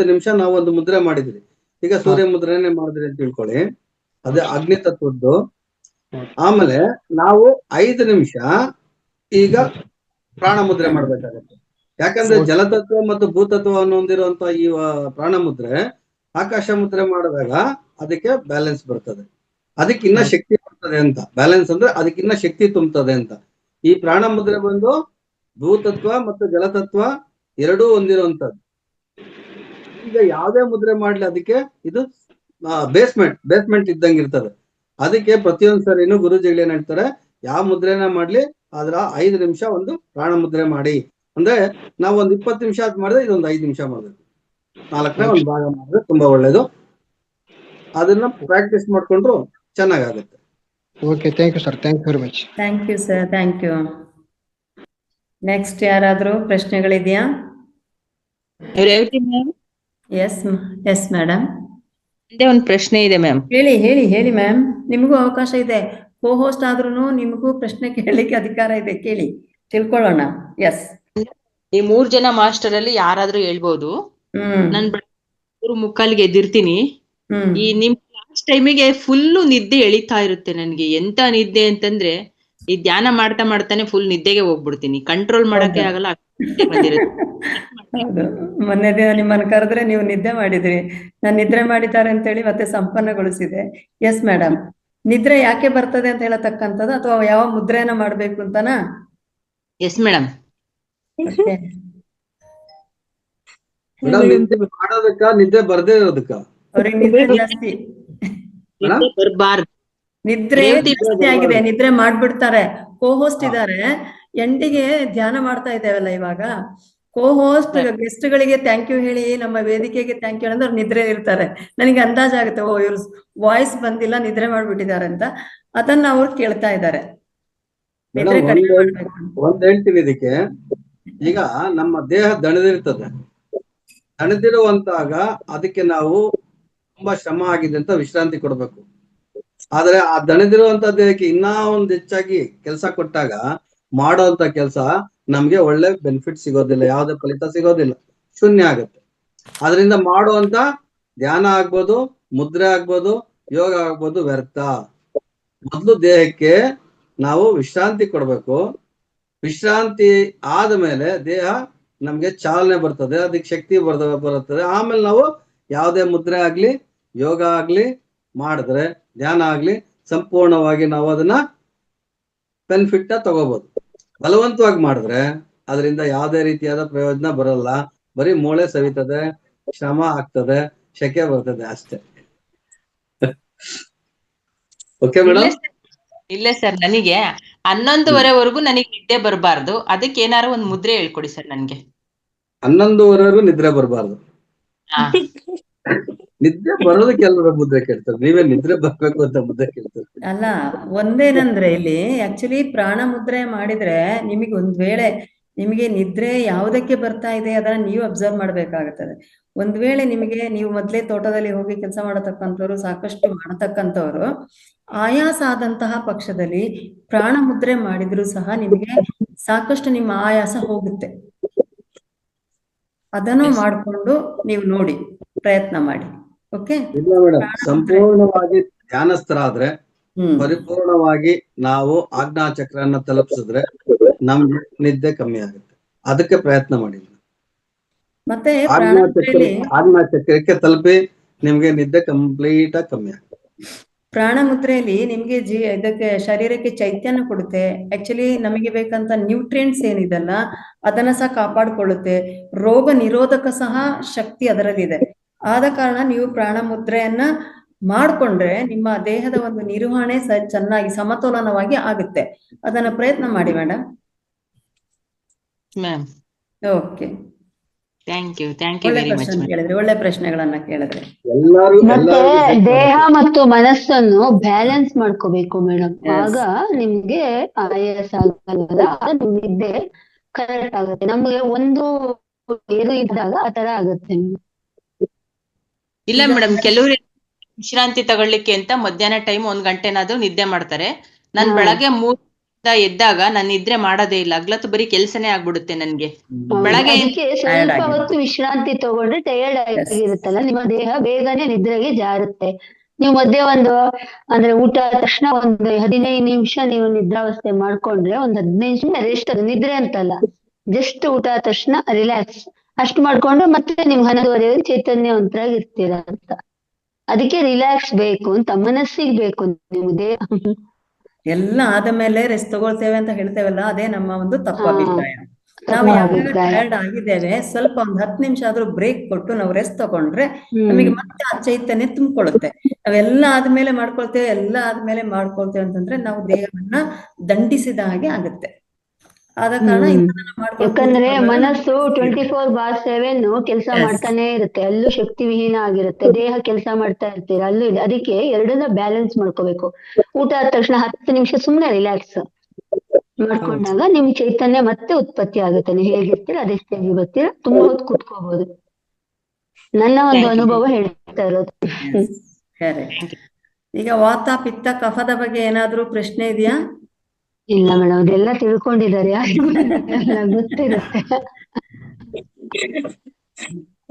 ನಿಮಿಷ ನಾವು ಒಂದು ಮುದ್ರೆ ಮಾಡಿದ್ರಿ. ಈಗ ಸೂರ್ಯ ಮುದ್ರೆನೆ ಮಾಡಿದ್ರಿ ಅಂತ ತಿಳ್ಕೊಳ್ಳಿ, ಅದೇ ಅಗ್ನಿ ತತ್ವದ್ದು. ಆಮೇಲೆ ನಾವು 5 ನಿಮಿಷ ಈಗ ಪ್ರಾಣ ಮುದ್ರೆ ಮಾಡ್ಬೇಕಾಗತ್ತೆ. ಯಾಕಂದ್ರೆ ಜಲತತ್ವ ಮತ್ತು ಭೂತತ್ವವನ್ನು ಹೊಂದಿರುವಂತ ಈ ಪ್ರಾಣ ಮುದ್ರೆ ಆಕಾಶ ಮುದ್ರೆ ಮಾಡಿದಾಗ ಅದಕ್ಕೆ ಬ್ಯಾಲೆನ್ಸ್ ಬರ್ತದೆ, ಅದಕ್ಕಿನ್ನ ಶಕ್ತಿ ಬರ್ತದೆ ಅಂತ. ಬ್ಯಾಲೆನ್ಸ್ ಅಂದ್ರೆ ಅದಕ್ಕಿನ್ನ ಶಕ್ತಿ ತುಂಬುತ್ತದೆ ಅಂತ. ಈ ಪ್ರಾಣ ಮುದ್ರೆ ಬಂದು ಭೂತತ್ವ ಮತ್ತು ಜಲತತ್ವ ಎರಡೂ ಹೊಂದಿರುವಂತದ್ದು. ಈಗ ಯಾವುದೇ ಮುದ್ರೆ ಮಾಡ್ಲಿ ಅದಕ್ಕೆ ಇದು ಬೇಸ್ಮೆಂಟ್ ಇದ್ದಂಗೆ ಇರ್ತದೆ. ಅದಕ್ಕೆ ಪ್ರತಿಯೊಂದ್ ಸರಿನು ಗುರುಜಿಗಳು ಏನ್ ಹೇಳ್ತಾರೆ, ಯಾವ ಮುದ್ರೆನ ಮಾಡ್ಲಿ ಅದ್ರ 5 ನಿಮಿಷ ಒಂದು ಪ್ರಾಣ ಮುದ್ರೆ ಮಾಡಿ. ಅಂದ್ರೆ ನಾವು ಒಂದು 20 ನಿಮಿಷ ಮಾಡಿದ್ರೆ ಇದೊಂದು 5 ನಿಮಿಷ ಮಾಡ್ಬೇಕು. 4ನೇ ಒಂದು ಭಾಗ ಮಾಡಿದ್ರೆ ತುಂಬಾ ಒಳ್ಳೇದು. ಅದನ್ನ ಪ್ರಾಕ್ಟೀಸ್ ಮಾಡ್ಕೊಂಡ್ರು ಚೆನ್ನಾಗಾಗುತ್ತೆ. Okay, thank you sir. Thank you very much. Thank you sir, thank you. Next ಯಾರಾದ್ರೂ ಪ್ರಶ್ನೆಗಳಿದೆಯಾ? ಎಸ್ ಮೇಡಮ್, ಒಂದು ಪ್ರಶ್ನೆ ಇದೆ ಮ್ಯಾಮ್. ಹೇಳಿ ಮ್ಯಾಮ್, ನಿಮಗೂ ಅವಕಾಶ ಇದೆ. ಕೋ ಹೋಸ್ಟ್ ಆದ್ರೂ ನಿಮಗೂ ಪ್ರಶ್ನೆ ಕೇಳಲಿಕ್ಕೆ ಅಧಿಕಾರ ಇದೆ, ಕೇಳಿ ತಿಳ್ಕೊಳ್ಳೋಣ. ಎಸ್, ಈ 3 ಜನ ಮಾಸ್ಟರ್ ಅಲ್ಲಿ ಯಾರಾದ್ರೂ ಹೇಳ್ಬೋದು. ನನ್ 3:45 ಎದ್ದಿರ್ತೀನಿ. ಈ ನಿಮ್ ಲಾಸ್ಟ್ ಟೈಮಿಗೆ ಫುಲ್ಲು ನಿದ್ದೆ ಎಳಿತಾ ಇರುತ್ತೆ ನನ್ಗೆ. ಎಂತ ನಿದ್ದೆ ಅಂತಂದ್ರೆ ಈ ಧ್ಯಾನ ಮಾಡ್ತಾನೆ ಫುಲ್ ನಿದ್ದೆಗೆ ಹೋಗ್ಬಿಡ್ತೀನಿ. ಕಂಟ್ರೋಲ್ ಮಾಡಕ್ಕೆ ಆಗಲ್ಲ. ಹೌದು, ಮೊನ್ನೆ ದಿನ ನಿಮ್ಮನ್ನ ಕರೆದ್ರೆ ನೀವು ನಿದ್ದೆ ಮಾಡಿದ್ರಿ. ನಾನು ನಿದ್ರೆ ಮಾಡಿದ್ದಾರೆ ಅಂತ ಹೇಳಿ ಮತ್ತೆ ಸಂಪನ್ನಗೊಳಿಸಿದೆ. ಎಸ್ ಮೇಡಮ್, ನಿದ್ರೆ ಯಾಕೆ ಬರ್ತದೆ ಅಂತ ಹೇಳತಕ್ಕಂಥದ್ದು ಅಥವಾ ಯಾವ ಮುದ್ರೆಯನ್ನ ಮಾಡ್ಬೇಕು ಅಂತನಾ? Yes madam. ಮಾಡೋದಕ್ಕ ನಿದ್ದೆ ಬರ್ದೇ ಇರೋದಕ್ಕ ಅವ್ರಿಗೆ ನಿದ್ರೆ ಜಾಸ್ತಿ, ನಿದ್ರೆ ಜಾಸ್ತಿ ಆಗಿದೆ, ನಿದ್ರೆ ಮಾಡ್ಬಿಡ್ತಾರೆ. ಕೋ ಹೋಸ್ಟ್ ಇದಾರೆ, ಎಂಡಿಗೆ ಧ್ಯಾನ ಮಾಡ್ತಾ ಇದ್ದೇವಲ್ಲ ಇವಾಗ. ಕೋ ಹೋಸ್ಟ್ ಗೆಸ್ಟ್ ಗಳಿಗೆ ಥ್ಯಾಂಕ್ ಯು ಹೇಳಿ, ನಮ್ಮ ವೇದಿಕೆಗೆ ಥ್ಯಾಂಕ್ ಯು ಅಂದ್ರೆ ನಿದ್ರೆ ಇರ್ತಾರೆ. ನನಗೆ ಅಂದಾಜಾಗುತ್ತೆ, ಓ ಇವ್ರ ವಾಯ್ಸ್ ಬಂದಿಲ್ಲ, ನಿದ್ರೆ ಮಾಡ್ಬಿಟ್ಟಿದ್ದಾರೆ ಅಂತ. ಅದನ್ನ ಅವ್ರು ಕೇಳ್ತಾ ಇದ್ದಾರೆ. ಒಂದ್ ಹೇಳ್ತೀನಿ ಇದಕ್ಕೆ. ಈಗ ನಮ್ಮ ದೇಹ ದಣದಿರ್ತದೆ. ದಣದಿರುವಂತಾಗ ಅದಕ್ಕೆ ನಾವು ತುಂಬಾ ಶ್ರಮ ಆಗಿದೆ ಅಂತ ವಿಶ್ರಾಂತಿ ಕೊಡ್ಬೇಕು. ಆದ್ರೆ ಆ ದಣದಿರುವಂತ ದೇಹಕ್ಕೆ ಇನ್ನ ಒಂದ್ ಹೆಚ್ಚಾಗಿ ಕೆಲಸ ಕೊಟ್ಟಾಗ ಮಾಡೋಂತ ಕೆಲಸ ನಮ್ಗೆ ಒಳ್ಳೆ ಬೆನಿಫಿಟ್ ಸಿಗೋದಿಲ್ಲ, ಯಾವ್ದೇ ಫಲಿತ ಸಿಗೋದಿಲ್ಲ, ಶೂನ್ಯ ಆಗುತ್ತೆ. ಅದರಿಂದ ಮಾಡುವಂತ ಧ್ಯಾನ ಆಗ್ಬೋದು, ಮುದ್ರೆ ಆಗ್ಬೋದು, ಯೋಗ ಆಗ್ಬೋದು ವ್ಯರ್ಥ. ಮೊದ್ಲು ದೇಹಕ್ಕೆ ನಾವು ವಿಶ್ರಾಂತಿ ಕೊಡ್ಬೇಕು. ವಿಶ್ರಾಂತಿ ಆದ್ಮೇಲೆ ದೇಹ ನಮ್ಗೆ ಚಾಲನೆ ಬರ್ತದೆ, ಅದಕ್ಕೆ ಶಕ್ತಿ ಬರ್ತದೆ. ಆಮೇಲೆ ನಾವು ಯಾವುದೇ ಮುದ್ರೆ ಆಗ್ಲಿ, ಯೋಗ ಆಗ್ಲಿ ಮಾಡಿದ್ರೆ, ಧ್ಯಾನ ಆಗ್ಲಿ, ಸಂಪೂರ್ಣವಾಗಿ ನಾವು ಅದನ್ನ ಬೆನಿಫಿಟ್ ತಗೋಬಹುದು. ಬಲವಂತವಾಗಿ ಮಾಡಿದ್ರೆ ಅದರಿಂದ ಯಾವುದೇ ರೀತಿಯಾದ ಪ್ರಯೋಜನ ಬರಲ್ಲ. ಬರೀ ಮೂಳೆ ಸವಿತದೆ, ಶ್ರಮ ಆಗ್ತದೆ, ಶಕೆ ಬರ್ತದೆ ಅಷ್ಟೇ. Okay madam? ಇಲ್ಲ ಸರ್, ನನಗೆ 11:30ವರೆಗೂ ನನಗೆ ನಿದ್ದೆ ಬರಬಾರ್ದು. ಅದಕ್ಕೆ ಏನಾರು ಒಂದ್ ಮುದ್ರೆ ಹೇಳ್ಕೊಡಿ ಸರ್ ನನ್ಗೆ. 11:30ವರೆಗೂ ನಿದ್ರೆ ಬರಬಾರ್ದು. ನಿದ್ದೆ ಬರೋದಕ್ಕೆ ಎಲ್ಲರ ಮುದ್ರೆ ಕೇಳ್ತಾರೆ, ನೀವೇ ನಿದ್ರೆ ಬರ್ಬೇಕು ಅಂತ ಮುದ್ರೆ ಕೇಳ್ತಾರೆ. ಅಲ್ಲ, ಒಂದೇನಂದ್ರೆ ಇಲ್ಲಿ ಆಕ್ಚುಲಿ ಪ್ರಾಣ ಮುದ್ರೆ ಮಾಡಿದ್ರೆ ನಿಮಗೆ ಒಂದ್ ವೇಳೆ ನಿಮಗೆ ನಿದ್ರೆ ಯಾವುದಕ್ಕೆ ಬರ್ತಾ ಇದೆ ಅದನ್ನ ನೀವು ಅಬ್ಸರ್ವ್ ಮಾಡ್ಬೇಕಾಗುತ್ತದೆ. ಒಂದ್ ವೇಳೆ ನಿಮಗೆ, ನೀವು ಮೊದ್ಲೇ ತೋಟದಲ್ಲಿ ಹೋಗಿ ಕೆಲಸ ಮಾಡತಕ್ಕಂಥವ್ರು, ಸಾಕಷ್ಟು ಮಾಡತಕ್ಕಂಥವ್ರು, ಆಯಾಸ ಆದಂತಹ ಪಕ್ಷದಲ್ಲಿ ಪ್ರಾಣ ಮುದ್ರೆ ಮಾಡಿದ್ರು ಸಹ ನಿಮಗೆ ಸಾಕಷ್ಟು ನಿಮ್ಮ ಆಯಾಸ ಹೋಗುತ್ತೆ. ಅದನ್ನು ಮಾಡಿಕೊಂಡು ನೀವು ನೋಡಿ, ಪ್ರಯತ್ನ ಮಾಡಿ. ಓಕೆ, ಇಲ್ಲ ಮೇಡಮ್, ಸಂಪೂರ್ಣವಾಗಿ ಧ್ಯಾನಸ್ಥರಾದ್ರೆ, ಪರಿಪೂರ್ಣವಾಗಿ ನಾವು ಆಜ್ಞಾ ಚಕ್ರನ ತಲುಪಿಸಿದ್ರೆ ನಮ್ಗೆ ನಿದ್ದೆ ಕಮ್ಮಿ ಆಗುತ್ತೆ. ಅದಕ್ಕೆ ಪ್ರಯತ್ನ ಮಾಡಿ. ಮತ್ತೆ ಆಜ್ಞಾ ಚಕ್ರಕ್ಕೆ ತಲುಪಿ ನಿಮ್ಗೆ ನಿದ್ದೆ ಕಂಪ್ಲೀಟ್ ಆಗಿ ಕಮ್ಮಿ ಆಗುತ್ತೆ. ಪ್ರಾಣ ಮುದ್ರೆಯಲ್ಲಿ ನಿಮ್ಗೆ ಇದಕ್ಕೆ ಶರೀರಕ್ಕೆ ಚೈತನ್ಯ ಕೊಡುತ್ತೆ. ಆಕ್ಚುಲಿ ನಮಗೆ ಬೇಕಂತ ನ್ಯೂಟ್ರಿಯೆಂಟ್ಸ್ ಏನಿದೆಲ್ಲ ಅದನ್ನ ಸಹ ಕಾಪಾಡ್ಕೊಳ್ಳುತ್ತೆ. ರೋಗ ನಿರೋಧಕ ಸಹ ಶಕ್ತಿ ಅದರಲ್ಲಿದೆ. ಆದ ಕಾರಣ ನೀವು ಪ್ರಾಣ ಮುದ್ರೆಯನ್ನ ಮಾಡ್ಕೊಂಡ್ರೆ ನಿಮ್ಮ ದೇಹದ ಒಂದು ನಿರ್ವಹಣೆ ಚೆನ್ನಾಗಿ ಸಮತೋಲನವಾಗಿ ಆಗುತ್ತೆ. ಅದನ್ನ ಪ್ರಯತ್ನ ಮಾಡಿ ಮೇಡಮ್. ಓಕೆ, ಒಳ್ಳೆ ಕ್ವಶನ್ ಕೇಳಿದ್ರೆ, ಒಳ್ಳೆ ಪ್ರಶ್ನೆಗಳನ್ನ ಕೇಳಿದ್ರೆ. ಮತ್ತೆ ದೇಹ ಮತ್ತು ಮನಸ್ಸನ್ನು ಬ್ಯಾಲೆನ್ಸ್ ಮಾಡ್ಕೋಬೇಕು ಮೇಡಮ್. ಆಗ ನಿಮ್ಗೆ ಆಯಾಸ ಆಗಲ್ಲ, ನಿದ್ದೆ ಕರೆಕ್ಟ್ ಆಗುತ್ತೆ. ನಮ್ಗೆ ಒಂದು ಏನು ಇದ್ದಾಗ ಆತರ ಆಗುತ್ತೆ. ಇಲ್ಲ ಮೇಡಮ್, ಕೆಲವರು ವಿಶ್ರಾಂತಿ ತಗೊಳ್ಳಿಕ್ಕೆ ಅಂತ ಮಧ್ಯಾಹ್ನ ಟೈಮ್ 1 ಗಂಟೆನಾದ್ರೂ ನಿದ್ದೆ ಮಾಡ್ತಾರೆ. ನಾನ್ ಬೆಳಗ್ಗೆ 3 ಎದ್ದಾಗ ನಾನು ನಿದ್ರೆ ಮಾಡೋದೇ ಇಲ್ಲ. ಹಗ್ಲತ್ತು ಬರೀ ಕೆಲ್ಸನೇ ಆಗ್ಬಿಡುತ್ತೆ ನನ್ಗೆ. ಬೆಳಗ್ಗೆ ಅದಕ್ಕೆ ಸ್ವಲ್ಪ ಹೊತ್ತು ವಿಶ್ರಾಂತಿ ತಗೊಂಡ್ರೆ ಟಯರ್ಡ್ ಆಗಿರುತ್ತಲ್ಲ, ನಿಮ್ಮ ದೇಹ ಬೇಗನೆ ನಿದ್ರೆಗೆ ಜಾರುತ್ತೆ. ನೀವು ಮಧ್ಯೆ ಅಂದ್ರೆ ಊಟ ಆದ ತಕ್ಷಣ 15 ನಿಮಿಷ ನೀವು ನಿದ್ರಾವಸ್ಥೆ ಮಾಡ್ಕೊಂಡ್ರೆ 15 ನಿಮಿಷ ರೆಸ್ಟ್. ಅದು ನಿದ್ರೆ ಅಂತಲ್ಲ, ಜಸ್ಟ್ ಊಟ ಆದ ತಕ್ಷಣ ರಿಲ್ಯಾಕ್ಸ್ ಅಷ್ಟು ಮಾಡ್ಕೊಂಡ್ರೆ ಮತ್ತೆ ನಿಮ್ಗೆ 11:30 ಚೈತನ್ಯವಂತರಾಗಿ ಇರ್ತೀರ ಅಂತ. ಅದಕ್ಕೆ ರಿಲ್ಯಾಕ್ಸ್ ಬೇಕು ಅಂತ, ಮನಸ್ಸಿಗೆ ಬೇಕು. ನಿಮ್ಗೆ ದೇಹ ಎಲ್ಲ ಆದಮೇಲೆ ರೆಸ್ಟ್ ತಗೊಳ್ತೇವೆ ಅಂತ ಹೇಳ್ತೇವಲ್ಲ, ಅದೇ ನಮ್ಮ ಒಂದು ತಪ್ಪು ಅಭಿಪ್ರಾಯ. ನಾವು ಯಾವಾಗ ಟಯರ್ಡ್ ಆಗಿದ್ದೇವೆ, ಸ್ವಲ್ಪ 10 ನಿಮಿಷ ಆದ್ರೂ ಬ್ರೇಕ್ ಕೊಟ್ಟು ನಾವು ರೆಸ್ಟ್ ತಗೊಂಡ್ರೆ ನಮಗೆ ಮತ್ತೆ ಆ ಚೈತನ್ಯ ತುಂಬಿಕೊಳ್ಳುತ್ತೆ. ನಾವೆಲ್ಲ ಆದ್ಮೇಲೆ ಮಾಡ್ಕೊಳ್ತೇವೆ ಅಂತಂದ್ರೆ ನಾವು ದೇಹವನ್ನ ದಂಡಿಸಿದ ಹಾಗೆ ಆಗುತ್ತೆ. ಆದ ಕಾರಣ ಯಾಕಂದ್ರೆ ಮನಸ್ಸು 24/7 ಕೆಲಸ ಮಾಡ್ತಾನೆ ಇರುತ್ತೆ. ಅಲ್ಲೂ ಶಕ್ತಿ ವಿಹೀನ ಆಗಿರುತ್ತೆ. ದೇಹ ಕೆಲಸ ಮಾಡ್ತಾ ಇರ್ತೀರ, ಅಲ್ಲೂ ಇದೆ. ಅದಕ್ಕೆ ಎರಡನ್ನ ಬ್ಯಾಲೆನ್ಸ್ ಮಾಡ್ಕೋಬೇಕು. ಊಟ ಆದ ತಕ್ಷಣ 10 ನಿಮಿಷ ಸುಮ್ನೆ ರಿಲ್ಯಾಕ್ಸ್ ಮಾಡ್ಕೊಂಡಾಗ ನಿಮ್ ಚೈತನ್ಯ ಮತ್ತೆ ಉತ್ಪತ್ತಿ ಆಗುತ್ತೆ. ನೀವು ಹೇಗಿರ್ತೀರ ಅದೇ ಸ್ಟೇಜ್ ಬರ್ತೀರ, ತುಂಬಾ ಹೊತ್ತು ಕೂತ್ಕೋಬಹುದು. ನನ್ನ ಒಂದು ಅನುಭವ ಹೇಳ್ತಾ ಇರೋದು. ಈಗ ವಾತ ಪಿತ್ತ ಕಫದ ಬಗ್ಗೆ ಏನಾದ್ರೂ ಪ್ರಶ್ನೆ ಇದೆಯಾ? ಇಲ್ಲ ಮೇಡಮ್, ಅದೆಲ್ಲ ತಿಳ್ಕೊಂಡಿದ್ದಾರೆ, ಎಲ್ಲ ಗೊತ್ತಿರುತ್ತೆ.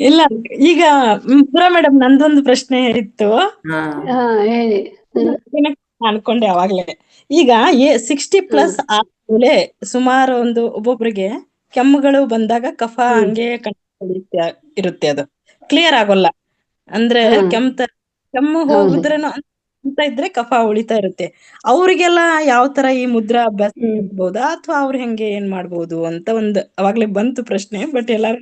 ಇಲ್ಲ, ಈಗ ಮೇಡಮ್ ನಂದೊಂದು ಪ್ರಶ್ನೆ ಇತ್ತು. ಹೇಳಿ. ಅನ್ಕೊಂಡೆ ಅವಾಗ್ಲೇ. ಈಗ 60+ ಆದ್ಮೇಲೆ ಸುಮಾರು ಒಬ್ಬೊಬ್ರಿಗೆ ಕೆಮ್ಮುಗಳು ಬಂದಾಗ ಕಫ ಹಂಗೆ ಇರುತ್ತೆ, ಅದು ಕ್ಲಿಯರ್ ಆಗೋಲ್ಲ. ಅಂದ್ರೆ ಕೆಮ್ಮು ಹೋಗುದ್ರೇನು ಅಂತ ಇದ್ರೆ ಕಫ ಉಳಿತಾ ಇರುತ್ತೆ. ಅವ್ರಿಗೆಲ್ಲ ಯಾವ ತರ ಈ ಮುದ್ರಾ ಅಭ್ಯಾಸ ಮಾಡ್ಬೋದಾ, ಅಥವಾ ಅವ್ರು ಹೆಂಗೆ ಏನ್ ಮಾಡ್ಬೋದು ಅಂತ ಅವಾಗ್ಲೇ ಬಂತು ಪ್ರಶ್ನೆ. ಬಟ್ ಎಲ್ಲಾರು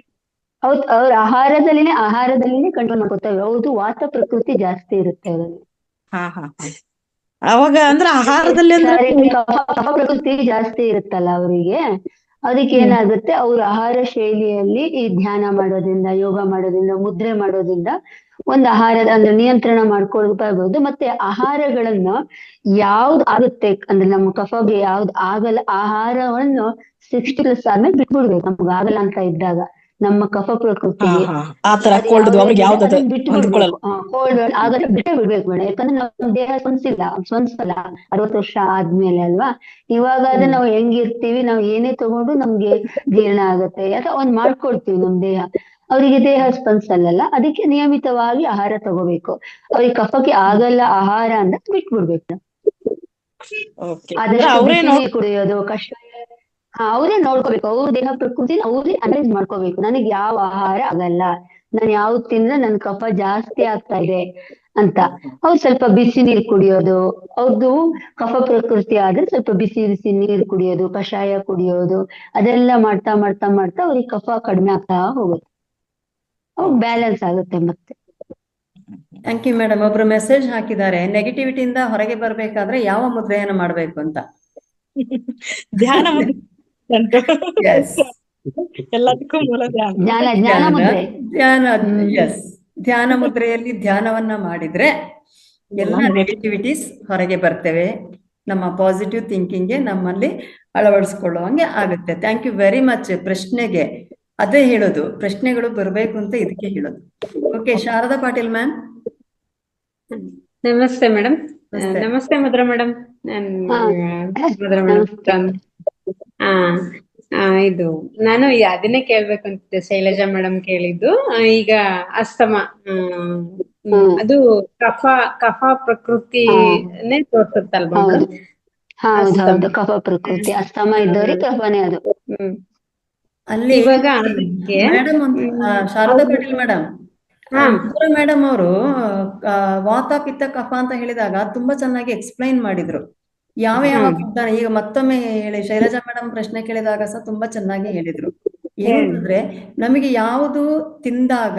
ಹೌದು, ಅವ್ರ ಆಹಾರದಲ್ಲಿನೇ ಕಂಟ್ರೋಲ್ ಮಾಡ್ಕೊತಾರೆ. ಹೌದು, ವಾತ ಪ್ರಕೃತಿ ಜಾಸ್ತಿ ಇರುತ್ತೆ ಅವರಲ್ಲಿ. ಅವಾಗ ಅಂದ್ರೆ ಆಹಾರದಲ್ಲಿ ಕಫ ಪ್ರಕೃತಿ ಜಾಸ್ತಿ ಇರುತ್ತಲ್ಲ ಅವರಿಗೆ. ಅದಕ್ಕೆ ಏನಾಗುತ್ತೆ, ಅವ್ರ ಆಹಾರ ಶೈಲಿಯಲ್ಲಿ ಈ ಧ್ಯಾನ ಮಾಡೋದ್ರಿಂದ, ಯೋಗ ಮಾಡೋದ್ರಿಂದ, ಮುದ್ರೆ ಮಾಡೋದ್ರಿಂದ ಒಂದು ಆಹಾರದ ಅಂದ್ರೆ ನಿಯಂತ್ರಣ ಮಾಡ್ಕೊಳ್ಬಹುದು. ಮತ್ತೆ ಆಹಾರಗಳನ್ನ ಯಾವ್ದು ಆಗುತ್ತೆ ಅಂದ್ರೆ ನಮ್ಮ ಕಫಗೆ ಯಾವ್ದು ಆಗಲ್ಲ, ಆಹಾರವನ್ನು 60+ ಆದ್ಮೇಲೆ ಬಿಟ್ಬಿಡ್ಬೇಕು. ನಮ್ಗೆ ಆಗಲ್ಲ ಅಂತ ಇದ್ದಾಗ ನಮ್ಮ ಕಫ ಪ್ರಕೃತಿಗೆ ಬಿಟ್ಟು ಬಿಡ್ಬೇಕು. ಕೋಲ್ಡ್ ಆಗಲ್ಲ ಬಿಟ್ಟೇ ಬಿಡ್ಬೇಕು ಮೇಡಮ್. ಯಾಕಂದ್ರೆ ನಮ್ಮ ದೇಹ ಸ್ವಂದಿಸಲ್ಲ 60 ವರ್ಷ ಆದ್ಮೇಲೆ ಅಲ್ವಾ. ಇವಾಗಾದ್ರೆ ನಾವು ಹೆಂಗಿರ್ತೀವಿ, ನಾವು ಏನೇ ತಗೊಂಡು ನಮ್ಗೆ ಜೀರ್ಣ ಆಗತ್ತೆ ಅಥವಾ ಮಾಡ್ಕೊಳ್ತೀವಿ ನಮ್ ದೇಹ. ಅವರಿಗೆ ದೇಹ ಸ್ಪಂದಿಸಲ್ಲ. ಅದಕ್ಕೆ ನಿಯಮಿತವಾಗಿ ಆಹಾರ ತಗೋಬೇಕು. ಅವ್ರಿಗೆ ಕಫಕ್ಕೆ ಆಗಲ್ಲ ಆಹಾರ ಅಂದ್ರೆ ಬಿಟ್ಬಿಡ್ಬೇಕು. ಆದಷ್ಟು ಬಿಸಿ ನೀರು ಕುಡಿಯೋದು, ಕಷಾಯ ಅವರೇ ನೋಡ್ಕೋಬೇಕು. ಅವ್ರ ದೇಹ ಪ್ರಕೃತಿ ಅವ್ರೇ ಅನಲೈಸ್ ಮಾಡ್ಕೋಬೇಕು. ನನಗೆ ಯಾವ ಆಹಾರ ಆಗಲ್ಲ, ನಾನು ಯಾವ್ದು ತಿಂದ್ರೆ ನನ್ ಕಫ ಜಾಸ್ತಿ ಆಗ್ತಾ ಇದೆ ಅಂತ. ಅವ್ರು ಸ್ವಲ್ಪ ಬಿಸಿ ನೀರು ಕುಡಿಯೋದು, ಅವ್ರದ್ದು ಕಫ ಪ್ರಕೃತಿ ಆದ್ರೆ ಸ್ವಲ್ಪ ಬಿಸಿ ನೀರು ಕುಡಿಯೋದು, ಕಷಾಯ ಕುಡಿಯೋದು, ಅದೆಲ್ಲ ಮಾಡ್ತಾ ಮಾಡ್ತಾ ಮಾಡ್ತಾ ಅವ್ರಿಗೆ ಕಫ ಕಡಿಮೆ ಆಗ್ತಾ ಹೋಗುತ್ತೆ. ಅವ್ರು ಬ್ಯಾಲೆನ್ಸ್ ಆಗುತ್ತೆ ಮತ್ತೆ. Thank you madam. ಒಬ್ರು ಮೆಸೇಜ್ ಹಾಕಿದ್ದಾರೆ, ನೆಗೆಟಿವಿಟಿಯಿಂದ ಹೊರಗೆ ಬರ್ಬೇಕಾದ್ರೆ ಯಾವ ಮುದ್ರೆಯನ್ನು ಮಾಡ್ಬೇಕು ಅಂತ. ಧ್ಯಾನ ಎಲ್ಲದಕ್ಕೂ ಮೂಲ ಧ್ಯಾನ ಮುದ್ರೆಯಲ್ಲಿ ಧ್ಯಾನವನ್ನ ಮಾಡಿದ್ರೆ ಎಲ್ಲ ನೆಗೆಟಿವಿಟೀಸ್ ಹೊರಗೆ ಬರ್ತವೆ. ನಮ್ಮ ಪಾಸಿಟಿವ್ ಥಿಂಕಿಂಗ್ಗೆ ನಮ್ಮಲ್ಲಿ ಅಳವಡಿಸ್ಕೊಳ್ಳುವಂಗೆ ಆಗುತ್ತೆ. Thank you very much. ಪ್ರಶ್ನೆಗೆ ಅದೇ ಹೇಳೋದು, ಪ್ರಶ್ನೆಗಳು ಬರಬೇಕು ಅಂತ ಇದಕ್ಕೆ ಹೇಳೋದು. Okay, Sharada Patil ma'am. ನಮಸ್ತೆ ಮೇಡಮ್. ನಮಸ್ತೆ ಮುದ್ರಾ ಮೇಡಮ್. ಮುದ್ರಾ ಮೇಡಮ್, ಇದು ನಾನು ಅದನ್ನೇ ಕೇಳ್ಬೇಕಂತಿದ್ದೆ. ಶೈಲಜಾ ಮೇಡಮ್ ಕೇಳಿದ್ದು. ಈಗ ಅಸ್ತಮ ಅದು ಕಫ ಪ್ರಕೃತಿನೇ ತೋರ್ಸುತ್ತಲ್ವಾ ಮೇಡಮ್? ಹೌದು, ಕಫ ಪ್ರಕೃತಿ ಅಸ್ತಮ ಇದ್ದವ್ರಿಗೆ ಕಫನೇ ಅದು. ಅಲ್ಲಿ ಇವಾಗ madam Sharada Patil madam madam ಅವರು ವಾತ ಪಿತ್ತ ಕಫ ಅಂತ ಹೇಳಿದಾಗ ತುಂಬಾ ಚೆನ್ನಾಗಿ ಎಕ್ಸ್ಪ್ಲೈನ್ ಮಾಡಿದ್ರು. ಯಾವ ಯಾವ ವಿಧಾನ, ಈಗ ಮತ್ತೊಮ್ಮೆ ಹೇಳಿ, ಶೈಲಜಾ ಮೇಡಮ್ ಪ್ರಶ್ನೆ ಕೇಳಿದಾಗ ಸಹ ತುಂಬಾ ಚೆನ್ನಾಗಿ ಹೇಳಿದ್ರು. ಏನು ಅಂತಂದ್ರೆ ನಮಗೆ ಯಾವುದು ತಿಂದಾಗ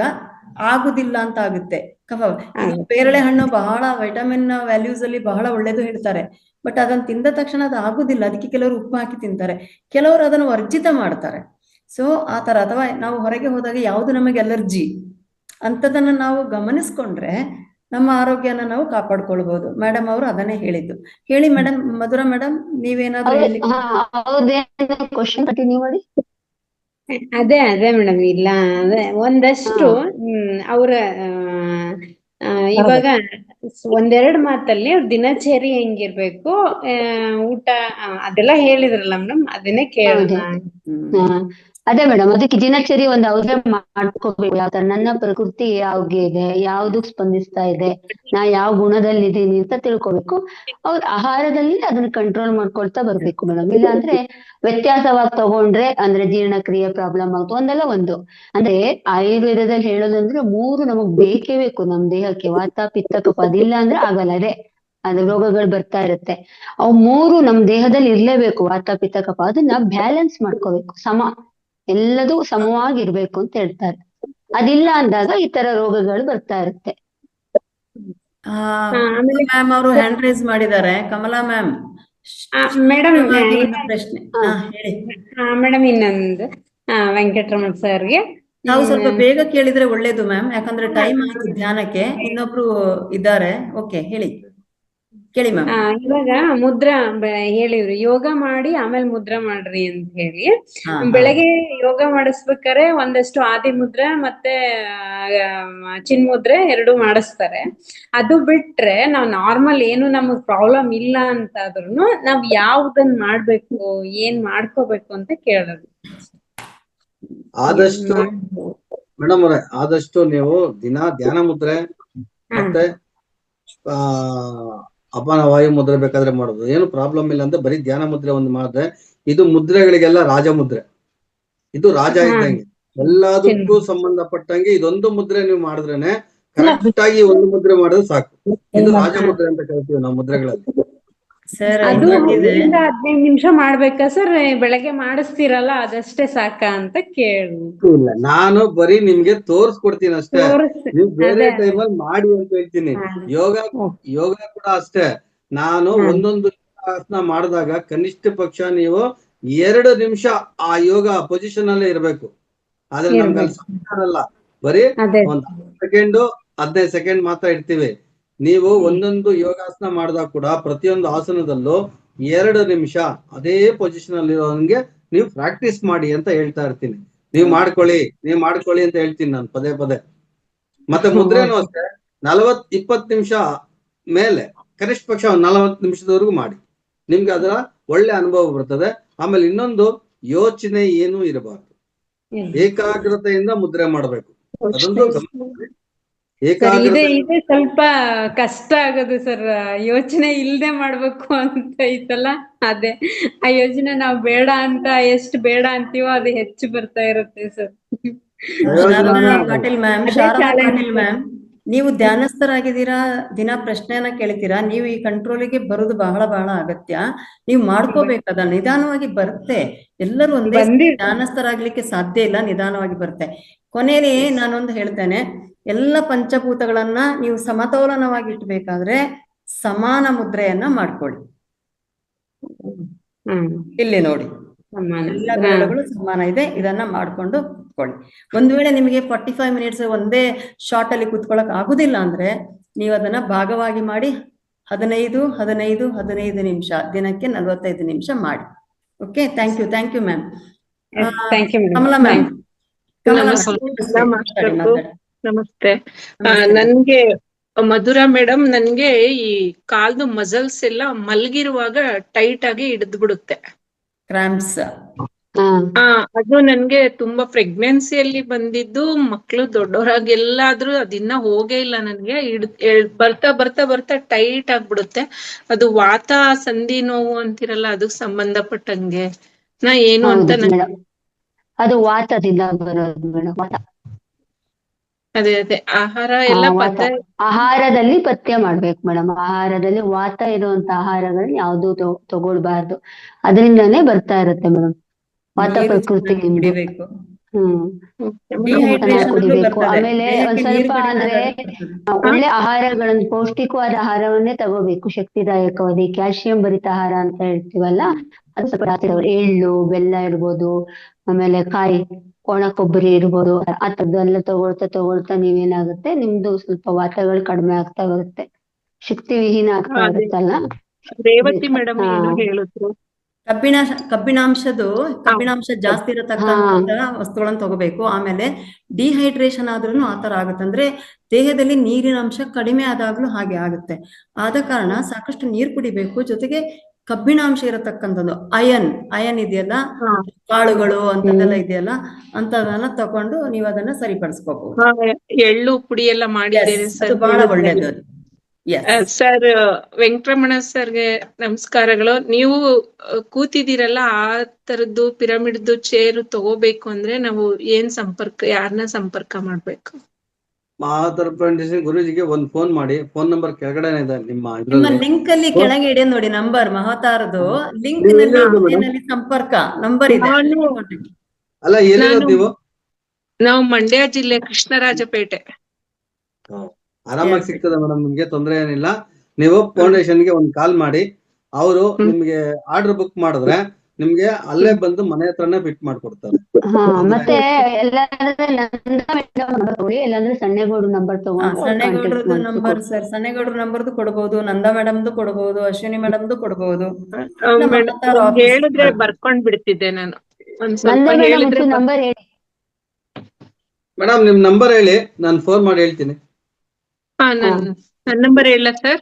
ಆಗುದಿಲ್ಲ ಅಂತ ಆಗುತ್ತೆ ಕಫ. ಈಗ ಪೇರಳೆ ಹಣ್ಣು ಬಹಳ ವೈಟಮಿನ್ ವ್ಯಾಲ್ಯೂಸ್ ಅಲ್ಲಿ ಬಹಳ ಒಳ್ಳೇದು ಹೇಳ್ತಾರೆ, ಬಟ್ ಅದನ್ನ ತಿಂದ ತಕ್ಷಣ ಅದು ಆಗುದಿಲ್ಲ. ಅದಕ್ಕೆ ಕೆಲವರು ಉಪ್ಪು ಹಾಕಿ ತಿಂತಾರೆ, ಕೆಲವರು ಅದನ್ನು ವರ್ಜಿತ ಮಾಡ್ತಾರೆ. ಸೊ ಆ ತರ, ಅಥವಾ ನಾವು ಹೊರಗೆ ಹೋದಾಗ ಯಾವುದು ನಮಗೆ ಅಲರ್ಜಿ ಅಂತದನ್ನ ನಾವು ಗಮನಿಸ್ಕೊಂಡ್ರೆ ನಮ್ಮ ಆರೋಗ್ಯನ ನಾವು ಕಾಪಾಡ್ಕೊಳ್ಬಹುದು. ಮೇಡಮ್ ಅವರು ಅದನ್ನೇ ಹೇಳಿದ್ದು. ಹೇಳಿ ಮೇಡಮ್, ಮಧುರಾ ಮೇಡಮ್, ನೀವೇನಾದ್ರೂ ಹೇಳಿ. ಕ್ವಶನ್ ಕಂಟಿನ್ಯೂ ಮಾಡಿ. ಅದೇ ಮೇಡಮ್, ಇಲ್ಲ ಅದೇ ಒಂದಷ್ಟು ಅವ್ರ ಇವಾಗ ಒಂದೆರಡು ಮಾತಲ್ಲಿ ಅವ್ರ ದಿನಚರಿ ಹೆಂಗಿರ್ಬೇಕು, ಊಟ ಅದೆಲ್ಲ ಹೇಳಿದ್ರಲ್ಲ ಮೇಡಮ್, ಅದನ್ನೇ ಕೇಳೋಣ. ಅದೇ ಮೇಡಮ್, ಅದಕ್ಕೆ ದಿನಚರಿ ಒಂದು ಅವ್ರೇ ಮಾಡ್ಕೋಬೇಕು. ಯಾವ ತರ ನನ್ನ ಪ್ರಕೃತಿ ಯಾವ್ಗೆ ಇದೆ, ಯಾವ್ದಕ್ ಸ್ಪಂದಿಸ್ತಾ ಇದೆ, ನಾ ಯಾವ ಗುಣದಲ್ಲಿ ಇದೀನಿ ಅಂತ ತಿಳ್ಕೊಬೇಕು. ಅವ್ರ ಆಹಾರದಲ್ಲಿ ಅದನ್ನ ಕಂಟ್ರೋಲ್ ಮಾಡ್ಕೊಳ್ತಾ ಬರ್ಬೇಕು ಮೇಡಮ್. ಇಲ್ಲ ಅಂದ್ರೆ ವ್ಯತ್ಯಾಸವಾಗಿ ತಗೊಂಡ್ರೆ ಅಂದ್ರೆ ಜೀರ್ಣಕ್ರಿಯೆ ಪ್ರಾಬ್ಲಮ್ ಆಗುತ್ತೆ. ಒಂದಲ್ಲ ಒಂದು ಅಂದ್ರೆ ಆಯುರ್ವೇದದಲ್ಲಿ ಹೇಳೋದಂದ್ರೆ 3 ನಮಗ್ ಬೇಕೇ ಬೇಕು ನಮ್ ದೇಹಕ್ಕೆ, ವಾತ ಪಿತ್ತ ಕಫ. ಅದಿಲ್ಲ ಅಂದ್ರೆ ಆಗಲ್ಲ, ಅದು ರೋಗಗಳು ಬರ್ತಾ ಇರುತ್ತೆ. ಅವು 3 ನಮ್ ದೇಹದಲ್ಲಿ ಇರ್ಲೇಬೇಕು, ವಾತ ಪಿತ್ತ ಕಫ. ಅದನ್ನ ಬ್ಯಾಲೆನ್ಸ್ ಮಾಡ್ಕೋಬೇಕು, ಎಲ್ಲದೂ ಸಮವಾಗಿರ್ಬೇಕು ಅಂತ ಹೇಳ್ತಾರೆ. ಅದಿಲ್ಲ ಅಂದಾಗ ಈ ತರ ರೋಗಗಳು ಬರ್ತಾ ಇರುತ್ತೆ. ಮ್ಯಾಮ್ ಅವರು ಹ್ಯಾಂಡ್ ರೈಸ್ ಮಾಡಿದ್ದಾರೆ, ಕಮಲಾ ಮ್ಯಾಮ್. ಮೇಡಮ್ ಪ್ರಶ್ನೆ ಹೇಳಿ ಮೇಡಮ್. ಇನ್ನೊಂದು ವೆಂಕಟರಮಣ ಸರ್ಗೆ ನಾವು ಸ್ವಲ್ಪ ಬೇಗ ಕೇಳಿದ್ರೆ ಒಳ್ಳೇದು ಮ್ಯಾಮ್, ಯಾಕಂದ್ರೆ ಟೈಮ್ ಆಯ್ತು ಧ್ಯಾನಕ್ಕೆ. ಇನ್ನೊಬ್ರು ಇದ್ದಾರೆ. ಓಕೆ, ಹೇಳಿ, ಕೇಳಿ ಮ್ಯಾಮ್. ಇವಾಗ ಮುದ್ರಾ ಹೇಳಿವ್ರಿ, ಯೋಗ ಮಾಡಿ ಆಮೇಲೆ ಮುದ್ರಾ ಮಾಡ್ರಿ ಅಂತ ಹೇಳಿ. ಬೆಳಗ್ಗೆ ಯೋಗ ಮಾಡಿಸ್ಬೇಕಾರೆ ಒಂದಷ್ಟು ಆದಿ ಮುದ್ರೆ ಮತ್ತೆ ಚಿನ್ಮುದ್ರೆ 2 ಮಾಡಿಸ್ತಾರೆ. ಅದು ಬಿಟ್ರೆ ನಾವ್ ನಾರ್ಮಲ್ ಏನು ನಮಗ್ ಪ್ರಾಬ್ಲಮ್ ಇಲ್ಲ ಅಂತಾದ್ರೂ ನಾವ್ ಯಾವ್ದನ್ ಮಾಡ್ಬೇಕು, ಏನ್ ಮಾಡ್ಕೋಬೇಕು ಅಂತ ಕೇಳೋದು. ಆದಷ್ಟು ಮೇಡಮ್ ಅವರೇ, ಆದಷ್ಟು ನೀವು ದಿನ ಧ್ಯಾನ ಮುದ್ರೆ ಮತ್ತೆ ಅಪಾನ ವಾಯು ಮುದ್ರೆ ಬೇಕಾದ್ರೆ ಮಾಡೋದು, ಏನು ಪ್ರಾಬ್ಲಮ್ ಇಲ್ಲ ಅಂತ. ಬರೀ ಧ್ಯಾನ ಮುದ್ರೆ ಒಂದು ಮಾಡಿದ್ರೆ, ಇದು ಮುದ್ರೆಗಳಿಗೆಲ್ಲ ರಾಜ ಮುದ್ರೆ. ಇದು ರಾಜ ಇದ್ದಂಗೆ, ಎಲ್ಲದಕ್ಕೂ ಸಂಬಂಧಪಟ್ಟಂಗೆ ಇದೊಂದು ಮುದ್ರೆ ನೀವು ಮಾಡಿದ್ರೇನೆ ಕರೆಕ್ಟ್ ಆಗಿ ಒಂದು ಮುದ್ರೆ ಮಾಡಿದ್ರೆ ಸಾಕು. ಇದು ರಾಜ ಮುದ್ರೆ ಅಂತ ಕರಿತೀವಿ ನಾವು ಮುದ್ರೆಗಳಲ್ಲಿ. ಅದು 15 ನಿಮಿಷ ಮಾಡ್ಬೇಕಾ ಸರ್? ಬೆಳಗ್ಗೆ ಮಾಡಿಸ್ತೀರಲ್ಲ ಅದಷ್ಟೇ ಸಾಕಾ ಅಂತ ಇಲ್ಲ, ನಾನು ಬರೀ ನಿಮ್ಗೆ ತೋರ್ಸ್ಕೊಡ್ತೀನಿ ಅಷ್ಟೇ. ನೀವು ಬೇರೆ ಟೈಮಲ್ಲಿ ಮಾಡಿ ಅಂತ ಹೇಳ್ತೀನಿ. ಯೋಗ ಕೂಡ ಅಷ್ಟೇ. ನಾನು ಒಂದೊಂದು ಆಸನ ಮಾಡಿದಾಗ ಕನಿಷ್ಠ ಪಕ್ಷ ನೀವು 2 ನಿಮಿಷ ಆ ಯೋಗ ಪೊಸಿಷನ್ ಅಲ್ಲೇ ಇರ್ಬೇಕು. ಆದ್ರೆ ನಮ್ಗೆ ಅಲ್ಲಿ ಸಾಕಾಗಲ್ಲ, ಬರೀ 10 ಸೆಕೆಂಡ್ 15 ಸೆಕೆಂಡ್ ಮಾತ್ರ ಇಡ್ತೀವಿ. ನೀವು ಒಂದೊಂದು ಯೋಗಾಸನ ಮಾಡಿದಾಗ ಕೂಡ ಪ್ರತಿಯೊಂದು ಆಸನದಲ್ಲೂ 2 ನಿಮಿಷ ಅದೇ ಪೊಸಿಷನ್ ಅಲ್ಲಿ ಇರೋಂಗೆ ನೀವು ಪ್ರಾಕ್ಟೀಸ್ ಮಾಡಿ ಅಂತ ಹೇಳ್ತಾ ಇರ್ತೀನಿ. ನೀವು ಮಾಡ್ಕೊಳ್ಳಿ ಅಂತ ಹೇಳ್ತೀನಿ ನಾನು ಪದೇ ಪದೇ. ಮತ್ತೆ ಮುದ್ರೆನೂ ಅಷ್ಟೇ, 40-20 ನಿಮಿಷ ಮೇಲೆ ಕನಿಷ್ಠ ಪಕ್ಷ 40 ನಿಮಿಷದವರೆಗೂ ಮಾಡಿ. ನಿಮ್ಗೆ ಅದರ ಒಳ್ಳೆ ಅನುಭವ ಬರ್ತದೆ. ಆಮೇಲೆ ಇನ್ನೊಂದು, ಯೋಚನೆ ಏನೂ ಇರಬಾರ್ದು, ಏಕಾಗ್ರತೆಯಿಂದ ಮುದ್ರೆ ಮಾಡಬೇಕು. ಅದೊಂದು ಇದೆ ಸ್ವಲ್ಪ ಕಷ್ಟ ಆಗೋದು ಸರ್, ಯೋಚನೆ ಇಲ್ದೆ ಮಾಡ್ಬೇಕು ಅಂತ ಐತಲ್ಲ, ಅದೇ ಆ ಯೋಚನೆ ನಾವ್ ಬೇಡ ಅಂತ ಎಷ್ಟು ಬೇಡ ಅಂತೀವೋ ಅದು ಹೆಚ್ಚು ಬರ್ತಾ ಇರುತ್ತೆ ಸರ್. ಪಾಟೀಲ್ ಮ್ಯಾಮ್, ನೀವು ಧ್ಯಾನಸ್ಥರಾಗಿದ್ದೀರಾ, ದಿನ ಪ್ರಶ್ನೆಯನ್ನ ಕೇಳ್ತೀರಾ, ನೀವು ಈ ಕಂಟ್ರೋಲಿಗೆ ಬರೋದು ಬಹಳ ಬಹಳ ಅಗತ್ಯ. ನೀವು ಮಾಡ್ಕೋಬೇಕದ, ನಿಧಾನವಾಗಿ ಬರುತ್ತೆ. ಎಲ್ಲರೂ ಒಂದೇ ಧ್ಯಾನಸ್ಥರಾಗ್ಲಿಕ್ಕೆ ಸಾಧ್ಯ ಇಲ್ಲ, ನಿಧಾನವಾಗಿ ಬರುತ್ತೆ. ಕೊನೆಯಲ್ಲಿ ನಾನೊಂದು ಹೇಳ್ತೇನೆ, ಎಲ್ಲ ಪಂಚಭೂತಗಳನ್ನ ನೀವು ಸಮತೋಲನವಾಗಿ ಇಟ್ಬೇಕಾದ್ರೆ ಸಮಾನ ಮುದ್ರೆಯನ್ನ ಮಾಡ್ಕೊಳ್ಳಿ. ಇಲ್ಲಿ ನೋಡಿ, ಎಲ್ಲ ಬೆರಳುಗಳು ಸಮಾನ ಇದೆ, ಇದನ್ನ ಮಾಡ್ಕೊಂಡು ಕೂತ್ಕೊಳ್ಳಿ. ಒಂದು ವೇಳೆ ನಿಮಗೆ 45 ಮಿನಿಟ್ಸ್ ಒಂದೇ ಶಾರ್ಟ್ ಅಲ್ಲಿ ಕೂತ್ಕೊಳ್ಳಕ್ ಆಗುದಿಲ್ಲ ಅಂದ್ರೆ ನೀವು ಅದನ್ನ ಭಾಗವಾಗಿ ಮಾಡಿ 15 ನಿಮಿಷ, ದಿನಕ್ಕೆ 45 ನಿಮಿಷ ಮಾಡಿ. Okay, thank you ma'am. Kamala ma'am. ನಮಸ್ತೆ. ನನ್ಗೆ ಮಧುರಾ ಮೇಡಮ್, ನನ್ಗೆ ಈ ಕಾಲ್ದು ಮಸಲ್ಸ್ ಎಲ್ಲ ಮಲ್ಗಿರುವಾಗ ಟೈಟ್ ಆಗಿ ಹಿಡಿದು ಬಿಡುತ್ತೆ, ಕ್ರಾಂಪ್ಸ್. ಅದು ನನ್ಗೆ ತುಂಬಾ ಪ್ರೆಗ್ನೆನ್ಸಿಯಲ್ಲಿ ಬಂದಿದ್ದು, ಮಕ್ಳು ದೊಡ್ಡವರಾಗಿ ಎಲ್ಲಾದ್ರೂ ಅದಿನ್ನ ಹೋಗೇ ಇಲ್ಲ ನನ್ಗೆ. ಬರ್ತಾ ಬರ್ತಾ ಬರ್ತಾ ಟೈಟ್ ಆಗ್ಬಿಡುತ್ತೆ. ಅದು ವಾತ ಸಂಧಿ ನೋವು ಅಂತಿರಲ್ಲ, ಅದಕ್ಕೆ ಸಂಬಂಧಪಟ್ಟಂಗೆ ನಾ ಏನು ಅಂತ ಅದು ವಾತದಿಂದ ಬರೋದು ಮೇಡಮ್, ವಾತ. ಅದೇ ಆಹಾರ ಎಲ್ಲ ವಾತ ಆಹಾರದಲ್ಲಿ ಪಥ್ಯ ಮಾಡ್ಬೇಕು ಮೇಡಮ್. ಆಹಾರದಲ್ಲಿ ವಾತ ಇರುವಂತ ಆಹಾರಗಳನ್ನ ಯಾವ್ದು ತಗೊಳ್ಬಾರ್ದು, ಅದರಿಂದಾನೇ ಬರ್ತಾ ಇರುತ್ತೆ ಮೇಡಮ್ ವಾತ ಪ್ರಕೃತಿ ನಿಮ್ದು. ಚೆನ್ನಾಗಿ ಕುಡಿಬೇಕು. ಆಮೇಲೆ ಒಂದ್ ಸ್ವಲ್ಪ ಅಂದ್ರೆ ಒಳ್ಳೆ ಆಹಾರಗಳನ್ನ, ಪೌಷ್ಟಿಕವಾದ ಆಹಾರವನ್ನೇ ತಗೋಬೇಕು. ಶಕ್ತಿದಾಯಕವಾದ ಕ್ಯಾಲ್ಸಿಯಂ ಭರಿತ ಆಹಾರ ಅಂತ ಹೇಳ್ತೀವಲ್ಲ, ಅದು ಸ್ವಲ್ಪ ರಾತ್ರಿ ಎಳ್ಳು, ಬೆಲ್ಲ ಇರ್ಬೋದು, ಆಮೇಲೆ ಕಾಯಿ, ಒಣ ಕೊಬ್ಬರಿ ಇರ್ಬೋದು, ಆ ತರದೆಲ್ಲ ತಗೊಳ್ತಾ ನೀವೇನಾಗುತ್ತೆ, ನಿಮ್ದು ಸ್ವಲ್ಪ ವಾತಗಳು ಕಡಿಮೆ ಆಗ್ತಾ ಬರುತ್ತೆ, ಶಕ್ತಿ ವಿಹೀನ ಆಗ್ತಾ ಇರುತ್ತಲ್ಲ. ರೇವತಿ ಮೇಡಮ್ ಏನು ಹೇಳಿದ್ರು? ಕಬ್ಬಿಣಾಂಶ ಜಾಸ್ತಿ ಇರತಕ್ಕಂತ ವಸ್ತುಗಳನ್ನ ತಗೋಬೇಕು. ಆಮೇಲೆ ಡಿಹೈಡ್ರೇಷನ್ ಆದ್ರೂ ಆತರ ಆಗುತ್ತೆ, ಅಂದ್ರೆ ದೇಹದಲ್ಲಿ ನೀರಿನ ಅಂಶ ಕಡಿಮೆ ಆದಾಗ್ಲೂ ಹಾಗೆ ಆಗುತ್ತೆ. ಆದ ಕಾರಣ ಸಾಕಷ್ಟು ನೀರು ಕುಡಿಬೇಕು. ಜೊತೆಗೆ ಕಬ್ಬಿಣಾಂಶ ಇರತಕ್ಕಂಥದ್ದು ಅಯನ್ ಇದೆಯಲ್ಲ, ಕಾಳುಗಳು ಅಂತದೆಲ್ಲ ಇದೆಯಲ್ಲ, ಅಂತದನ್ನ ತಕೊಂಡು ನೀವು ಅದನ್ನ ಸರಿಪಡಿಸ್ಕೋಬಹುದು. ಎಳ್ಳು ಪುಡಿ ಎಲ್ಲ ಮಾಡಿದ್ದೇನೆ ಸರ್, ಬಹಳ ಒಳ್ಳೇದು. ಸರ್ ವೆಂಕಟರಮಣ ಸರ್ಗೆ ನಮಸ್ಕಾರಗಳು. ನೀವು ಕೂತಿದ್ದೀರಲ್ಲ, ಆ ತರದ್ದು ಪಿರಮಿಡ್ದು ಚೇರು ತಗೋಬೇಕು ಅಂದ್ರೆ ನಾವು ಯಾರನ್ನ ಸಂಪರ್ಕ ಮಾಡ್ಬೇಕು? ಗುರುಜಿಗೆ ಒಂದು ಫೋನ್ ಮಾಡಿ. ಫೋನ್ ನಂಬರ್ ಕೆಳಗಡೆ ಇದೆ ನಿಮ್ಮ ಲಿಂಕ್ ಅಲ್ಲಿ ಕೆಳಗೆ ಇದೆ ನೋಡಿ, ನಂಬರ್ ಮಹಾತಾರದು ಲಿಂಕ್ ನಲ್ಲಿ ಸಂಪರ್ಕ ನಂಬರ್ ಇದೆ. ಅಲ್ಲ, ನೀವು ನಾವು ಮಂಡ್ಯ ಜಿಲ್ಲೆ ಕೃಷ್ಣರಾಜಪೇಟೆ. ಆರಾಮಾಗಿ ಸಿಗ್ತದೆ ಮೇಡಮ್, ನಿಮ್ಗೆ ತೊಂದರೆ ಏನಿಲ್ಲ. ನೀವು ಫೌಂಡೇಶನ್ಗೆ ಒಂದು ಕಾಲ್ ಮಾಡಿ, ಅವರು ನಿಮ್ಗೆ ಆರ್ಡರ್ ಬುಕ್ ಮಾಡಿದ್ರೆ ನಿಮ್ಗೆ ಅಲ್ಲೇ ಬಂದು ಮನೆ ಹತ್ರನೇ ಫಿಟ್ ಮಾಡ್ಕೊಡ್ತಾರೆ. ಮತ್ತೆ ಇಲ್ಲಾಂದ್ರೆ ಸಣ್ಣೇಗೌಡ್ರ ನಂಬರ್ ತಗೊಂಡು ಸಣ್ಣೇಗೌಡ್ರ ನಂಬರ್ದು ಕೊಡಬಹುದು, ನಂದಾ ಮೇಡಮ್ದು ಕೊಡಬಹುದು, ಅಶ್ವಿನಿ ಮೇಡಮ್ದು ಕೊಡಬಹುದು. ಹೇಳಿದ್ರೆ ಬರ್ಕೊಂಡ್ ಬಿಡ್ತಿದ್ದೆ ನಾನು. ಒಂದ್ ಸ್ವಲ್ಪ ಹೇಳಿದ್ರೆ ನಂಬರ್ ಹೇಳಿ ಮೇಡಮ್, ನಿಮ್ ನಂಬರ್ ಹೇಳಿ, ನಾನು ಫೋನ್ ಮಾಡಿ ಹೇಳ್ತೀನಿ. ನನ್ನ ನಂಬರ್ ಹೇಳ ಸರ್?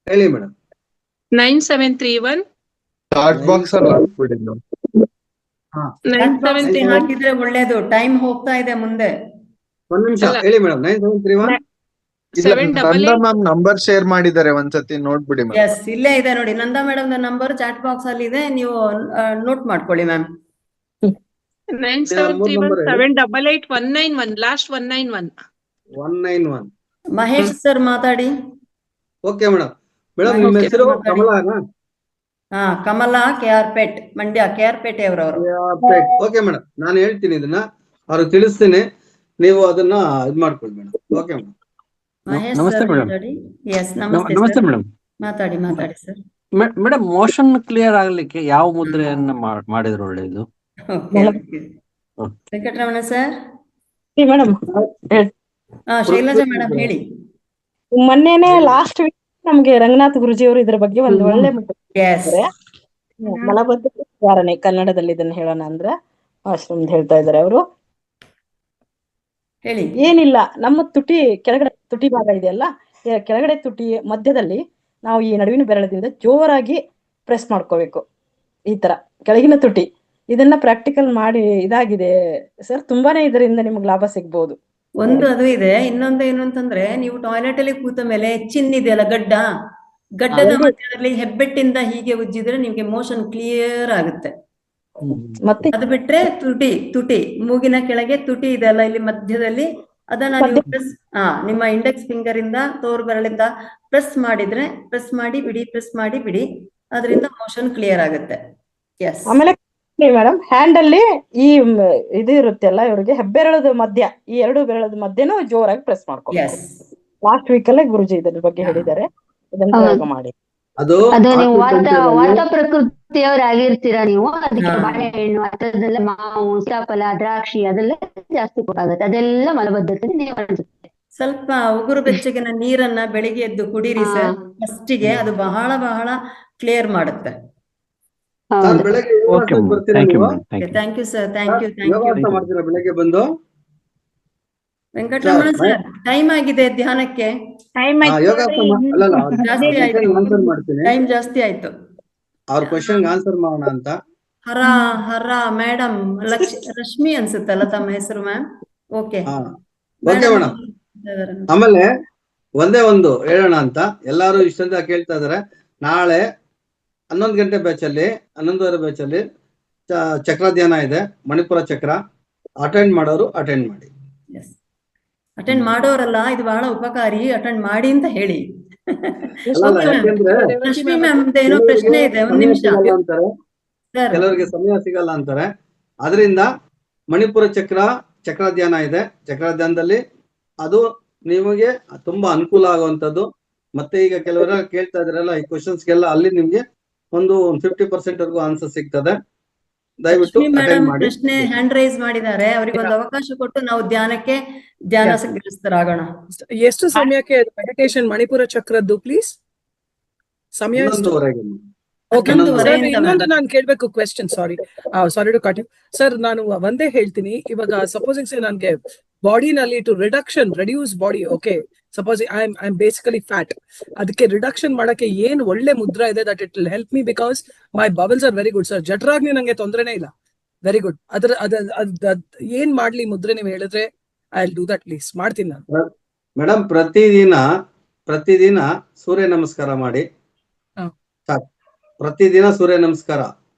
ಹೇಳಿ ಮೇಡಮ್. 9731 ಹಾಕಿದ್ರೆ ಒಳ್ಳೇದು, ಟೈಮ್ ಹೋಗ್ತಾ ಇದೆ ಮುಂದೆ. ಒಂದ್ ನಿಮಿಷ ಹೇಳಿ ಮೇಡಮ್. 9731 ನಂಬರ್ ಶೇರ್ ಮಾಡಿದ್ದಾರೆ, ಒಂದ್ಸತಿ ನೋಡ್ಬಿಡಿ. ಎಸ್, ಇಲ್ಲೇ ಇದೆ ನೋಡಿ, Nanda madam number chat box ಅಲ್ಲಿ ಇದೆ, ನೀವು ನೋಟ್ ಮಾಡ್ಕೊಳ್ಳಿ ಮ್ಯಾಮ್. 9731788191 ಲಾಸ್ಟ್ 191. ಮಹೇಶ್ ಸರ್ ಮಾತಾಡಿ. Okay madam. ಮೇಡಮ್ ನಿಮ್ಮ ಹೆಸರು ಕಮಲನಾ? ಕಮಲಾ KR ಪೇಟ್, ಮಂಡ್ಯ KR ಪೇಟೆ ಅವರವರು. ಓಕೆ ಮೇಡಮ್, ನಾನು ಹೇಳ್ತೀನಿ, ಇದನ್ನ ಅವ್ರಿಗೆ ತಿಳಿಸ್ತೀನಿ, ನೀವು ಅದನ್ನ ಇದ್ ಮಾಡ್ಕೊಳ್ಳಿ ಮೇಡಮ್. Okay madam. ನಮಸ್ತೆ ಮೇಡಮ್. ನಮಸ್ತೆ ಮೇಡಮ್. ಮಾತಾಡಿ ಸರ್. ಮೇಡಮ್, ಮೋಷನ್ ಕ್ಲಿಯರ್ ಆಗ್ಲಿಕ್ಕೆ ಯಾವ ಮುದ್ರೆಯನ್ನ ಮಾಡಿದ್ರೆ ಒಳ್ಳೇದು? Venkataramana sir. Madam, Shailaja madam ಹೇಳಿ. ಮೊನ್ನೆನೆ ಲಾಸ್ಟ್ ವೀಕ್ ನಮ್ಗೆ ರಂಗನಾಥ್ ಗುರುಜಿ ಅವರು ಇದ್ರ ಬಗ್ಗೆ ಒಂದು ಒಳ್ಳೆ ಮಲಬದ್ಧ ನಿವಾರಣೆ, ಕನ್ನಡದಲ್ಲಿ ಇದನ್ನ ಹೇಳೋಣ ಅಂದ್ರೆ ಆಶ್ರಮದ ಹೇಳ್ತಾ ಇದಾರೆ ಅವರು. ಹೇಳಿ. ಏನಿಲ್ಲ, ನಮ್ಮ ಕೆಳಗಡೆ ತುಟಿ ಭಾಗ ಇದೆಯಲ್ಲ, ಕೆಳಗಡೆ ತುಟಿ ಮಧ್ಯದಲ್ಲಿ ನಾವು ಈ ನಡುವಿನ ಬೆರಳದಿಂದ ಜೋರಾಗಿ ಪ್ರೆಸ್ ಮಾಡ್ಕೋಬೇಕು. ಈ ತರ ಕೆಳಗಿನ ತುಟಿ, ಇದನ್ನ ಪ್ರಾಕ್ಟಿಕಲ್ ಮಾಡಿ ಇದಾಗಿದೆ ಸರ್. ತುಂಬಾನೇ ಇದರಿಂದ ನಿಮ್ಗೆ ಲಾಭ ಸಿಗ್ಬಹುದು. ಒಂದು ಅದು ಇದೆ, ಇನ್ನೊಂದು ಏನು ಅಂತಂದ್ರೆ, ನೀವು ಟಾಯ್ಲೆಟ್ ಅಲ್ಲಿ ಕೂತ ಮೇಲೆ ಚಿನ್ನಿದೆಯಲ್ಲ, ಗಡ್ಡದ ಮಧ್ಯದಲ್ಲಿ ಹೆಬ್ಬೆಟ್ಟಿಂದ ಹೀಗೆ ಉಜ್ಜಿದ್ರೆ ನಿಮ್ಗೆ ಮೋಷನ್ ಕ್ಲಿಯರ್ ಆಗುತ್ತೆ. ಮತ್ತೆ ಅದು ಬಿಟ್ರೆ ತುಟಿ ಮೂಗಿನ ಕೆಳಗೆ ತುಟಿ ಇದೆಯಲ್ಲ, ಇಲ್ಲಿ ಮಧ್ಯದಲ್ಲಿ, ಅದನ್ನ ನೀವು ನಿಮ್ಮ ಇಂಡೆಕ್ಸ್ ಫಿಂಗರ್ ಇಂದ ತೋರು ಬೆರಳಿಂದ ಪ್ರೆಸ್ ಮಾಡಿ ಬಿಡಿ, ಅದರಿಂದ ಮೋಷನ್ ಕ್ಲಿಯರ್ ಆಗುತ್ತೆ. ಎಸ್. ಆಮೇಲೆ ಮೇಡಮ್, ಹ್ಯಾಂಡ್ ಅಲ್ಲಿ ಈ ಇದು ಇರುತ್ತೆ ಅಲ್ಲ, ಇವ್ರಿಗೆ ಹೆಬ್ಬೆರಳದ ಮಧ್ಯ, ಈ ಎರಡು ಬೆರಳದ ಮಧ್ಯನೂ ಜೋರಾಗಿ ಪ್ರೆಸ್ ಮಾಡ್ಕೋಬೇಕು. ಲಾಸ್ಟ್ ವೀಕ್ ಅಲ್ಲೇ ಗುರುಜಿ ಇದ್ರ ಬಗ್ಗೆ ಹೇಳಿದ್ದಾರೆ, ಇದನ್ನ ಪ್ರಯೋಗ ಮಾಡಿ. ಅದು ನೀವು ವಾತ ಪ್ರಕೃತಿಯವರಾಗಿರ್ತೀರಾ ನೀವು, ಅದಕ್ಕೆ ಬಾಳೆಹಣ್ಣು ಅದೆಲ್ಲ, ಮಾವು, ಸೀತಾಫಲ, ದ್ರಾಕ್ಷಿ ಅದೆಲ್ಲ ಜಾಸ್ತಿ ಕೊಡಾಗುತ್ತೆ, ಅದೆಲ್ಲ ಮಲಬದ್ಧತೆ ನಿವಾರಿಸುತ್ತೆ. ಸ್ವಲ್ಪ ಉಗುರು ಬೆಚ್ಚಗಿನ ನೀರನ್ನ ಬೆಳಿಗ್ಗೆ ಎದ್ದು ಕುಡೀರಿ ಸರ್, ಫಸ್ಟಿಗೆ ಅದು ಬಹಳ ಬಹಳ ಕ್ಲಿಯರ್ ಮಾಡುತ್ತೆ. Thank you sir, thank you. ಬೆಳಗ್ಗೆ ಬಂದು ವೆಂಕಟರಮಣ ಸರ್, ಟೈಮ್ ಆಗಿದೆ ಧ್ಯಾನಕ್ಕೆ. ಟೈಮ್ ಜಾಸ್ತಿ ಆಯ್ತು. ಅವ್ರ ಕ್ವೆಶ್ಚನ್ ಆನ್ಸರ್ ಮಾಡೋಣ ಅಂತ. ಹರ ಮೇಡಮ್ ರಶ್ಮಿ ಅನ್ಸುತ್ತಲ್ಲ ತಮ್ಮ ಹೆಸರು ಮ್ಯಾಮ್? Okay madam. ಆಮೇಲೆ ಒಂದೇ ಒಂದು ಹೇಳೋಣ ಅಂತ ಎಲ್ಲಾರು ಇಷ್ಟಂತ ಕೇಳ್ತಾ ಇದಾರೆ. ನಾಳೆ 11 ಗಂಟೆ ಬ್ಯಾಚ್ ಅಲ್ಲಿ, 11:30 ಬ್ಯಾಚ್ ಅಲ್ಲಿ ಚಕ್ರ ಧ್ಯಾನ ಇದೆ, ಮಣಿಪುರ ಚಕ್ರ. ಅಟೆಂಡ್ ಮಾಡೋರು ಅಟೆಂಡ್ ಮಾಡಿ. ಅಟೆಂಡ್ ಮಾಡೋರಲ್ಲ, ಇದು ಬಹಳ ಉಪಕಾರಿ, ಅಟೆಂಡ್ ಮಾಡಿ ಅಂತ ಹೇಳಿ. ಯಾಕೆಂದ್ರೆ ರಶ್ಮಿ ಮ್ಯಾಮ್ ಏನೋ ಪ್ರಶ್ನೆ ಇದೆ, ಒಂದ್ ನಿಮಿಷ ಅಂತಾರೆ, ಕೆಲವರಿಗೆ ಸಮಯ ಸಿಗಲ್ಲ ಅಂತಾರೆ. ಅದರಿಂದ ಮಣಿಪುರ ಚಕ್ರ ಧ್ಯಾನ ಇದೆ. ಚಕ್ರ ಧ್ಯಾನದಲ್ಲಿ ಅದು ನಿಮಗೆ ತುಂಬಾ ಅನುಕೂಲ ಆಗುವಂತದ್ದು. ಮತ್ತೆ ಈಗ ಕೆಲವರ ಕೇಳ್ತಾ ಇದ್ರಲ್ಲ ಈ ಕ್ವಶನ್ಸ್ಗೆಲ್ಲ, ಅಲ್ಲಿ ನಿಮ್ಗೆ ಒಂದು 50% ವರೆಗೂ ಆನ್ಸರ್ ಸಿಗ್ತದೆ. ದಯವಿಟ್ಟು ಅಟೆಂಡ್ ಮಾಡಿ. ಪ್ರಶ್ನೆ ಹ್ಯಾಂಡ್ ರೈಸ್ ಮಾಡಿದ್ದಾರೆ, ಅವರಿಗೆ ಒಂದು ಅವಕಾಶ ಕೊಟ್ಟು ನಾವು ಧ್ಯಾನಗ್ರಸ್ತರಾಗೋಣ. ಎಷ್ಟು ಸಮಯಕ್ಕೆ ಮೆಡಿಟೇಷನ್ ಮಣಿಪುರ ಚಕ್ರದ್ದು ಪ್ಲೀಸ್? ಸಮಯ ಇನ್ನೊಂದು ನಾನು ಕೇಳ್ಬೇಕು question. Sorry to cut you sir. ನಾನು ಒಂದೇ ಹೇಳ್ತೀನಿ, ಇವಾಗ ಸಪೋಸಿಂಗ್ ಸೇ ನನ್ಗೆ ಬಾಡಿನಲ್ಲಿ to reduce body, okay, suppose I am basically fat, ಅದಕ್ಕೆ ರಿಡಕ್ಷನ್ ಮಾಡಕ್ಕೆ ಏನ್ ಒಳ್ಳೆ ಮುದ್ರಾ ಇದೆ that it will help me, because my bubbles are very good sir. ಜಠರಾಗ್ನಿ ನಂಗೆ ತೊಂದರೆನೇ ಇಲ್ಲ, ವೆರಿ ಗುಡ್. ಏನ್ ಮಾಡ್ಲಿ ಮುದ್ರೆ ನೀವು ಹೇಳಿದ್ರೆ I will do that please, ಮಾಡ್ತೀನಿ ನಾನು. ಮೇಡಮ್ ಪ್ರತಿದಿನ ಸೂರ್ಯ ನಮಸ್ಕಾರ ಮಾಡಿ. ಪ್ರತಿದಿನ ಸೂರ್ಯ ನಮಸ್ಕಾರ,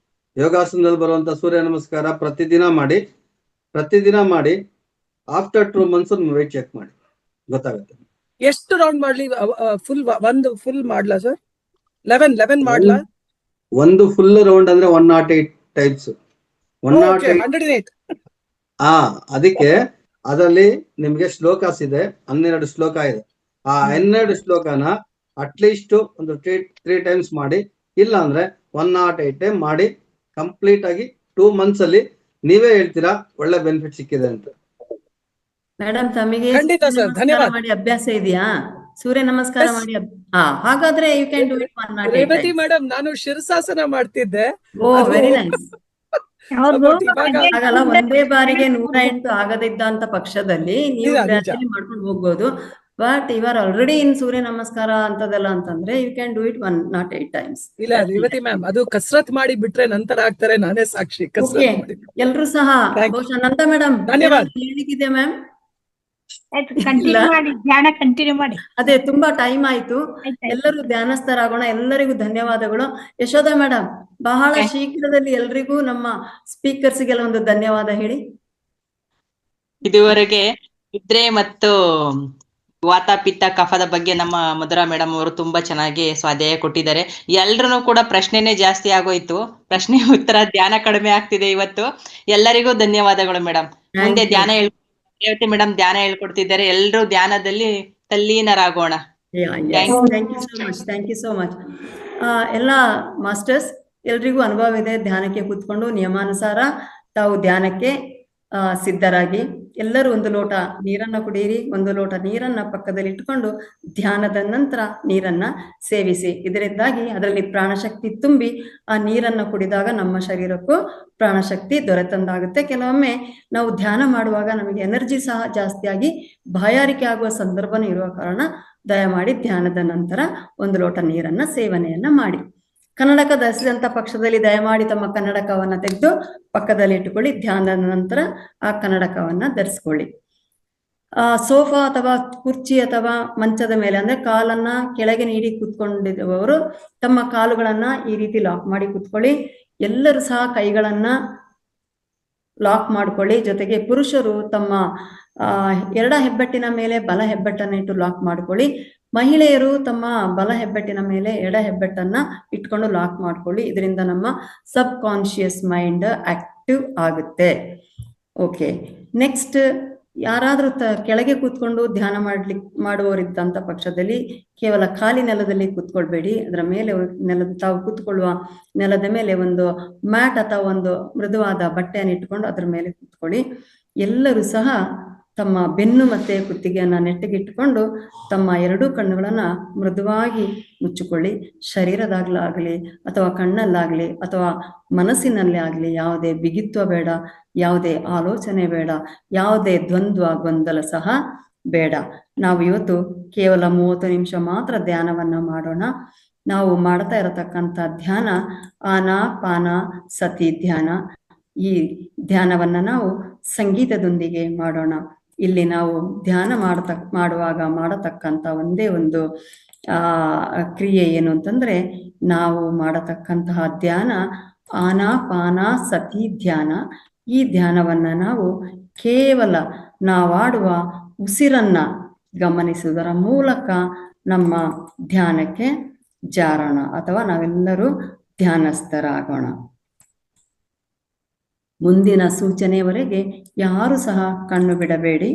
ಯೋಗಾಸನದಲ್ಲಿ ಬರುವಂತ ಸೂರ್ಯ ನಮಸ್ಕಾರ ಪ್ರತಿದಿನ ಮಾಡಿ. ಆಫ್ಟರ್ 2 months ವೇಟ್ ಚೆಕ್ ಮಾಡಿ, ಗೊತ್ತಾಗುತ್ತೆ. ಎಷ್ಟು ರೌಂಡ್ ಮಾಡ್ಲಿ? ಫುಲ್ ಮಾಡ್ಲಾ ಸರ್? 11 ಮಾಡ್ಲಾ? ಒಂದು ಫುಲ್ ರೌಂಡ್ ಅಂದ್ರೆ 108 ಟೈಪ್ಸ್. 108. ಅದಕ್ಕೆ ಅದರಲ್ಲಿ ನಿಮ್ಗೆ ಶ್ಲೋಕಾಸ್ ಇದೆ, 12 ಶ್ಲೋಕ ಇದೆ. ಆ 12 ಶ್ಲೋಕನ ಅಟ್ಲೀಸ್ಟ್ ಒಂದು 3 times ಮಾಡಿ. ಇಲ್ಲ ಅಂದ್ರೆ 108 ಮಾಡಿ ಕಂಪ್ಲೀಟ್ ಆಗಿ 2 months ಅಲ್ಲಿ ನೀವೇ ಹೇಳ್ತೀರಾ ಒಳ್ಳೆ ಬೆನಿಫಿಟ್ ಸಿಕ್ಕಿದೆ ಅಂತ. ಮೇಡಮ್, ತಮಗೆ ಮಾಡಿ ಅಭ್ಯಾಸ ಇದೆಯಾ? ಸೂರ್ಯ ನಮಸ್ಕಾರ ಮಾಡಿ ಹಾಗಾದ್ರೆ you can do it 108 Revathi madam, ನಾನು ಶಿರಸಾಸನ ಮಾಡ್ತಿದ್ದೆ. Oh very nice. ಆಗಲ್ಲ, ಒಂದೇ ಬಾರಿಗೆ 108 ಆಗದಿದ್ದಂತ ಪಕ್ಷದಲ್ಲಿ ನೀವು ಗ್ರಾಜುಯಲಿ ಮಾಡ್ಕೊಂಡು ಹೋಗ್ಬೋದು. But you are already in surya namaskar ಅಂತದಲ್ಲ ಅಂತಂದ್ರೆ you can do it 108 times. ಇಲ್ಲ ರೇವತಿ ಮ್ಯಾಮ್, ಅದು ಕಸರತ್ ಮಾಡಿ ಬಿಟ್ರೆ ನಂತರ ಆಗ್ತಾರೆ, ನಾನೇ ಸಾಕ್ಷಿ. ಎಲ್ರು ಸಹ ಬಹುಶಃ ನಂದ ಮೇಡಮ್ ಹೇಳಿಗಿದೆ ಮ್ಯಾಮ್. ಧ್ಯಾನ ಕಂಟಿನ್ಯೂ ಮಾಡಿ. ಅದೇ ತುಂಬಾ ಟೈಮ್ ಆಯ್ತು, ಎಲ್ಲರೂ ಧ್ಯಾನಸ್ಥರಾಗೋಣ. ಎಲ್ಲರಿಗೂ ಧನ್ಯವಾದಗಳು. ಯಶೋಧ ಮೇಡಮ್, ಬಹಳ ಶೀಘ್ರದಲ್ಲಿ ಎಲ್ರಿಗೂ ನಮ್ಮ ಸ್ಪೀಕರ್ಸ್ಗೆಲ್ಲ ಒಂದು ಧನ್ಯವಾದ ಹೇಳಿ. ಇದುವರೆಗೆ ನಿದ್ರೆ ಮತ್ತು ವಾತ ಪಿತ್ತ ಕಫದ ಬಗ್ಗೆ ನಮ್ಮ ಮಧುರಾ ಮೇಡಮ್ ಅವರು ತುಂಬಾ ಚೆನ್ನಾಗಿ ಸ್ವಾಧ್ಯಾಯ ಕೊಟ್ಟಿದ್ದಾರೆ. ಎಲ್ರೂ ಕೂಡ ಪ್ರಶ್ನೆನೇ ಜಾಸ್ತಿ ಆಗೋಯ್ತು, ಪ್ರಶ್ನೆ ಉತ್ತರ ಧ್ಯಾನ ಕಡಿಮೆ ಆಗ್ತಿದೆ ಇವತ್ತು. ಎಲ್ಲರಿಗೂ ಧನ್ಯವಾದಗಳು ಮೇಡಮ್. ಮುಂದೆ ಧ್ಯಾನ ರೇವತಿ ಮೇಡಮ್ ಧ್ಯಾನ ಹೇಳ್ಕೊಡ್ತಿದ್ದಾರೆ. ಎಲ್ರೂ ಧ್ಯಾನದಲ್ಲಿ ತಲ್ಲೀನರಾಗೋಣ. Thank you so much. ಎಲ್ಲ ಮಾಸ್ಟರ್ಸ್, ಎಲ್ರಿಗೂ ಅನುಭವ ಇದೆ. ಧ್ಯಾನಕ್ಕೆ ಕೂತ್ಕೊಂಡು ನಿಯಮಾನುಸಾರ ತಾವು ಧ್ಯಾನಕ್ಕೆ ಸಿದ್ಧರಾಗಿ ಎಲ್ಲರೂ ಒಂದು ಲೋಟ ನೀರನ್ನ ಕುಡಿಯಿರಿ. ಒಂದು ಲೋಟ ನೀರನ್ನ ಪಕ್ಕದಲ್ಲಿ ಇಟ್ಕೊಂಡು ಧ್ಯಾನದ ನಂತರ ನೀರನ್ನ ಸೇವಿಸಿ. ಇದರಿಂದಾಗಿ ಅದರಲ್ಲಿ ಪ್ರಾಣಶಕ್ತಿ ತುಂಬಿ ಆ ನೀರನ್ನ ಕುಡಿದಾಗ ನಮ್ಮ ಶರೀರಕ್ಕೂ ಪ್ರಾಣಶಕ್ತಿ ದೊರೆತಂದಾಗುತ್ತೆ. ಕೆಲವೊಮ್ಮೆ ನಾವು ಧ್ಯಾನ ಮಾಡುವಾಗ ನಮಗೆ ಎನರ್ಜಿ ಸಹ ಜಾಸ್ತಿಯಾಗಿ ಬಾಯಾರಿಕೆ ಆಗುವ ಸಂದರ್ಭನೂ ಇರುವ ಕಾರಣ ದಯಮಾಡಿ ಧ್ಯಾನದ ನಂತರ ಒಂದು ಲೋಟ ನೀರನ್ನ ಸೇವನೆಯನ್ನ ಮಾಡಿ. ಕನ್ನಡಕ ಧರಿಸಿದಂತ ಪಕ್ಷದಲ್ಲಿ ದಯಮಾಡಿ ತಮ್ಮ ಕನ್ನಡಕವನ್ನ ತೆಗೆದು ಪಕ್ಕದಲ್ಲಿ ಇಟ್ಟುಕೊಳ್ಳಿ. ಧ್ಯಾನದ ನಂತರ ಆ ಕನ್ನಡಕವನ್ನ ಧರಿಸ್ಕೊಳ್ಳಿ. ಸೋಫಾ ಅಥವಾ ಕುರ್ಚಿ ಅಥವಾ ಮಂಚದ ಮೇಲೆ ಅಂದ್ರೆ ಕಾಲನ್ನ ಕೆಳಗೆ ನೀಡಿ ಕೂತ್ಕೊಂಡಿರುವವರು ತಮ್ಮ ಕಾಲುಗಳನ್ನ ಈ ರೀತಿ ಲಾಕ್ ಮಾಡಿ ಕೂತ್ಕೊಳ್ಳಿ. ಎಲ್ಲರೂ ಸಹ ಕೈಗಳನ್ನ ಲಾಕ್ ಮಾಡ್ಕೊಳ್ಳಿ. ಜೊತೆಗೆ ಪುರುಷರು ತಮ್ಮ ಎಡ ಹೆಬ್ಬೆಟ್ಟಿನ ಮೇಲೆ ಬಲ ಹೆಬ್ಬೆಟ್ಟನ್ನ ಇಟ್ಟು ಲಾಕ್ ಮಾಡ್ಕೊಳ್ಳಿ. ಮಹಿಳೆಯರು ತಮ್ಮ ಬಲ ಹೆಬ್ಬೆಟ್ಟಿನ ಮೇಲೆ ಎಡ ಹೆಬ್ಬೆಟ್ಟನ್ನ ಇಟ್ಕೊಂಡು ಲಾಕ್ ಮಾಡ್ಕೊಳ್ಳಿ. ಇದರಿಂದ ನಮ್ಮ ಸಬ್ ಕಾನ್ಶಿಯಸ್ ಮೈಂಡ್ ಆಕ್ಟಿವ್ ಆಗುತ್ತೆ. ಓಕೆ, ನೆಕ್ಸ್ಟ್ ಯಾರಾದ್ರೂ ಕೆಳಗೆ ಕೂತ್ಕೊಂಡು ಧ್ಯಾನ ಮಾಡುವವರಿದ್ದಂತ ಪಕ್ಷದಲ್ಲಿ ಕೇವಲ ಖಾಲಿ ನೆಲದಲ್ಲಿ ಕೂತ್ಕೊಳ್ಬೇಡಿ. ಅದರ ಮೇಲೆ ತಾವು ಕೂತ್ಕೊಳ್ಳುವ ನೆಲದ ಮೇಲೆ ಒಂದು ಮ್ಯಾಟ್ ಅಥವಾ ಒಂದು ಮೃದುವಾದ ಬಟ್ಟೆಯನ್ನು ಇಟ್ಕೊಂಡು ಅದ್ರ ಮೇಲೆ ಕೂತ್ಕೊಳ್ಳಿ. ಎಲ್ಲರೂ ಸಹ ತಮ್ಮ ಬೆನ್ನು ಮತ್ತೆ ಕುತ್ತಿಗೆಯನ್ನ ನೆಟ್ಟಗಿಟ್ಟುಕೊಂಡು ತಮ್ಮ ಎರಡೂ ಕಣ್ಣುಗಳನ್ನ ಮೃದುವಾಗಿ ಮುಚ್ಚಿಕೊಳ್ಳಿ. ಶರೀರದಾಗ್ಲಾಗ್ಲಿ ಅಥವಾ ಕಣ್ಣಲ್ಲಾಗ್ಲಿ ಅಥವಾ ಮನಸ್ಸಿನಲ್ಲಿ ಆಗ್ಲಿ ಯಾವುದೇ ಬಿಗಿತ್ವ ಬೇಡ, ಯಾವುದೇ ಆಲೋಚನೆ ಬೇಡ, ಯಾವುದೇ ದ್ವಂದ್ವ ಗೊಂದಲ ಸಹ ಬೇಡ. ನಾವು ಇವತ್ತು ಕೇವಲ 30 ನಿಮಿಷ ಮಾತ್ರ ಧ್ಯಾನವನ್ನ ಮಾಡೋಣ. ನಾವು ಮಾಡ್ತಾ ಇರತಕ್ಕಂಥ ಧ್ಯಾನ ಆನಾಪಾನ ಸತಿ ಧ್ಯಾನ. ಈ ಧ್ಯಾನವನ್ನ ನಾವು ಸಂಗೀತದೊಂದಿಗೆ ಮಾಡೋಣ. ಇಲ್ಲಿ ನಾವು ಧ್ಯಾನ ಮಾಡುವಾಗ ಮಾಡತಕ್ಕಂಥ ಒಂದೇ ಒಂದು ಕ್ರಿಯೆ ಏನು ಅಂತಂದ್ರೆ, ನಾವು ಮಾಡತಕ್ಕಂತಹ ಧ್ಯಾನ ಆನಾಪಾನ ಸತಿ ಧ್ಯಾನ. ಈ ಧ್ಯಾನವನ್ನ ನಾವು ಕೇವಲ ನಾವಾಡುವ ಉಸಿರನ್ನ ಗಮನಿಸುವುದರ ಮೂಲಕ ನಮ್ಮ ಧ್ಯಾನಕ್ಕೆ ಜಾರೋಣ ಅಥವಾ ನಾವೆಲ್ಲರೂ ಧ್ಯಾನಸ್ಥರಾಗೋಣ. ಮುಂದಿನ ಸೂಚನೆಯವರೆಗೆ ಯಾರು ಸಹ ಕಣ್ಣು ಬಿಡಬೇಡಿ.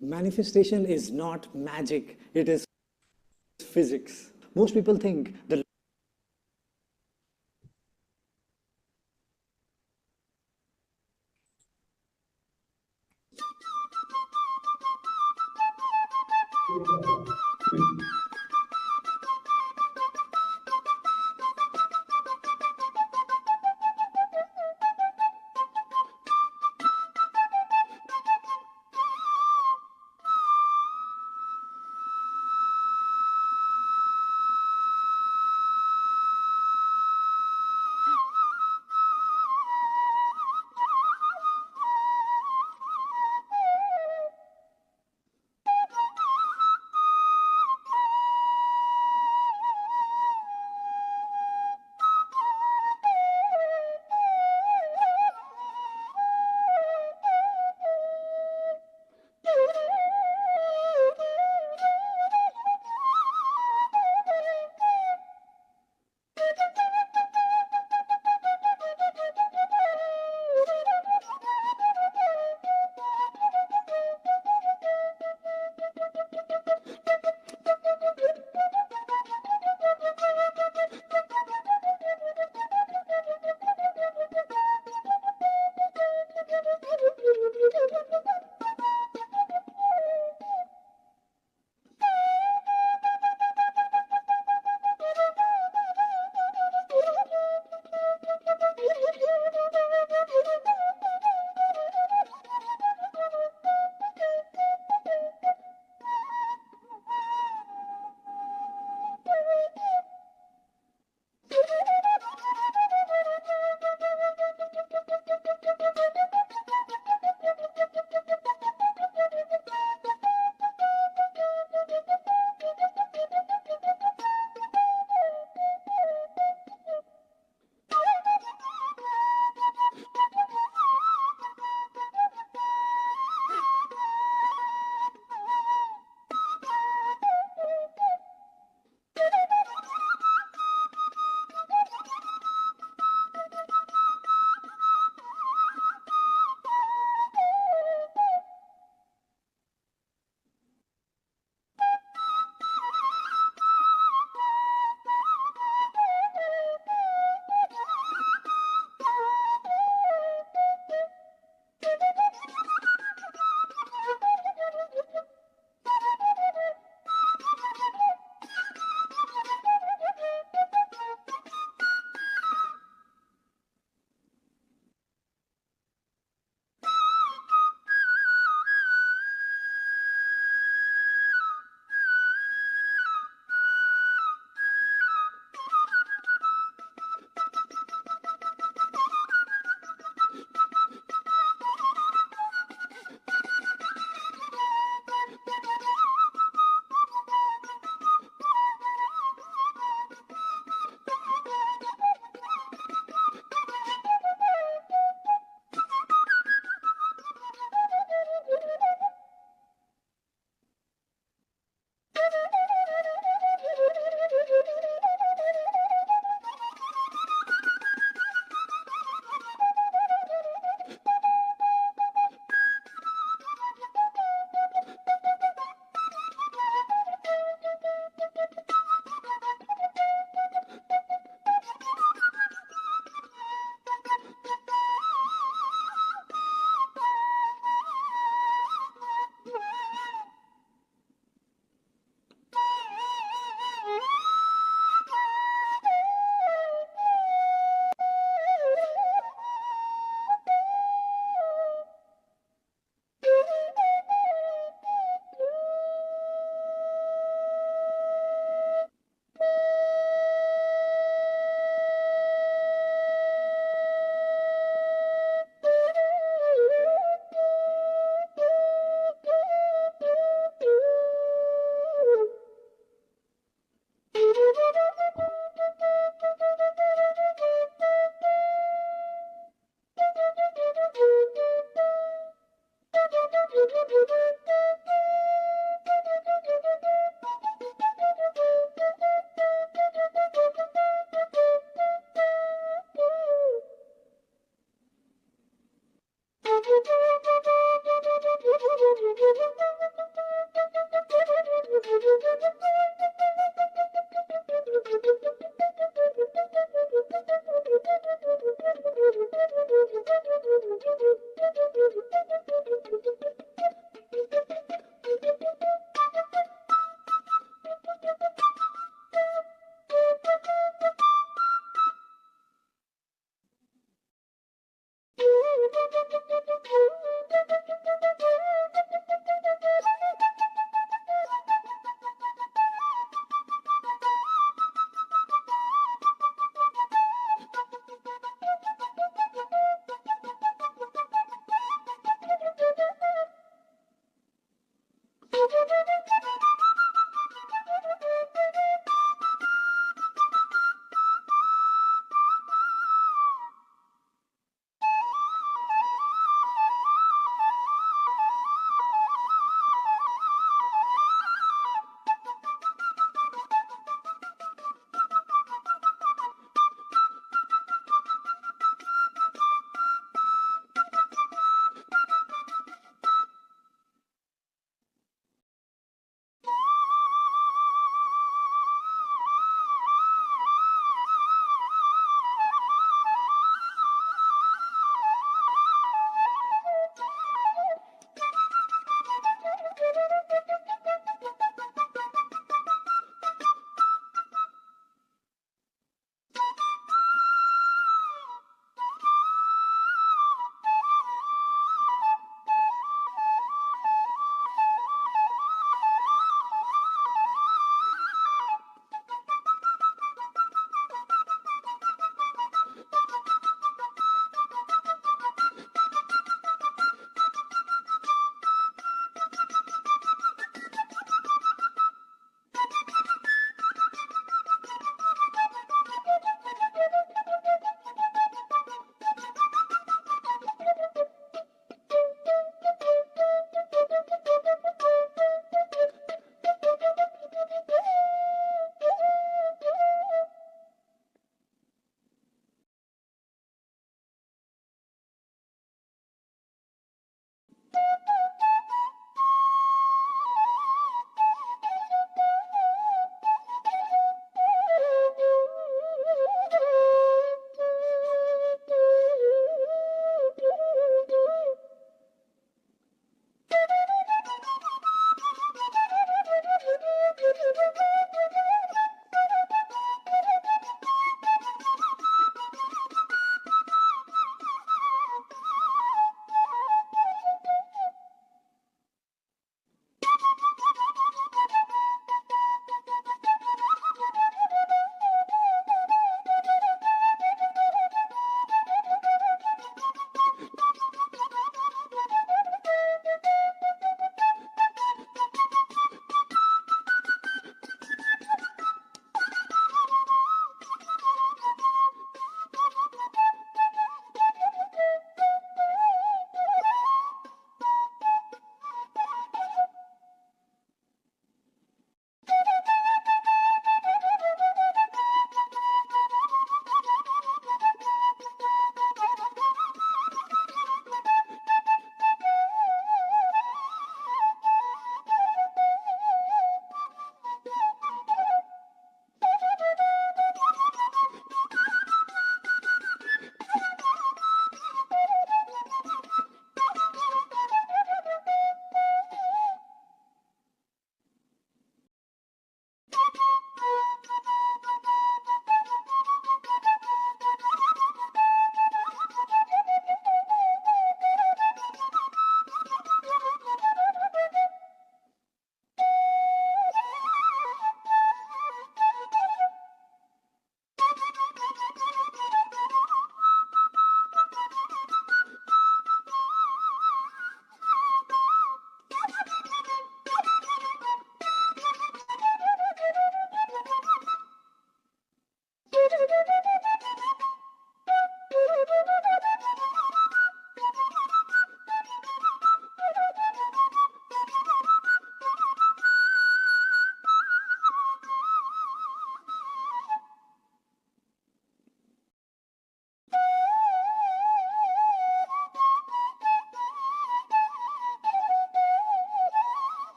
Manifestation is not magic, it is physics. Most people think the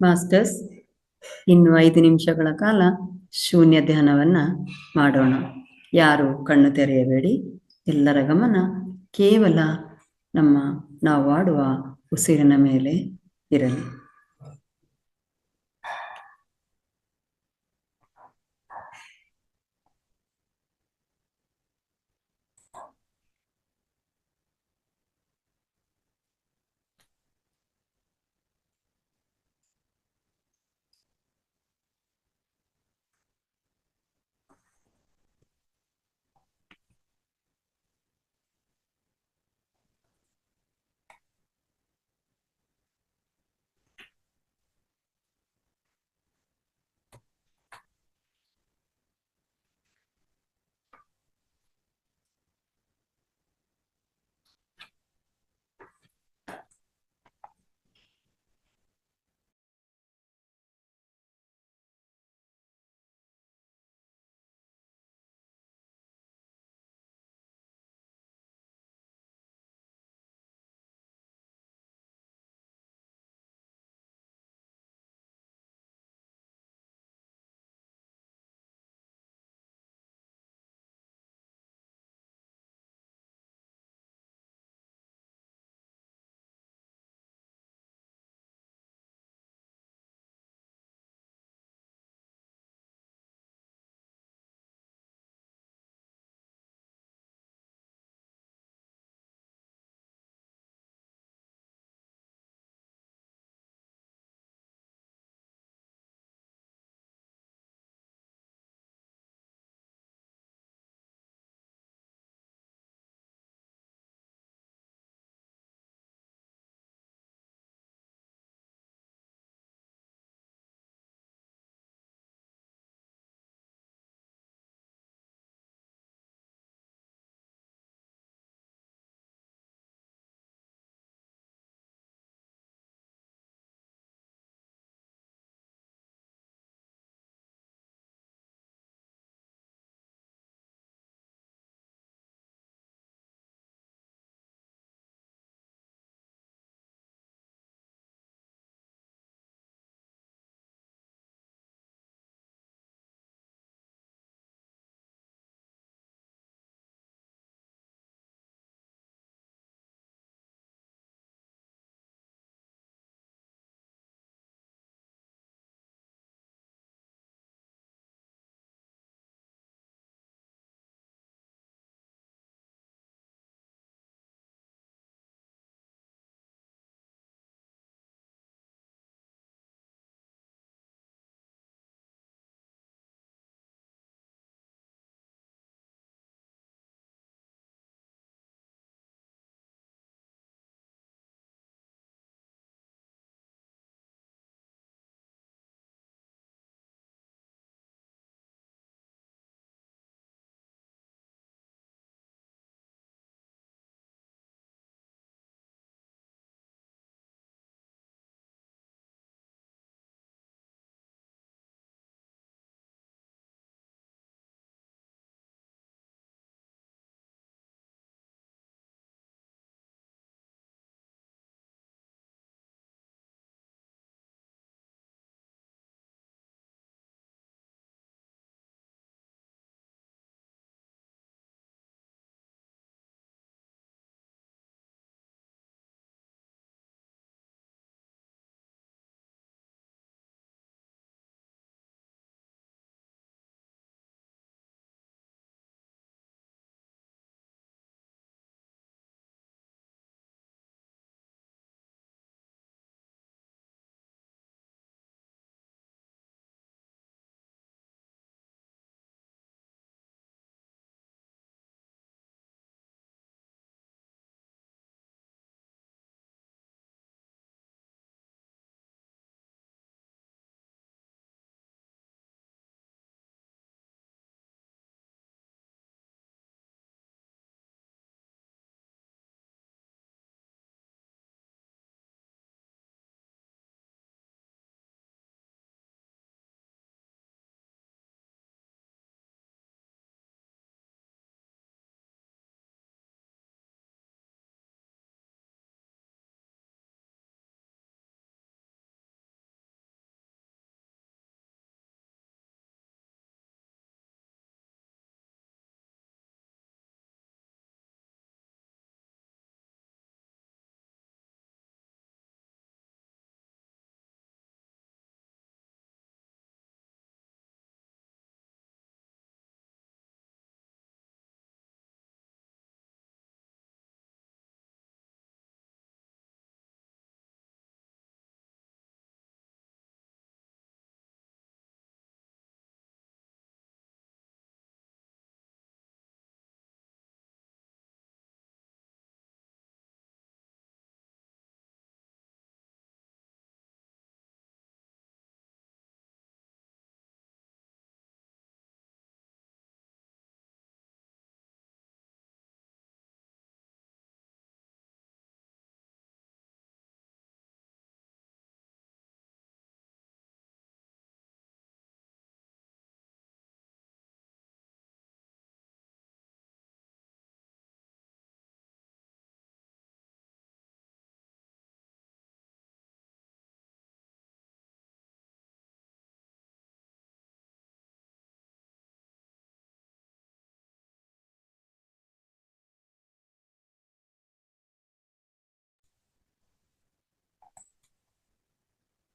masters, ಇನ್ನು 5 ನಿಮಿಷಗಳ ಕಾಲ ಶೂನ್ಯ ಧ್ಯಾನವನ್ನ ಮಾಡೋಣ. ಯಾರು ಕಣ್ಣು ತೆರೆಯಬೇಡಿ. ಎಲ್ಲರ ಗಮನ ಕೇವಲ ನಾವು ಆಡುವ ಉಸಿರಿನ ಮೇಲೆ ಇರಲಿ.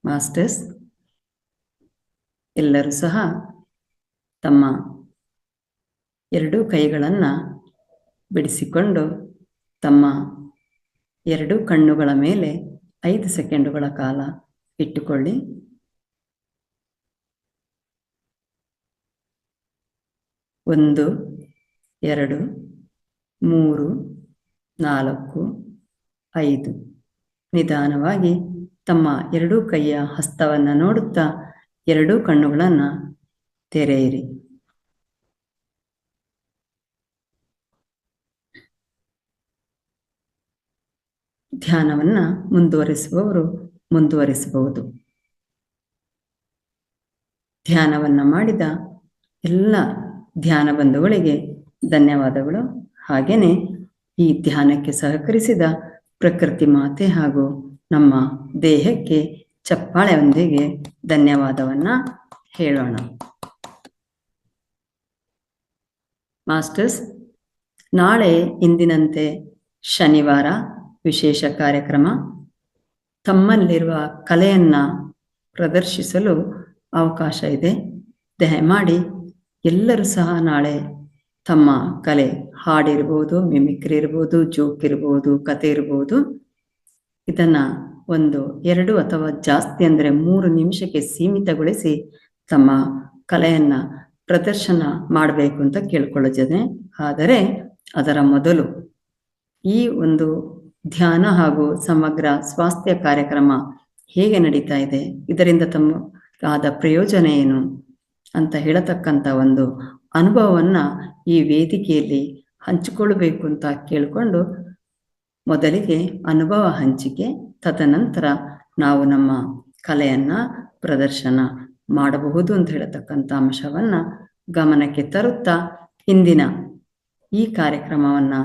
ಮಾಸ್ಟರ್ಸ್ ಎಲ್ಲರೂ ಸಹ ತಮ್ಮ ಎರಡೂ ಕೈಗಳನ್ನು ಬಿಡಿಸಿಕೊಂಡು ತಮ್ಮ ಎರಡೂ ಕಣ್ಣುಗಳ ಮೇಲೆ 5 ಸೆಕೆಂಡುಗಳ ಕಾಲ ಇಟ್ಟುಕೊಳ್ಳಿ. ಒಂದು, 2, 3, 4, 5. ನಿಧಾನವಾಗಿ ತಮ್ಮ ಎರಡೂ ಕೈಯ ಹಸ್ತವನ್ನು ನೋಡುತ್ತಾ ಎರಡೂ ಕಣ್ಣುಗಳನ್ನು ತೆರೆಯಿರಿ. ಧ್ಯಾನವನ್ನು ಮುಂದುವರಿಸುವವರು ಮುಂದುವರಿಸಬಹುದು. ಧ್ಯಾನವನ್ನು ಮಾಡಿದ ಎಲ್ಲ ಧ್ಯಾನ ಬಂಧುಗಳಿಗೆ ಧನ್ಯವಾದಗಳು. ಹಾಗೆಯೇ ಈ ಧ್ಯಾನಕ್ಕೆ ಸಹಕರಿಸಿದ ಪ್ರಕೃತಿ ಮಾತೆ ಹಾಗೂ ನಮ್ಮ ದೇಹಕ್ಕೆ ಚಪ್ಪಾಳೆಯೊಂದಿಗೆ ಧನ್ಯವಾದವನ್ನು ಹೇಳೋಣ. ಮಾಸ್ಟರ್ಸ್, ನಾಳೆ ಇಂದಿನಂತೆ ಶನಿವಾರ ವಿಶೇಷ ಕಾರ್ಯಕ್ರಮ. ತಮ್ಮಲ್ಲಿರುವ ಕಲೆಯನ್ನು ಪ್ರದರ್ಶಿಸಲು ಅವಕಾಶ ಇದೆ. ದಯಮಾಡಿ ಎಲ್ಲರೂ ಸಹ ನಾಳೆ ತಮ್ಮ ಕಲೆ, ಹಾಡಿರ್ಬೋದು, ಮಿಮಿಕ್ರಿ ಇರ್ಬೋದು, ಜೋಕ್ ಇರ್ಬೋದು, ಕತೆ ಇರ್ಬೋದು, ಇದನ್ನು 1, 2 ಅಥವಾ ಜಾಸ್ತಿ ಅಂದರೆ 3 ನಿಮಿಷಕ್ಕೆ ಸೀಮಿತಗೊಳಿಸಿ ತಮ್ಮ ಕಲೆಯನ್ನು ಪ್ರದರ್ಶನ ಮಾಡಬೇಕು ಅಂತ ಕೇಳ್ಕೊಳ್ಳುತ್ತೇನೆ. ಆದರೆ ಅದರ ಮೊದಲು ಈ ಒಂದು ಧ್ಯಾನ ಹಾಗೂ ಸಮಗ್ರ ಸ್ವಾಸ್ಥ್ಯ ಕಾರ್ಯಕ್ರಮ ಹೇಗೆ ನಡೀತಾ ಇದೆ, ಇದರಿಂದ ತಮಗಾದ ಪ್ರಯೋಜನ ಏನು ಅಂತ ಹೇಳತಕ್ಕಂಥ ಒಂದು ಅನುಭವವನ್ನು ಈ ವೇದಿಕೆಯಲ್ಲಿ ಹಂಚಿಕೊಳ್ಳಬೇಕು ಅಂತ ಕೇಳಿಕೊಂಡು, ಮೊದಲಿಗೆ ಅನುಭವ ಹಂಚಿಕೆ, ತದನಂತರ ನಾವು ನಮ್ಮ ಕಲೆಯನ್ನು ಪ್ರದರ್ಶನ ಮಾಡಬಹುದು ಅಂತ ಹೇಳತಕ್ಕಂಥ ಅಂಶವನ್ನು ಗಮನಕ್ಕೆ ತರುತ್ತಾ ಇಂದಿನ ಈ ಕಾರ್ಯಕ್ರಮವನ್ನು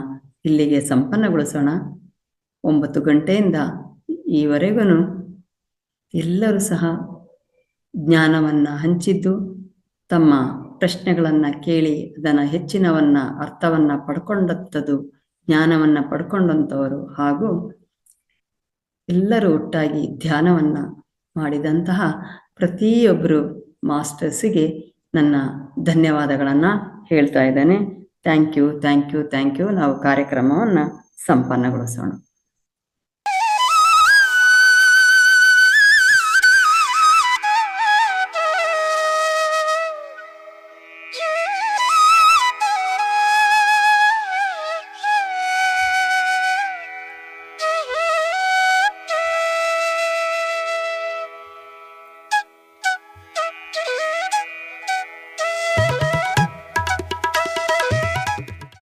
ಇಲ್ಲಿಗೆ ಸಂಪನ್ನಗೊಳಿಸೋಣ. 9 ಗಂಟೆಯಿಂದ ಈವರೆಗೂ ಎಲ್ಲರೂ ಸಹ ಜ್ಞಾನವನ್ನು ಹಂಚಿದ್ದು, ತಮ್ಮ ಪ್ರಶ್ನೆಗಳನ್ನು ಕೇಳಿ ಅದನ್ನು ಹೆಚ್ಚಿನವನ್ನು ಅರ್ಥವನ್ನು ಪಡ್ಕೊಂಡಂಥದ್ದು, ಜ್ಞಾನವನ್ನು ಪಡ್ಕೊಂಡಂಥವರು ಹಾಗೂ ಎಲ್ಲರೂ ಒಟ್ಟಾಗಿ ಧ್ಯಾನವನ್ನು ಮಾಡಿದಂತಹ ಪ್ರತಿಯೊಬ್ಬರು ಮಾಸ್ಟರ್ಸಿಗೆ ನನ್ನ ಧನ್ಯವಾದಗಳನ್ನು ಹೇಳ್ತಾ ಇದ್ದೇನೆ. Thank you. ನಾವು ಕಾರ್ಯಕ್ರಮವನ್ನು ಸಂಪನ್ನಗೊಳಿಸೋಣ.